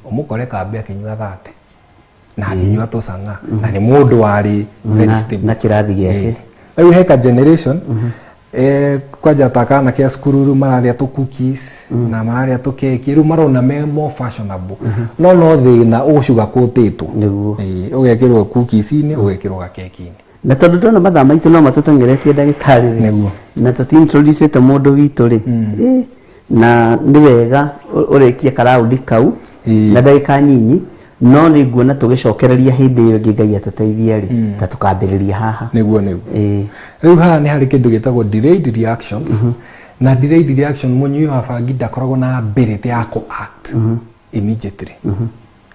umukore kambe akinyua 30 na akinyua tucanga na ni mundu wari
na kirathi giake
riu heka generation kwaja takana kia skuru mararia tu cookies na mararia tu keki riu marona me more fashionable no thina ucuga kutitwo
niguo
ugekirwo cookies ini ugekirwo keki ini
na tondu ndona mathaa maitu no matutengeretie ndagitari
niguo
na tutintroduce te mundu witu ri na ni wega urekie karaundi kau na ndagika nyinyi no ni nguona tugicokereria hindi iyo ngai atuteithia ri ta tukambiriria haha
niguo riu haha ni hari kindu gitagwo delayed reactions na delayed reaction munyu wa bangi ndakoragwo na ability ya ku act immediately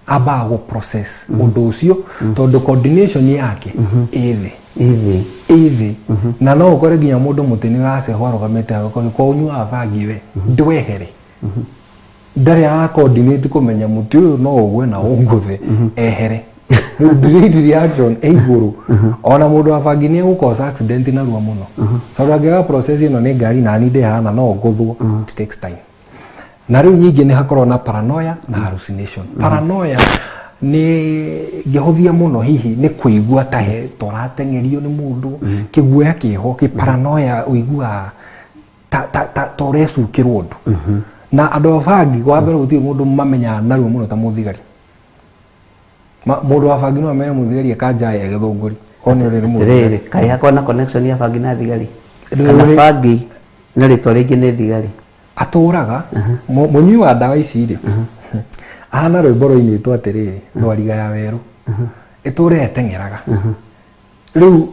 aba go process undu ucio tondu coordination yake ithi na no ukore ginya mundu mutini gase hwarugamete ko unyua bangi we ndwehere ndari a coordinate kumenya muti uyu no ugwe na unguthe ehere delayed reaction iguru ona mundu wa bangi ni gukosa accident na ruo muno so ngega process ino ni ngari na ni ndehana no nguthwo it takes time na riu nyingi ni hakorwo na paranoia na hallucination paranoia ni gehothia muno hihi ni kuigua tahe toratengerio ni mundu kiguoya kiho ki paranoia uigua ta torecukirwo ndu na andu bangi kwa mbere guti mundu mamenya naruo muno ta muthigari mundu wa bangi no amenye muthigari akanja ya githunguri oni uri muthigari
kai hakwa na connection ya bangi na thigari kana bangi na ritwa ringi ni thigari
aturaga munyi wa dawa ici ri ahana rwimbo rwini tu atiriri ndwariga ya weru iture etengeraga riu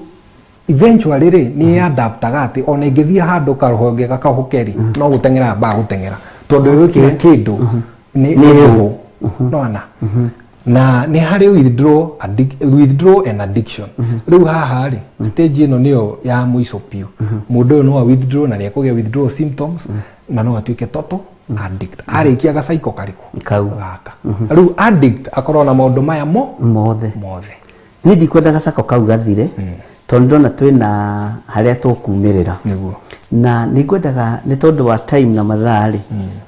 eventually ri ni adaptaga ati ona ingithia handu karuhonge gakahukeri no gutengera ba gutengera tondu gikire kindu ni hu no ana na nĩ harĩ withdraw and addiction. Rĩu haha rĩ stage ĩno nĩyo ya mũico piũ. Mũndũ ũyũ no a withdraw na nĩekũgĩa withdraw symptoms na no atuĩke total addict. Arĩkia gacaiko karĩkũ gaka. Rĩu addict akorwo na maũndũ maya mothe.
Niĩ ndikwenda gacako kau gathire tondũ ndona twĩna harĩa tũkumĩrĩra. Na nĩ ngwendaga nĩ tondũ wa time na mathaa rĩ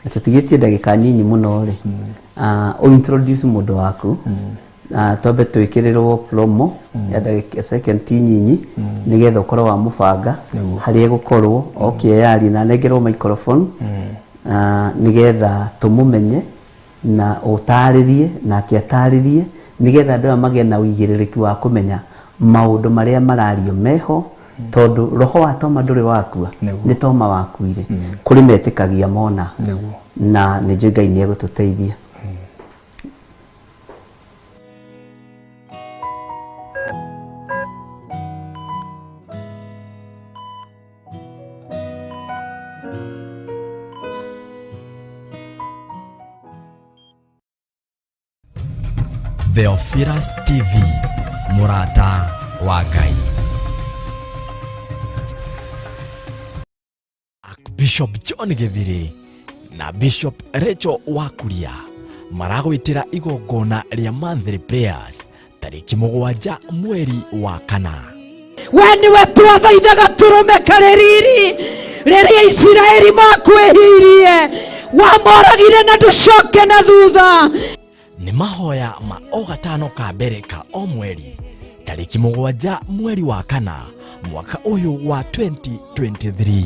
na tũtigĩtie ndagĩka nyinyi mũno rĩ introduce mũndũ waku twambe twĩkĩrĩrwo promo ya ndagĩka second nyinyi nĩgetha ũkorwo wa mũbanga harĩa gũkorwo okĩyari na nengerwo microphone nĩgetha tũmũmenye na ũtarĩrie na akĩatarĩrie nĩgetha andũ magĩe na ũigĩrĩrĩki wa kũmenya maũndũ marĩa marario meho tondu roho wa toma ndũrĩ wakua nĩ toma wakuire kũrĩ metĩkagia mona na nĩ njũĩ Ngai nĩ egũtũteithia.
Theophilus TV, Murata wa Ngai. Bishop John Githiri na Bishop Rachel Wakuria maragwitira igongona rĩa monthly prayers tariki 7 mweri wa kana.
We niwe twathaithaga tũrũme karĩrĩri rĩrĩa Isiraeli makwĩhirie wamoragire na ndũcoke na thutha.
Nĩ mahoya ma o gatano ka mbere ka o mweri tariki 7 mweri wa kana mwaka ũyũ wa 2023.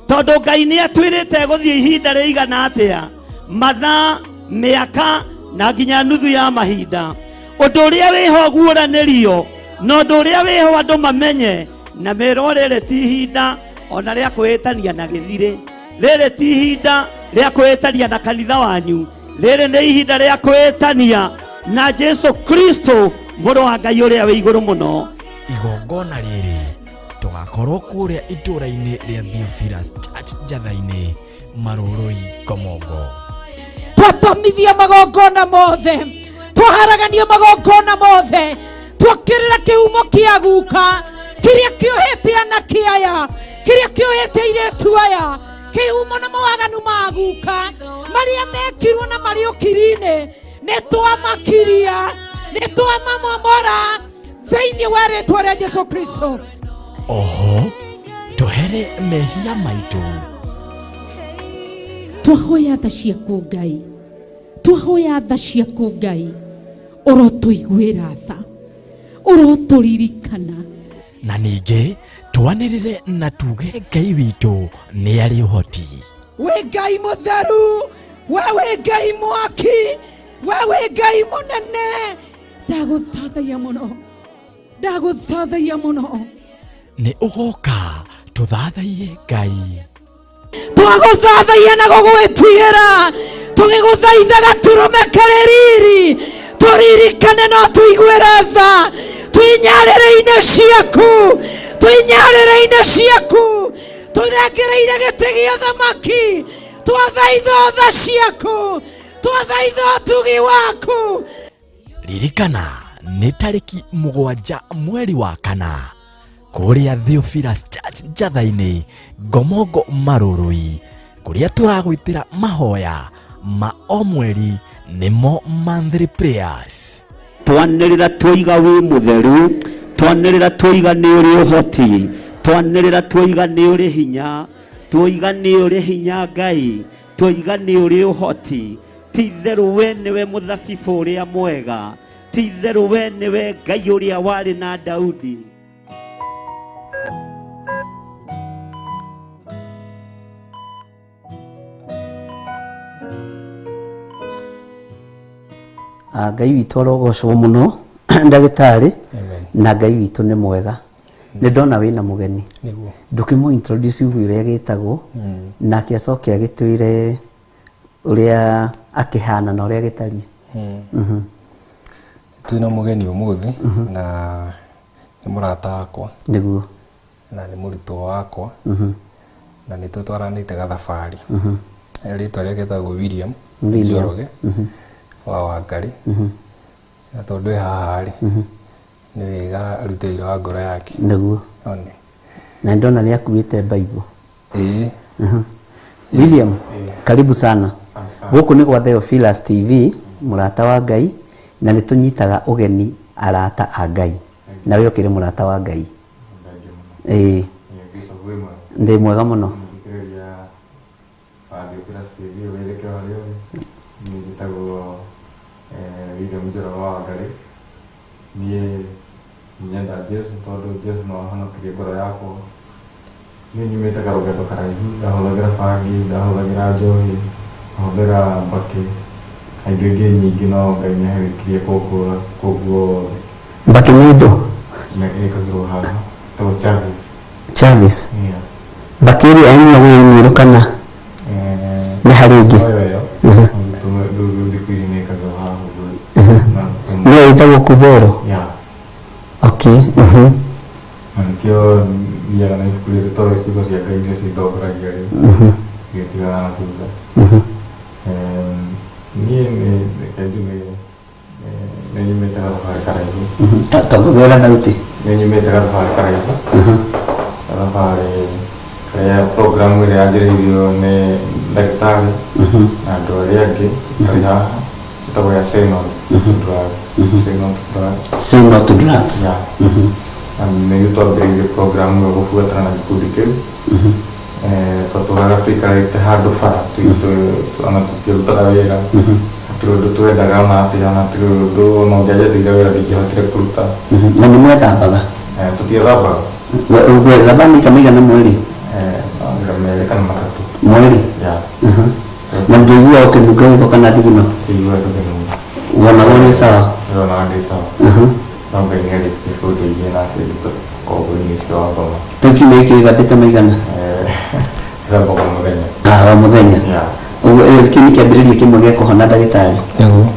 Tondu Ngai nĩ atwĩrĩte gũthiĩ ihinda rĩigana atĩa mathaa mĩaka na nginya nuthu ya mahinda ũndũ ũrĩa wĩho guũranĩrio na ũndũ ũrĩa wĩho andũ mamenye na merwo rĩrĩ ti ihinda ona rĩa kwĩtania na gĩthirĩ, rĩrĩ ti ihinda rĩa kwĩtania na kanitha wanyu, rĩrĩ nĩ ihinda rĩa kwĩtania na Jesu Kristo mũrũ wa Ngai ũrĩa wĩ igũrũ mũno.
Igongona rĩrĩ tugakorwo kũrĩa itũra-inĩ rĩa Theophilus Church Njatha-inĩ Marũrũi Komongo.
Twatomithia magongona mothe, twaharagania magongona mothe, twakĩrĩra kĩhumo kĩa guka kĩrĩa kĩohete anake aya, kĩrĩa kĩohete airĩtu aya, kĩhumo na mawaganu ma guka marĩa mekirwo na marĩ ũkiri-inĩ nĩ twamakiria, nĩ twamamomora thĩinĩ wa rĩĩtwa rĩa Jesu Kristo.
Oho tũhere mehia maitũ.
Twahoya tha ciaku Ngai, twahoya tha ciaku Ngai, ũrotũiguĩra tha, ũrotũririkana
na ningĩ twanĩrĩre na tuge Ngai witũ nĩ arĩ ũhoti.
we Ngai mũtheru, we Ngai mwaki, we Ngai mũnene, ndagũthathaiya mũno, ndagũthathaiya mũno.
Nĩ ũgoka tũthathaiye Ngai,
twagũthathaiya na gũgwĩtigĩra, tũgĩgũthaithaga tũrũme karĩrĩri, tũririkane no tũiguĩre tha, twĩnyarĩrĩ-inĩ ciaku, twĩnyarĩrĩ-inĩ ciaku, tũthengereire gĩtĩ gĩa ũthamaki, twathaitha tha ciaku, twathaitha ũtugi waku.
ririkana nĩ tariki 7 mweri wa kana kũrĩa Theophilus Church Njatha-inĩ Komongo Marũrũi, kũrĩa tũragwĩtĩra mahoya ma o mweri nĩmo monthly prayers.
Twanĩrĩra twoiga wĩ mũtheru, twanĩrĩra twoiga nĩ ũrĩ ũhoti, twanĩrĩra twoiga nĩ ũrĩ hinya, twoiga nĩ ũrĩ hinya Ngai, twoiga nĩ ũrĩ ũhoti, ti-itherũ we nĩwe mũthabibũ ũrĩa mwega, ti-itherũ we nĩwe Ngai ũrĩa warĩ na Daudi.
Ngai witũ arogocwo mũno ndagĩtarĩ, na Ngai witũ nĩ mwega. Nĩ ndona wĩna mũgeni, ndũkĩmũ introduce ũrĩa gĩtagwo nake acoke agĩtwĩre ũrĩa akĩhana na ũrĩa gĩtariĩ.
Twĩna mũgeni ũmũthĩ na nĩ mũrata wakwa
nĩguo
na nĩ mũrutwo wakwa na nĩ tũtwaranĩte gathabarĩ. Rĩĩtwa rĩake gĩtagwo William Njoroge wa Wangari na tondu haha ri ni wega arute wira wa ngoro yake
niguo
one
na ndona ni akuite Bible William karibu sana guku ni gwa Theophilus TV murata wa Ngai na ni tunyitaga ugeni arata a Ngai na we ukire murata wa Ngai ndi mwega muno
William Njoro wa Wangari niĩ nyenda Jesu tondũ Jesu no ahonokirie ngoro yakwa niĩ nyumĩte karũgendo karaihu ndahũthagĩra bangi ndahũthagĩra njohi ndahũthĩra mbakĩ na indo ingĩ nyingĩ no Ngai nĩahĩrĩkirie kũngũra koguo
mbakĩ nĩ indo
ĩkagĩrwo haha tagwo
Chavis mbakĩ ĩrĩa ĩnyua gwĩnyuĩrũ kana nĩ harĩ ĩngĩ
thikũ ici nĩĩkagĩrwo haha
nĩyo ĩtagwo kubero okay
na nĩkĩo thiaga na ibuku rĩrĩ tondũ ciugo cia Ngai nĩcio cindongoragia rĩu gĩtigaga na thutha niĩ reke njuge nĩ nyumĩte gathabarĩ karaihu
tongerera thauti
nĩ nyumĩte gathabarĩ karaihu gathabarĩ karĩa programu ĩrĩa yanjĩrĩirio nĩ ndagĩtarĩ na andũ arĩa angĩ tarĩ haha ĩtagwo ya Say No to Drugs na nĩguo twambĩrĩirie programu ĩyo gũbuatana na gĩkundi kĩu tondũ tũhaga tũikarĩte handũ bara ona tũtiarutaga wĩra hatirĩ ũndũ twendaga ona atĩa ona hatirĩ ũndũ ona ũngĩanjĩrĩire wĩra ndingĩhotire kũruta
na nĩ mwethambaga
tũtiethambaga
gwethamba maita maigana mweri
maita merĩ kana matatũ
mweri na ndũiguaga ũkĩnunga gĩko kana thigino
tũiguaga tũkĩnunga
wonaga nĩ sawa
wonaga ndĩ sawa no Ngai nĩarĩkirie kũndeithia na akĩnduta kogo-inĩ ũcio wa ngoma
tũkiuma ĩkĩgambĩte maigana
thambaga mũthenya
wa mũthenya ũguo kĩu nĩ kĩambĩrĩria kĩmwe gĩa kũhona ndagĩtarĩ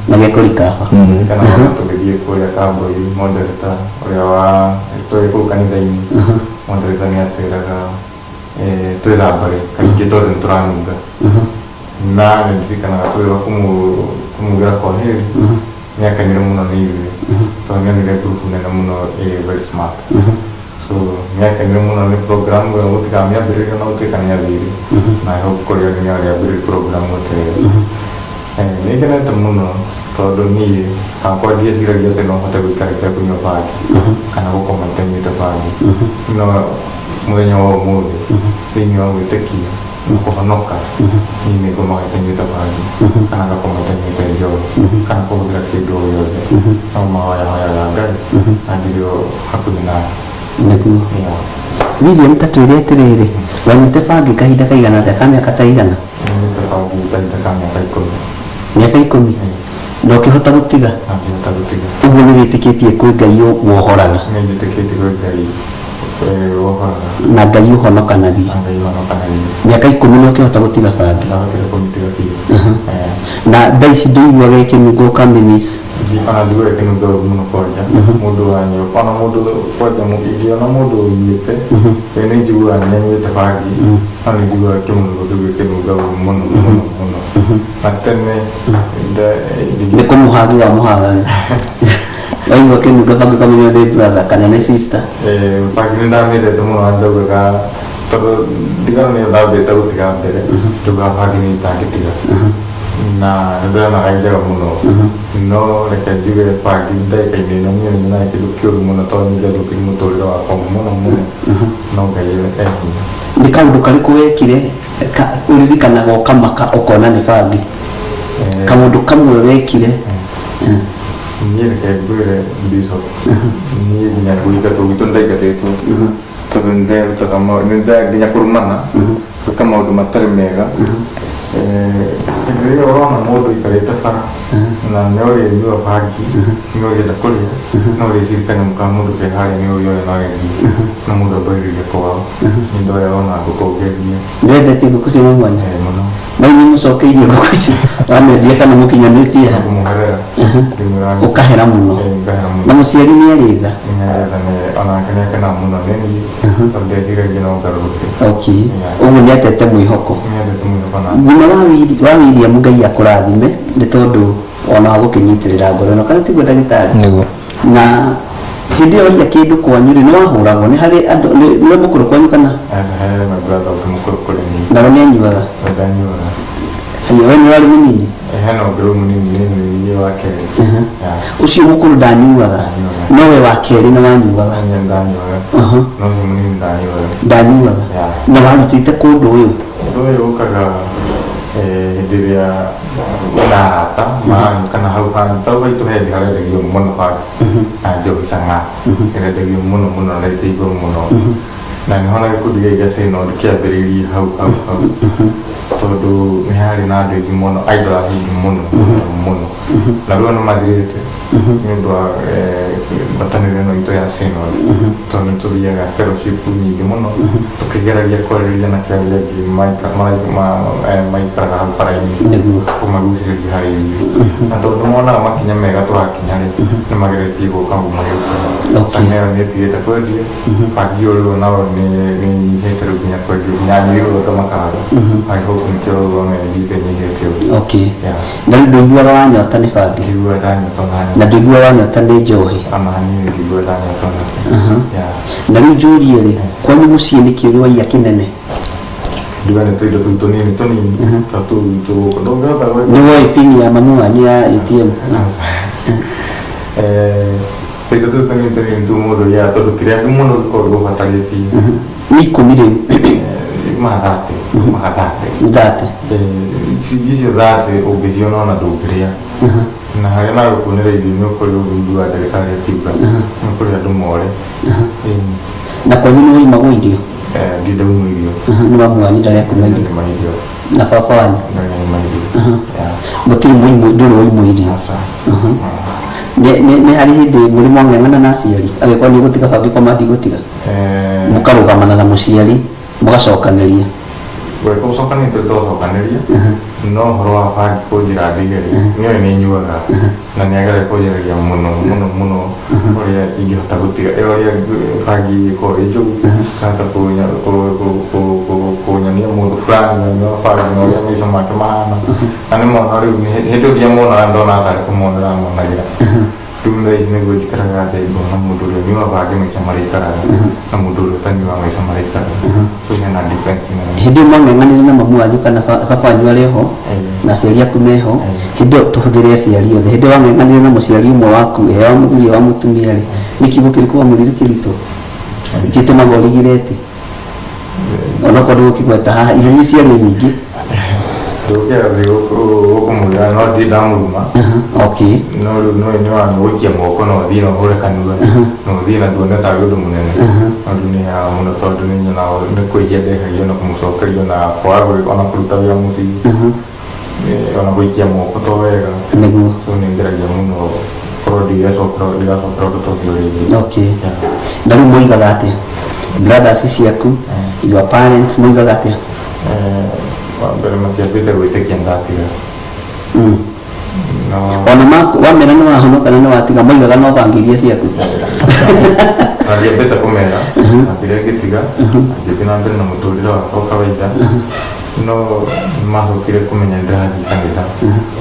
na gĩa kũrikaba
kana tũgĩthiĩ kũrĩa Kambũi mondereta ũrĩa wa tũrĩ kũu kanitha-inĩ mondereta nĩ atwĩraga twĩthambage kaingĩ tondũ nĩ tũranunga na nĩ ndirikanaga tũgĩũka kũmugĩra kwaheri nĩ akenire mũno nĩ ithuĩ tondũ nĩonire ngurubu nene mũno ĩ very smart so nĩ akenire mũno nĩ program ĩyo gũtikamĩambĩrĩria no gũtuĩka nĩ athire na I hope kũrĩa nĩ arĩambĩrĩria program ĩyo nĩ ngenete mũno tondũ niĩ hakwa ndieciragia atĩ no hote gũikara itekũnyua bangi kana gũkoma itanyuĩte bangi no mũthenya wa ũmũthĩ thĩinĩ wa gwĩtĩkia na kũhonoka niĩ nĩ ngomaga itanyuĩte bangi kana ngakoma itanyuĩte njohi kana kũhũthĩra kĩndũ o gĩothe no mahoyahoyaga Ngai na ndĩrĩ o hakuhĩ nayo
nĩguo William tatwĩre atĩrĩrĩ wanyuĩte bangi kahinda kaigana atĩa ka mĩaka ta igana
nyuĩte bangi kahinda ka
mĩaka 10 na ũkĩhota gũtiga
ngĩhota gũtiga
ũguo nĩ wĩtĩkĩtie kwĩ Ngai wohoraga
nĩ njĩtĩkĩtie kwĩ Ngai wohoraga
na Ngai ũhonokanagia
na Ngai ũhonokanagia
mĩaka 10 nĩ ũkĩhota gũtiga bangi
ndahotire kũmĩtiga biũ
na thaa ici ndũiguaga ĩkĩnunga ũkamĩmiss
ona njiguaga ĩkĩnunga ũru mũno kwanja mũndũ wanyua ona mũndũ kwanja ingĩona mũndũ ũnyuĩte nĩ njiguaga nĩ anyuĩte bangi no nĩ njiguaga kĩmũnungo kĩu gĩkĩnunga ũru mũno mũno mũno na tene
nĩ kũmũhagi wa mũhagani waigua kĩnunga bangi ũkamenya nĩ brother kana nĩ sister
bangi nĩ ndamĩendete mũno na ndaugaga tondũ ndigano nĩyo ndambĩte gũtiga mbere ndaugaga bangi nĩ itangĩtiga na nĩ ndonaga njega mũno no reke njuge bangi ndagĩka-inĩ ĩno niĩ nĩ nyonaga kĩndũ kĩũru mũno tondũ nĩ njathũkĩri mũtũrĩre wakwa mũno mũno no Ngai ehinya
nĩ kaũndũ karĩkũ wekire ũririkanaga ũkamaka ũkona nĩ bangi kaũndũ kamwe wekire
niĩ reke ngwĩre Bishop niĩ nginya kũingatwo gwitũ ndaingatĩtwo tondũ nĩ nderutaga nginya kũrumana gwĩka maũndũ matarĩ mega rĩrĩa ũrona mũndũ aikarĩte bara na nĩ ũrĩnyua bangi nĩ ũrĩenda kũrĩa no ũrĩcirikana mũka mũndũ ke harĩa nĩ ũrĩ oyo no agerie na mũndũ ambagĩrĩria kwao nĩ ndoya ona ngũkũ ũgerie
ndwendetie ngũkũ cia mwanya
mũno
na inyuĩ mũcokeirie ngũkũ icio wamendia kana mũkinyanĩtie ha
kũmũherera
ũkahera mũno na mũciari nĩ arĩtha
onake nĩ akena mũno nĩ niĩ tondũ ndeciragia no ngarũrũke
ũguo nĩ atete mwĩhoko nyina wa William Ngai akũrathime nĩ tondũ ona wa gukinyitirira ngoro no kana tiguo ndagitari
niguo
na hindi yo ya kindu kwanyu ri no wahuragwo ni hari andu ni mukuru kwanyu kana
He my brother mukuru kuri ni.
na wani anyuaga
Ndanyuaga.
hayo wani wali munini
He no nguru munini ni wake.
ucio mukuru ndanyuaga nowe wa keri na wanyuaga
Ndanyuaga. No si munini
ndanyuaga na warutite kundu uyu
Ndio ukaga diria narata ma kana hau kan tau itu he dihare de mono pa jo sanga ere de mono na te go mono na ni hona ku diga se no kia beriri hau to do mi hari na de mono idol hi mono la ruano madrid ni do batani no ito ya se no to no to dia ga pero si pu ni mono to ke gara ya ko ri na ka le gi mai para para ini ko magusi di hari ini na to no na makinya mega to akinya ni magere ti ko ka mo sanya ni ti ta ko dia pagi olo na ni hetero punya ko dia nyani ro to makara I hope ni cho ro me di te ni hetero
okay na ndugu wa nyota ni fadi
diwa danya to
na ndugu wa nyota ni johi
amani diwa danya to
na njurie ri kwa ni musie ni kiuri wa ya kinene
diwa ni to ndo to ni tatu to no ga ba
ni wa ipini ya mamu wanyu ya ATM
Tega tu tani tu modo ya todo kira que mono ko go fatality
ni komire
mahadate
date
si dice date o visiono na do kria na hare na ko ne re no ko lo du ada kare tiba no ko ya do more
na kwa nini wewe magoidio
gido muidio
ni wa mwani ndani ya kumaidio na fafanya mutiri muimu ndoro muidio
asa
ne hari hindi muri mwang'ang'ana na aciari agikwa ni gutiga bangi kwa mandi gutiga mukarugamana na muciari mugacokaniria
we ko sokani to sokaniria no horo afa ko jira digere nyo ni nyuaga na nyagara ko jira ya muno oria ingi hota gutiga oria fagi ko ejo kata ko nya ko nya ni mundo franga no fagi no ya misa makemana ane mo ari hedo dia mo na ndo na tar ko mo na mo na gira Dulu ini gue dikira ada ibu kamu dulu ni apa aja misa mereka kamu dulu tanya misa mereka punya nadi penting
hindi mwang'ang'anire na mamu wanyu kana babanyu ariho na aciari aku meho hindi tuhuthirie aciari othe hindi wang'ang'anire na muciari umwe waku he wa muthuri wa mutumia ri ni kiugo kiriku wamwirire kirito gitumaga urigirete ona ko ndugukigweta haha irio ni ciari nyingi
Dokia ko kumula no di damuma
okay
no ni wa no kia mo ko no di no hore kanua no di na do na ta go munene no ni ha mo to do ni na no ko ye de ha yo no ko so ka yo na ko ago ona ko ta ya muti ona ko kia mo ko to vega
nego
so ni ndra ya mo no pro di so pro to yo
okay na mo igagate brother sisi yaku your parents mo igagate
pero matia pita go te kianda tiga no
ona ma wa mera no hono kana no atiga mo igaga no bangiria ciaku
matia pita komera apira que tiga je pina ber no mutulira ko kawaida no maso kire kumenya ndra hadi kangita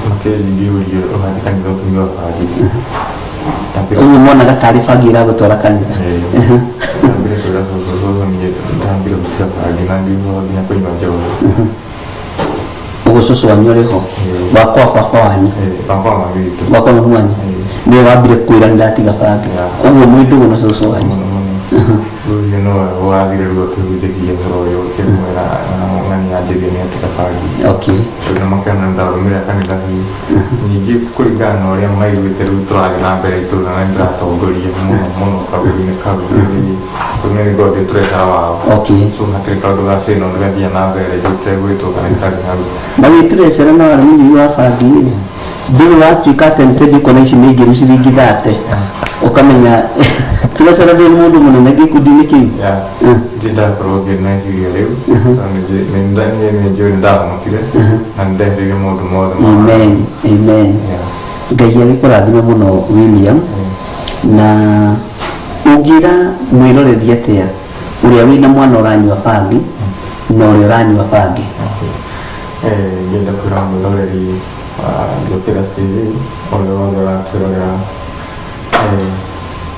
make ndio yo hadi kangita ko nyo hadi
uyu mwana gatarifa gira gutwara kanitha
tambire to so ni tambire ko hadi na ndio ni ko nyo
ugususu wanyu uriho wakwa baba wanyu wakwa mamu wanyu ni wambire kwira ndatiga bangi uguo mwindu no susu wanyu
you know wathire ruo kigutekia ngoro yo kemwera ngani ajiri ni atika bangi
okay
so makana ndarumira kanitha nyingi kuringana uria maiguite riu turathi na mbere itu na ndiratongoria muno kaburi-ini kau kumeni godi turetara wao
okay
so hatiri kaundu gase no ndia na mbere jute gwitu kanitha ngaru
mawitire sera na arimi wa bangi ndiru watuika tentedi kona ici nĩ ngĩru ciringithate ukamenya tugasara ndĩ mũndũ mũnene gĩkundi-inĩ kĩu
ndidakorwo ngĩmeciria rĩu nĩ njũĩ ndahonokiire na nĩndehereire maũndũ mothe
amen amen ngai agĩkũrathime mũno William na ũngĩra mwĩroreri atĩa ũrĩa wĩna mwana ũranyua bangi na ũrĩa ũranyua bangi
ngĩenda kwĩra mwĩroreri Jokera TV ole wothe ũratwĩrorera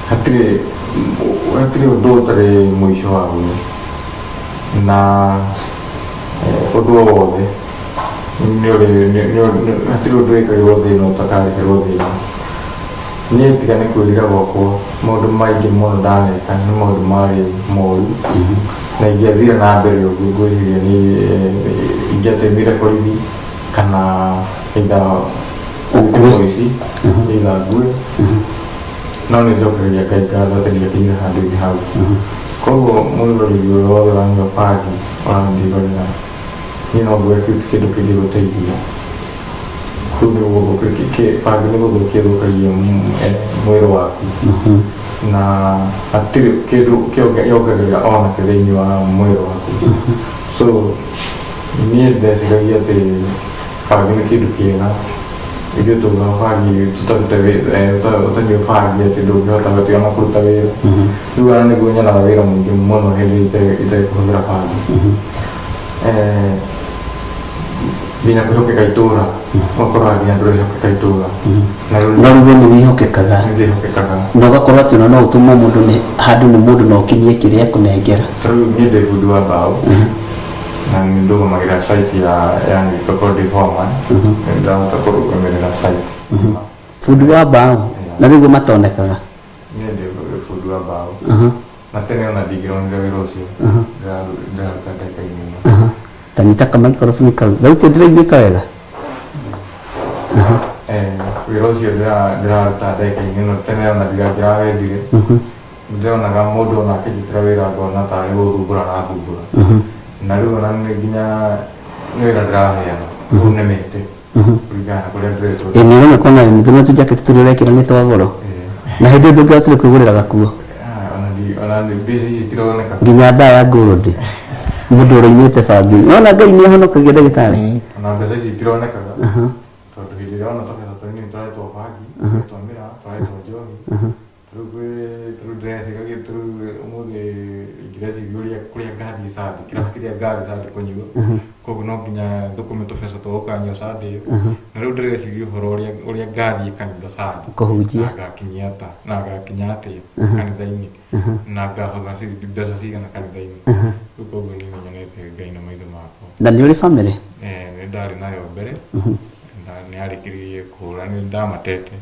hatirĩ ũndũ ũtarĩ mũico waguo na ũndũ o wothe hatirĩ ũndũ wĩkagĩrwo thĩna ũtakareherwo thĩna. Niĩ tiga nĩ kwĩrira gwakwa maũndũ maingĩ mũno ndaneka nĩ maũndũ marĩ moru na ingĩathire na mbere ũguo ngwĩciria ingĩateithire borithi kana either ũici either ngue no nĩ njokereria Ngai ngatho atĩ ndiakinyire handũ ingĩ hau. Koguo mũroreri ũyũ wothe wanyua bangi ũrandirorera niĩ no ngwĩre kĩu ti kĩndũ kĩngĩgũteithia. Kũu nĩguo bangi nĩ gũthũkia ĩthũkagia mwĩrĩ waku na hatirĩ kĩndũ yongagĩrĩra ona kĩ thĩinĩ wa mwĩrĩ waku. So niĩ ndeciragia atĩ bangi nĩ kĩndũ kĩega ithuĩ tũga bangi ũtanyua bangi atĩ ndũngĩhota gũtiga na kũruta wĩra. Rĩu ona nĩguo nyonaga wĩra mũingĩ mũno hĩndĩ itekũhũthĩra bangi. Nginya kwĩhokeka itũũra ũgakorwo nginya ndũrehokeka itũũra
no rĩu nĩ wĩhokekaga na ũgakorwo atĩ ona no ũtũmwo mũndũ handũ nĩ mũndũ na ũkinyie kĩrĩa ekũnengera.
Ta rĩu niĩ ndĩ bundi wa mbaũ na nĩ ndũgamagĩra site ya Ngĩkokoro ndĩ foreman nĩ ndĩrahota kũrũgamĩrĩra site.
Bundi wa mbaũ na rĩu matonekaga.
Niĩ ndĩ bundi wa mbaũ na tene ona ndingĩronire wĩra ũcio ndĩraruta ndeka-inĩ ĩno.
Tanyita kamaikoroboni kau gauti ndĩraiguĩka wega.
Wĩra ũcio ndĩraruta ndeka-inĩ ĩno tene ona ndigakĩrawendire ndĩronaga mũndũ ona akĩnyitĩra wĩra ngona tarĩ gũthumbũra na thumbũra na rĩu ona nginya nĩ wĩra ndĩraheana rĩu nemete kũringana na kũrĩa ndĩretwo.
Nĩ ũrona kona mĩthenya tũjaketi tũrĩa ũrekĩra nĩ twa goro na hĩndĩ ndũngĩhotire kwĩgũrĩra gakuo
ona mbeca ici itironeka
nginya ndaa ya ngũrũndĩ mũndũ ũroimĩte bangi ona Ngai nĩ ahonokagia ndagĩtarĩ
ona mbeca ici itironekaga tondũ hĩndĩ ĩrĩa ona tũbeca tũnini tũretwo bangi tũtũmĩra tũretwo njohi rĩu ndĩreciragia ũmũthĩ ingĩreciria kũrĩa ngathiĩ candi kĩrabu kĩrĩa ngathiĩ candi kũnyua koguo no nginya thũkũme tũbeca twa gũkanyua candi ĩyo na rĩu ndĩreciria ũhoro ũrĩa ngathiĩ kanitha candi
kũhunjia
na ngakinya atĩa kanitha-inĩ na ngahotha mbeca cigana kanitha-inĩ rĩu koguo nĩ menyonete Ngai na maitho makwa.
Na nĩ ũrĩ bamĩrĩ?
Nĩ ndarĩ nayo mbere nĩ arĩkĩrĩirie kũhũra nĩ ndamatete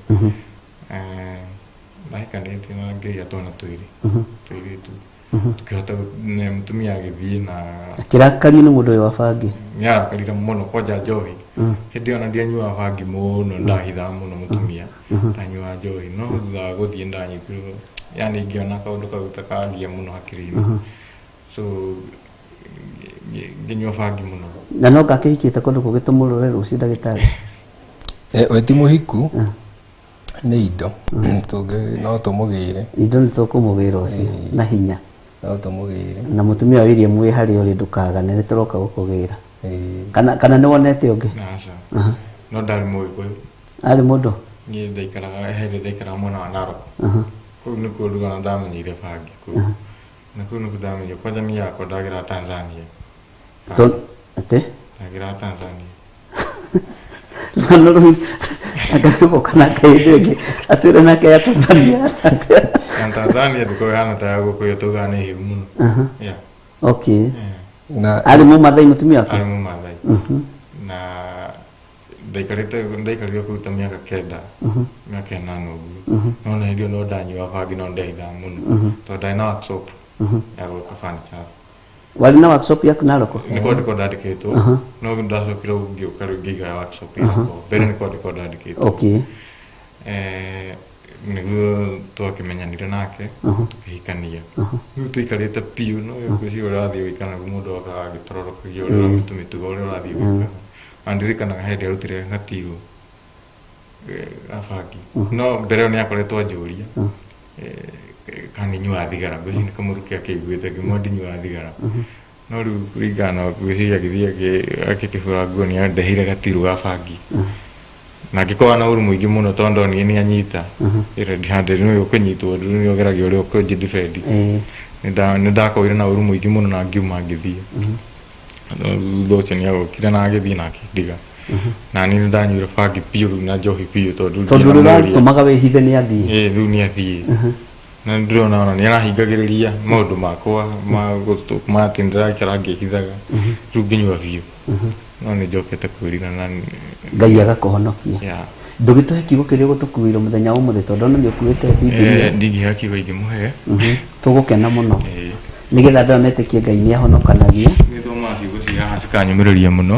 ndahikanĩte na ngĩgĩa twana tũirĩtu tukĩhota mũtumia agĩthiĩ na
akĩrakario nĩ mũndũ ũyũ wa bangi.
Nĩ arakarire mũno kwanja njohi hĩndĩ ĩyo ona ndianyuaga bangi mũno ndahithaga mũno mũtumia ndanyuaga njohi no thutha wa gũthiĩ ndanyitirwo yani ngĩona kaũndũ kau takangia mũno hakiri-inĩ so ngĩnyua bangi mũno.
Na no gakĩhikĩte kũndũ kũgĩtũmũrũre rũciũ ndagĩtarĩ?
We ti mũhiku nĩ indo no tũmũgĩre
indo nĩ tũkũmũgĩra ũcio na hinya
no tũmũgĩre
na mũtumia wa William wĩ harĩa ũrĩ ndũkagane nĩ tũroka gũkũgĩra kana nĩ wonete ũngĩ?
No ndarĩ Mũgĩkũyũ
arĩ mũndũ
niĩ ndaikaraga mwena wa Narok kũu nĩkuo ndugana ndamenyeire bangi kũu na kũu nĩkuo ndamenyeire kwanja niĩ yakwa ndagĩraga Tanzania ndagĩraga Tanzania
no akasema nake hĩndĩ atwĩre nake ya Tanzania
Tanzania ndĩkoragwo hana ta ya gũkũ tũgaga nĩ hiũ mũno.
Okay
na
arĩ mũmathai mũtumia wake?
Arĩ mũmathai na ndaikarire kũu ta mĩaka 9 ũguo no na hĩndĩ ĩyo no ndanyua bangi no ndehithaga mũno tondũ ndarĩ na workshop ya gwĩka furniture.
Warĩ na workshop yaku Narok?
Nĩkuo ndĩkoragwo ndandĩkĩtwo no ndacokire ngĩũka rĩu ngĩiga workshop yakwa mbere nĩkuo ndĩkoragwo ndandĩkĩtwo.
Okay
nĩguo twakĩmenyanire nake tũkĩhikania rĩu tũikarĩte piũ no ngwĩciria ũrĩa ũrathiĩ gũikara naguo mũndũ okaga agĩtororokagia ũrĩa mĩtugo ũrĩa ũrathiĩ gũikara na ndirikanaga hĩndĩ arutire gatirũ gabangi no mbere ĩyo nĩ akoretwo anjũria kana nyuaga thigara ngwĩciria nĩ kamũrukĩ akĩiguĩte ngĩmwĩra ndinyuaga thigara no rĩu kũringana na ngwĩciria agĩthiĩ akĩkĩhũra nguo nĩ andeheire gatirũ ga bangi na ngĩkorwo na ũru mũingĩ mũno tondũ niĩ nĩ anyita handĩ nĩ ũkũnyitwo nĩ ũgeragia ũrĩa ũkũnjidefendi nĩ ndakorire na ũru mũingĩ mũno na ngiuma ngĩthiĩ thutha ũcio nĩ agũkire na agĩthiĩ na akĩndiga na ni ndanyuire bangi piu na njohi piu tondu
tumaga wihithe ni athii
riu ni athii na ndĩrona ona nĩ arahingagĩrĩria maũndũ makwa ma atĩ ndĩrakĩra ngĩhithaga rĩu ngĩnyua biũ no nĩ njokete kwĩrira na
Ngai agakũhonokia ndũgĩtũhe kiugo kĩrĩa ũgũtũkuĩire mũthenya ũmũthĩ tondũ ona nĩ ũkuĩte Biblia
ndingĩhe kiugo ingĩmũhe
tũgũkena mũno nĩgetha andũ metĩkie Ngai nĩ ahonokanagia
gĩthomaga ciugo cia haha cikanyũmĩrĩria mũno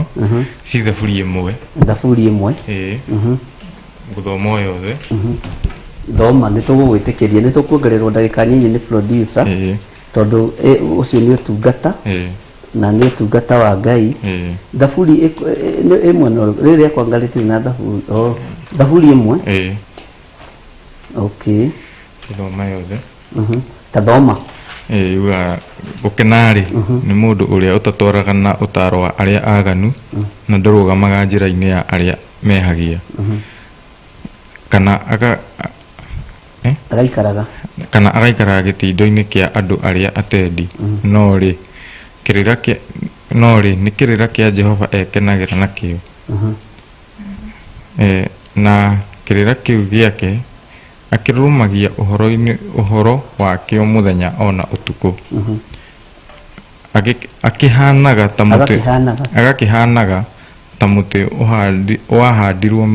ci thaburi ĩmwe ngũthoma o yothe
thoma nĩ tũgũgwĩtĩkĩria nĩ tũkuongererwo ndagĩka nyinyi nĩ producer tondũ ũcio nĩ ũtungata na nĩ ũtungata wa Ngai thaburi ĩmwe no rĩrĩa kwangarĩtio na thaburi ĩmwe okay
thoma yothe
ta thoma
yuga gũkenarĩ nĩ mũndũ ũrĩa ũtatwaraga na ũtaaro wa arĩa aganu na ndarũgamaga njĩra-inĩ ya arĩa mehagia kana agaikaraga gĩtindo-inĩ kĩa andũ arĩa atendi no rĩ nĩ kĩrĩra kĩa Jehova ekenagĩra nakĩo na kĩrĩra kĩu gĩake akĩrũmagia ũhoro wakĩo mũthenya ona ũtukũ agakĩhanaga ta mũtĩ wahandirwo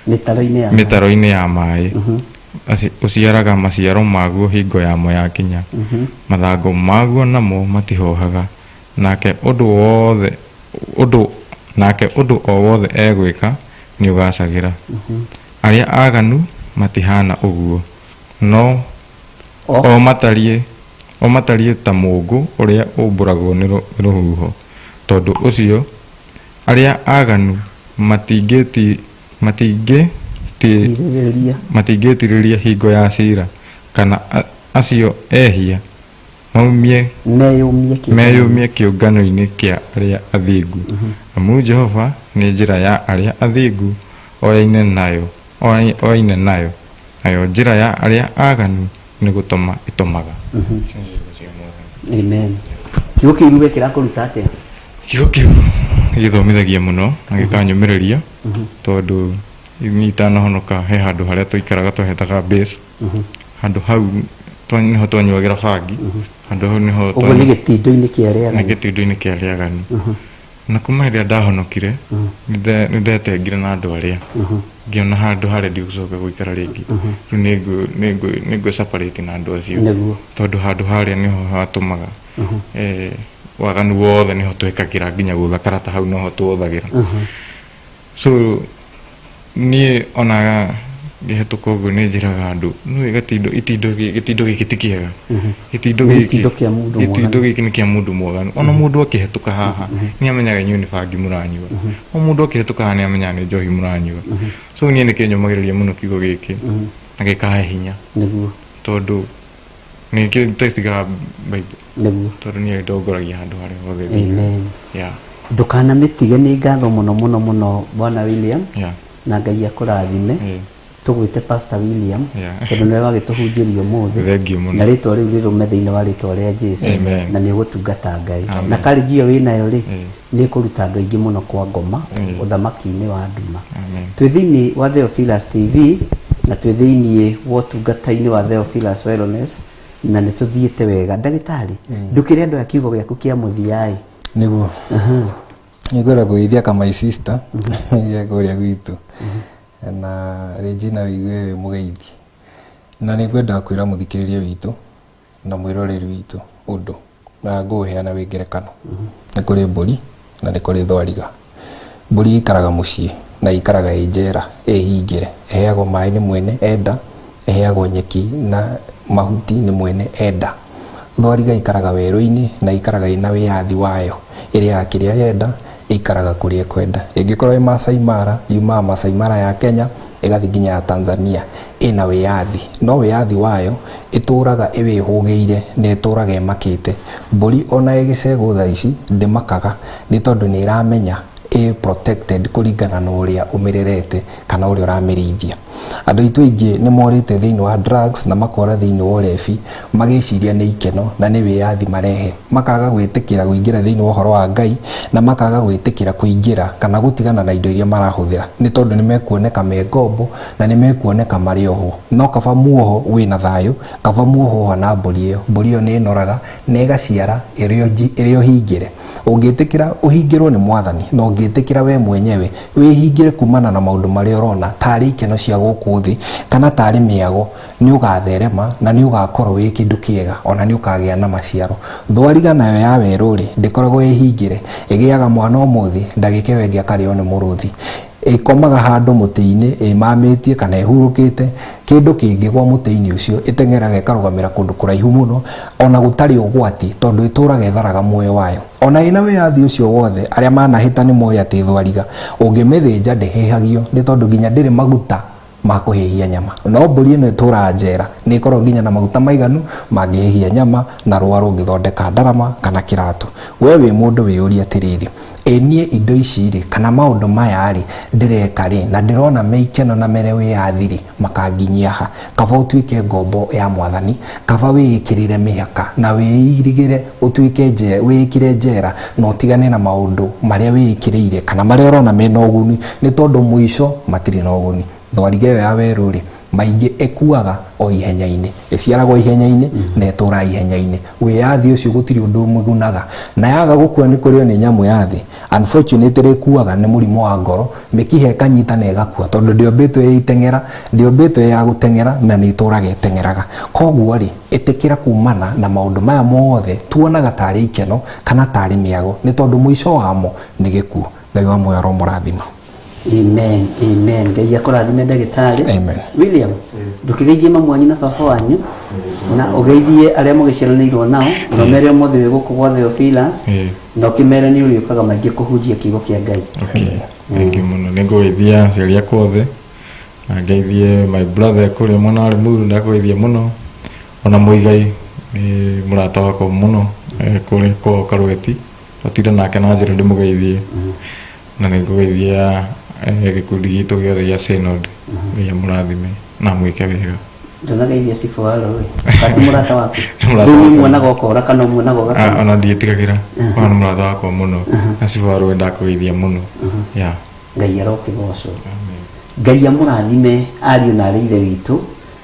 mĩtaro-inĩ ya maĩ ũciaraga maciaro maguo hingo yamo yakinya mathangũ maguo namo matihohaga nake ũndũ o wothe egwĩka nĩ ũgacagĩra arĩa aganu matihana ũguo no o matariĩ ta mũngũ ũrĩa ũmbũragwo nĩ rũhuho tondũ ũcio arĩa aganu matingĩtirĩria hingo ya cira kana acio ehia meyumie kĩũngano-inĩ kĩa arĩa athingu amu Jehova nĩ njĩra ya arĩa athingu oyaine nayo nayo njĩra ya arĩa aganu nĩ gũtũma ĩtũmaga
amen kiugo kĩu rĩu kĩrakũruta atĩa
kiugo kĩu gĩthomithagia mũno na gĩkanyũmĩrĩria tondũ itanahonoka he handũ harĩa tũikaraga twahetaga base handũ hau niho twanyuagĩra bangi handũ hau niho
ũguo nĩ gĩtindo-inĩ kĩa arĩa aganu
na kuma hĩndĩ ndahonokire nĩ ndetengire na andũ arĩa ngĩona handũ harĩa ndigũcoka gũikara rĩngĩ rĩu nĩ ngwĩ separate na andũ acio tondũ handũ harĩa niho hatũmaga waganu wothe niho twĩkagĩra nginya gũthakara ta hau noho tuothagĩra so niĩ ona ngĩhetũka ũguo nĩ njĩraga andũ nĩũĩ gĩtindo gĩkĩ ti kĩega gĩtindo gĩkĩ nĩ kĩa mũndũ mwaganu ona mũndũ akĩhetũka haha nĩ amenyaga inyuĩ nĩ bangi mũranyua o mũndũ akĩhetũka haha nĩ amenyaga nĩ njohi mũranyua so niĩ nĩ kĩnyũmagĩrĩria mũno kiugo gĩkĩ na gĩkahe hinya tondũ nĩkĩo testigaga Bible tondũ niĩ ndongoragia handũ harĩa hothe
ndũkanamĩtige nĩ ngatho mũno Bwana William na Ngai akũrathime tũgwĩte Pastor William tondũ nĩwe wagĩtũhunjĩria ũmũthĩ na rĩtwa rĩu rĩrũme thĩinĩ wa rĩtwa rĩa Jesũ na nĩ ũgũtungata Ngai na karĩnji ĩyo wĩnayo rĩ nĩ kũruta andũ aingĩ mũno kwa ngoma ũthamaki-inĩ wa nduma twĩ thĩinĩ wa Theophilus TV na twĩ thĩinĩ wa ũtungata-inĩ wa Theophilus Wellness na nĩ tũthiĩte wega ndagĩtarĩ ndũkĩrĩ andũ a kiugo gĩaku kĩa mũthia
nĩguo nĩngwenda kũgeithia ka my sister ya kũrĩa gwitũ na Regina wĩgue wĩ mũgeithi na nĩngwenda kwĩra mũthikĩrĩria witũ na mwĩroreri witũ ũndũ na ngũheana wĩ ngerekano nĩ kũrĩ mbũri na nĩ kũrĩ thwariga mbũri ikaraga mũciĩ na ikaraga ĩ njera ĩhingĩre ĩheagwo maĩ nĩ mwene enda ĩheagwo nyeki na mahuti nĩ mwene enda thwariga ikaraga werũ-inĩ na ikaraga ĩna wĩyathi wayo ĩrĩa kĩrĩa yenda ikaraga kũrĩa kwenda ĩngĩkorwo ĩ Masai Mara yumaga Masai Mara ya Kenya ĩgathiĩ nginya ya Tanzania ĩna wĩyathi no wĩyathi wayo ĩtũraga ĩwĩhũgĩire na ĩtũraga ĩmakĩte mbũri ona ĩgĩcegwo thaa ici ndĩmakaga nĩ tondũ nĩ ĩramenya protected kũringana na ũrĩa ũmĩrerete kana ũrĩa ũramĩrĩithia Andũ aitũ aingĩ nĩ morĩte thĩinĩ wa drugs na makora thĩinĩ wa ũrebi magĩciria nĩ ikeno na nĩ wĩyathi marehe, makaga gwĩtĩkĩra kũingĩra thĩinĩ wa ũhoro wa Ngai na makaga gwĩtĩkĩra kũingĩra kana gũtigana na indo iria marahũthĩra nĩ tondũ nĩ mekuoneka me ngombo na nĩ mekuoneka marĩ oho. No kaba muoho wĩna thayũ, kaba muoho na mbũri ĩyo nĩ ĩnoraga na ĩgaciara ĩrĩ o hingĩre. Ũngĩtĩkĩra ũhingĩrwo nĩ Mwathani na ũngĩtĩkĩra we mwenyewe wĩhingĩre kumana na maũndũ marĩa ũrona tarĩ ikeno cia gũkũ thĩ kana tarĩ mĩago, nĩ ũgatherema na nĩ ũgakorwo wĩ kĩndũ kĩega, ona nĩ ũkagĩa na maciaro. Thwariga nayo ya werũ-rĩ ndĩkoragwo ĩhingĩre, ĩgĩaga mwana ũmũthĩ ndagĩka ĩyo ĩngĩ akarĩo nĩ mũrũthi. Ĩkomaga handũ mũtĩ-inĩ ĩmamĩtie kana ĩhurũkĩte, kĩndũ kĩngĩ gwa mũtĩ-inĩ ũcio ĩteng'eraga ĩkarũgamĩra kũndũ kũraihu mũno ona gũtarĩ ũgwati tondũ ĩtũraga ĩtharaga muoyo wayo. Ona ĩna wĩyathi ũcio wothe arĩa manahĩta nĩ moĩ atĩ thwariga ũngĩmĩthĩnja ndĩhĩhagio nĩ tondũ nginya ndĩrĩ maguta ma kũhĩhia nyama. No mbũri ĩno ĩtũraga njera nĩ ĩkoragwo nginya na maguta maiganu mangĩhĩhia nyama na rũa rũngĩthondeka ndarama kana kĩratũ. We wĩ mũndũ wĩyũria atĩrĩrĩ, niĩ indo ici-rĩ kana maũndũ maya-rĩ ndĩreka-rĩ na ndĩrona me ikeno na mere wĩyathi-rĩ makanginyia ha? Kaba ũtuĩke ngombo ya Mwathani, kaba wĩĩkĩrĩre mĩhaka na wĩirigĩre ũtuĩke wĩĩkĩre njera na ũtigane na maũndũ marĩa wĩĩkĩrĩire kana marĩa ũrona mena ũguni nĩ tondũ mũico matirĩ na ũguni. Thwariga ĩyo ya werũ-rĩ maingĩ ĩkuaga o ihenya-inĩ, ĩciaragwo ihenya-inĩ na ĩtũraga ihenya-inĩ. Wĩyathi ũcio gũtirĩ ũndũ ũmĩgunaga, na yaga gũkua nĩ kũrĩo nĩ nyamũ ya thĩ unfortunately ĩkuaga nĩ mũrimũ wa ngoro, mĩkiha ĩkanyita na ĩgakua tondũ ndĩombĩtwo ĩiteng'era, ndĩombĩtwo ya gũteng'era na nĩ ĩtũraga ĩteng'eraga. Koguo-rĩ ĩtĩkĩra kumana na maũndũ maya mothe tuonaga tarĩ ikeno kana tarĩ mĩago nĩ tondũ mũico wamo nĩ gĩkuũ. Ngai wa muoyo aromũrathima.
Amen, amen. Ngai akũrathime ndagĩtarĩ.
Amen.
William, ndũkĩgeithie mamu wanyu na baba wanyu na ũgeithie arĩa mũgĩciaranĩirwo nao na ũmere ũmũthĩ wĩ gũkũ gwa Theophilus na ũkĩmere nĩ ũrĩũkaga maingĩ kũhunjia kiugo kĩa Ngai.
Thank you mũno. Nĩ ngũgeithia aciari akwa othe na ngeithie my brother kũrĩa mwena wa Limuru, ndakũgeithia mũno, ona Mũigai nĩ mũrata wakwa mũno kũrĩ kwa Karweti, tũtire nake na njĩra ndĩmũgeithie na nĩ ngũgeithia gĩkundi gitũ gĩothe gĩa Synod, Ngai amũrathime na mwĩke wega.
Ndũnageithia cibu wa rũĩ kati mũrata waku rĩu mwonaga ũkora kana mwonaga ũgakora
ona ndiĩtigagĩra ona nĩ mũrata wakwa mũno na cibu wa rũĩ ndakũgeithia mũno.
Ngai arokĩgocwo. Ngai amũrathime ariũ na arĩ ithe witũ.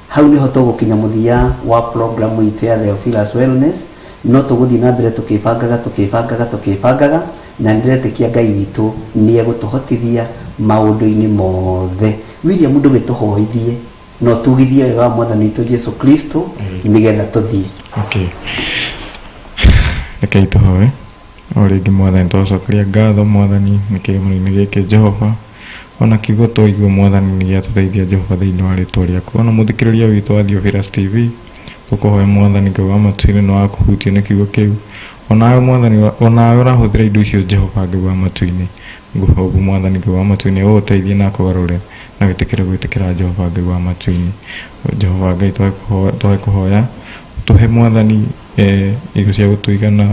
Hau nĩho tũgũkinya mũthia wa programu itũ ya Theophilus Wellness, no tũgũthiĩ na mbere tũkĩbangaga na ndiretĩkia Ngai witũ nĩ egũtũhotithia maũndũ-inĩ mothe. William ndũgĩtũhoithie no tugithie wega wa Mwathani witũ Jesu Kristo nĩgetha tũthiĩ.
Rekei tũhoe. O rĩngĩ Mwathani twacokeria ngatho Mwathani nĩ kĩrĩmo-inĩ gĩkĩ Jehova, ona kiugo tũigue Mwathani nĩ gĩatũteithia Jehova thĩinĩ wa rĩĩtwa rĩaku. Ona mũthikĩrĩria witũ wa Theophilus TV tũkũhoya Mwathani Ngai wa matu-inĩ nĩ wakũhutio nĩ kiugo kĩu. Onawe Mwathani, onawe ũrahũthĩra indo icio Jehova Ngai wa matu-inĩ, ngũhoya Mwathani Ngai wa matu-inĩ ũgũteithie na kũgarũre na gwĩtĩkĩra Jehova Ngai wa matu-inĩ. Jehova Ngai twakũhoya tũhe Mwathani irio cia gũtũigana,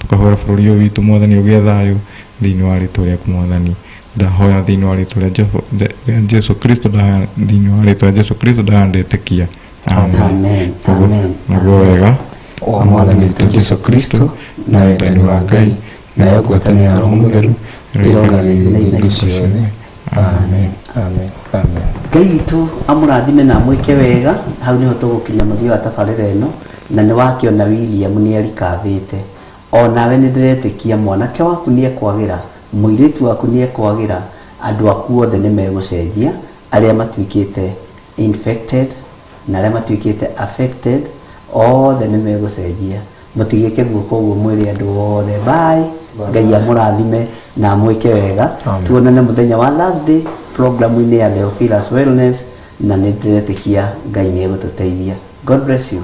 tũkahoera bũrũri ũyũ witũ Mwathani ũgĩe thayũ thĩinĩ wa rĩĩtwa rĩaku Mwathani. Ndahoya thĩinĩ wa rĩĩtwa rĩa Jesu Kristo, thĩinĩ wa rĩĩtwa rĩa Jesu Kristo ndetĩkia.
Amen.
Naguo wega
wa Mwathani witũ Jesu Kristo na wendani wa Ngai na yo ngwatanĩro ya Roho Mũtheru ĩrongagĩrĩria hingo ciothe. Amen.
Ngai witũ amũrathime na mwĩke wega. Hau nĩho tũgũkinya mũthia wa tabarĩra ĩno, na nĩ wakĩona William nĩ arikabĩte. Onawe nĩ ndĩretĩkia mwanake waku nĩ ekwagĩra, mũirĩtu waku nĩ ekwagĩra, andũ aku othe nĩ megũcenjia, arĩa matuĩkĩte infected na arĩa matuĩkĩte affected othe nĩ megũcenjia. Mũtigĩke guoko ũguo mwĩrĩ andũ othe. Bye. Ngai amũrathime na mwĩke wega. Tuonane mũthenya wa Thursday programu-inĩ ya Theophilus Wellness, na nĩ ndĩretĩkia Ngai nĩ egũtũteithia. God bless you.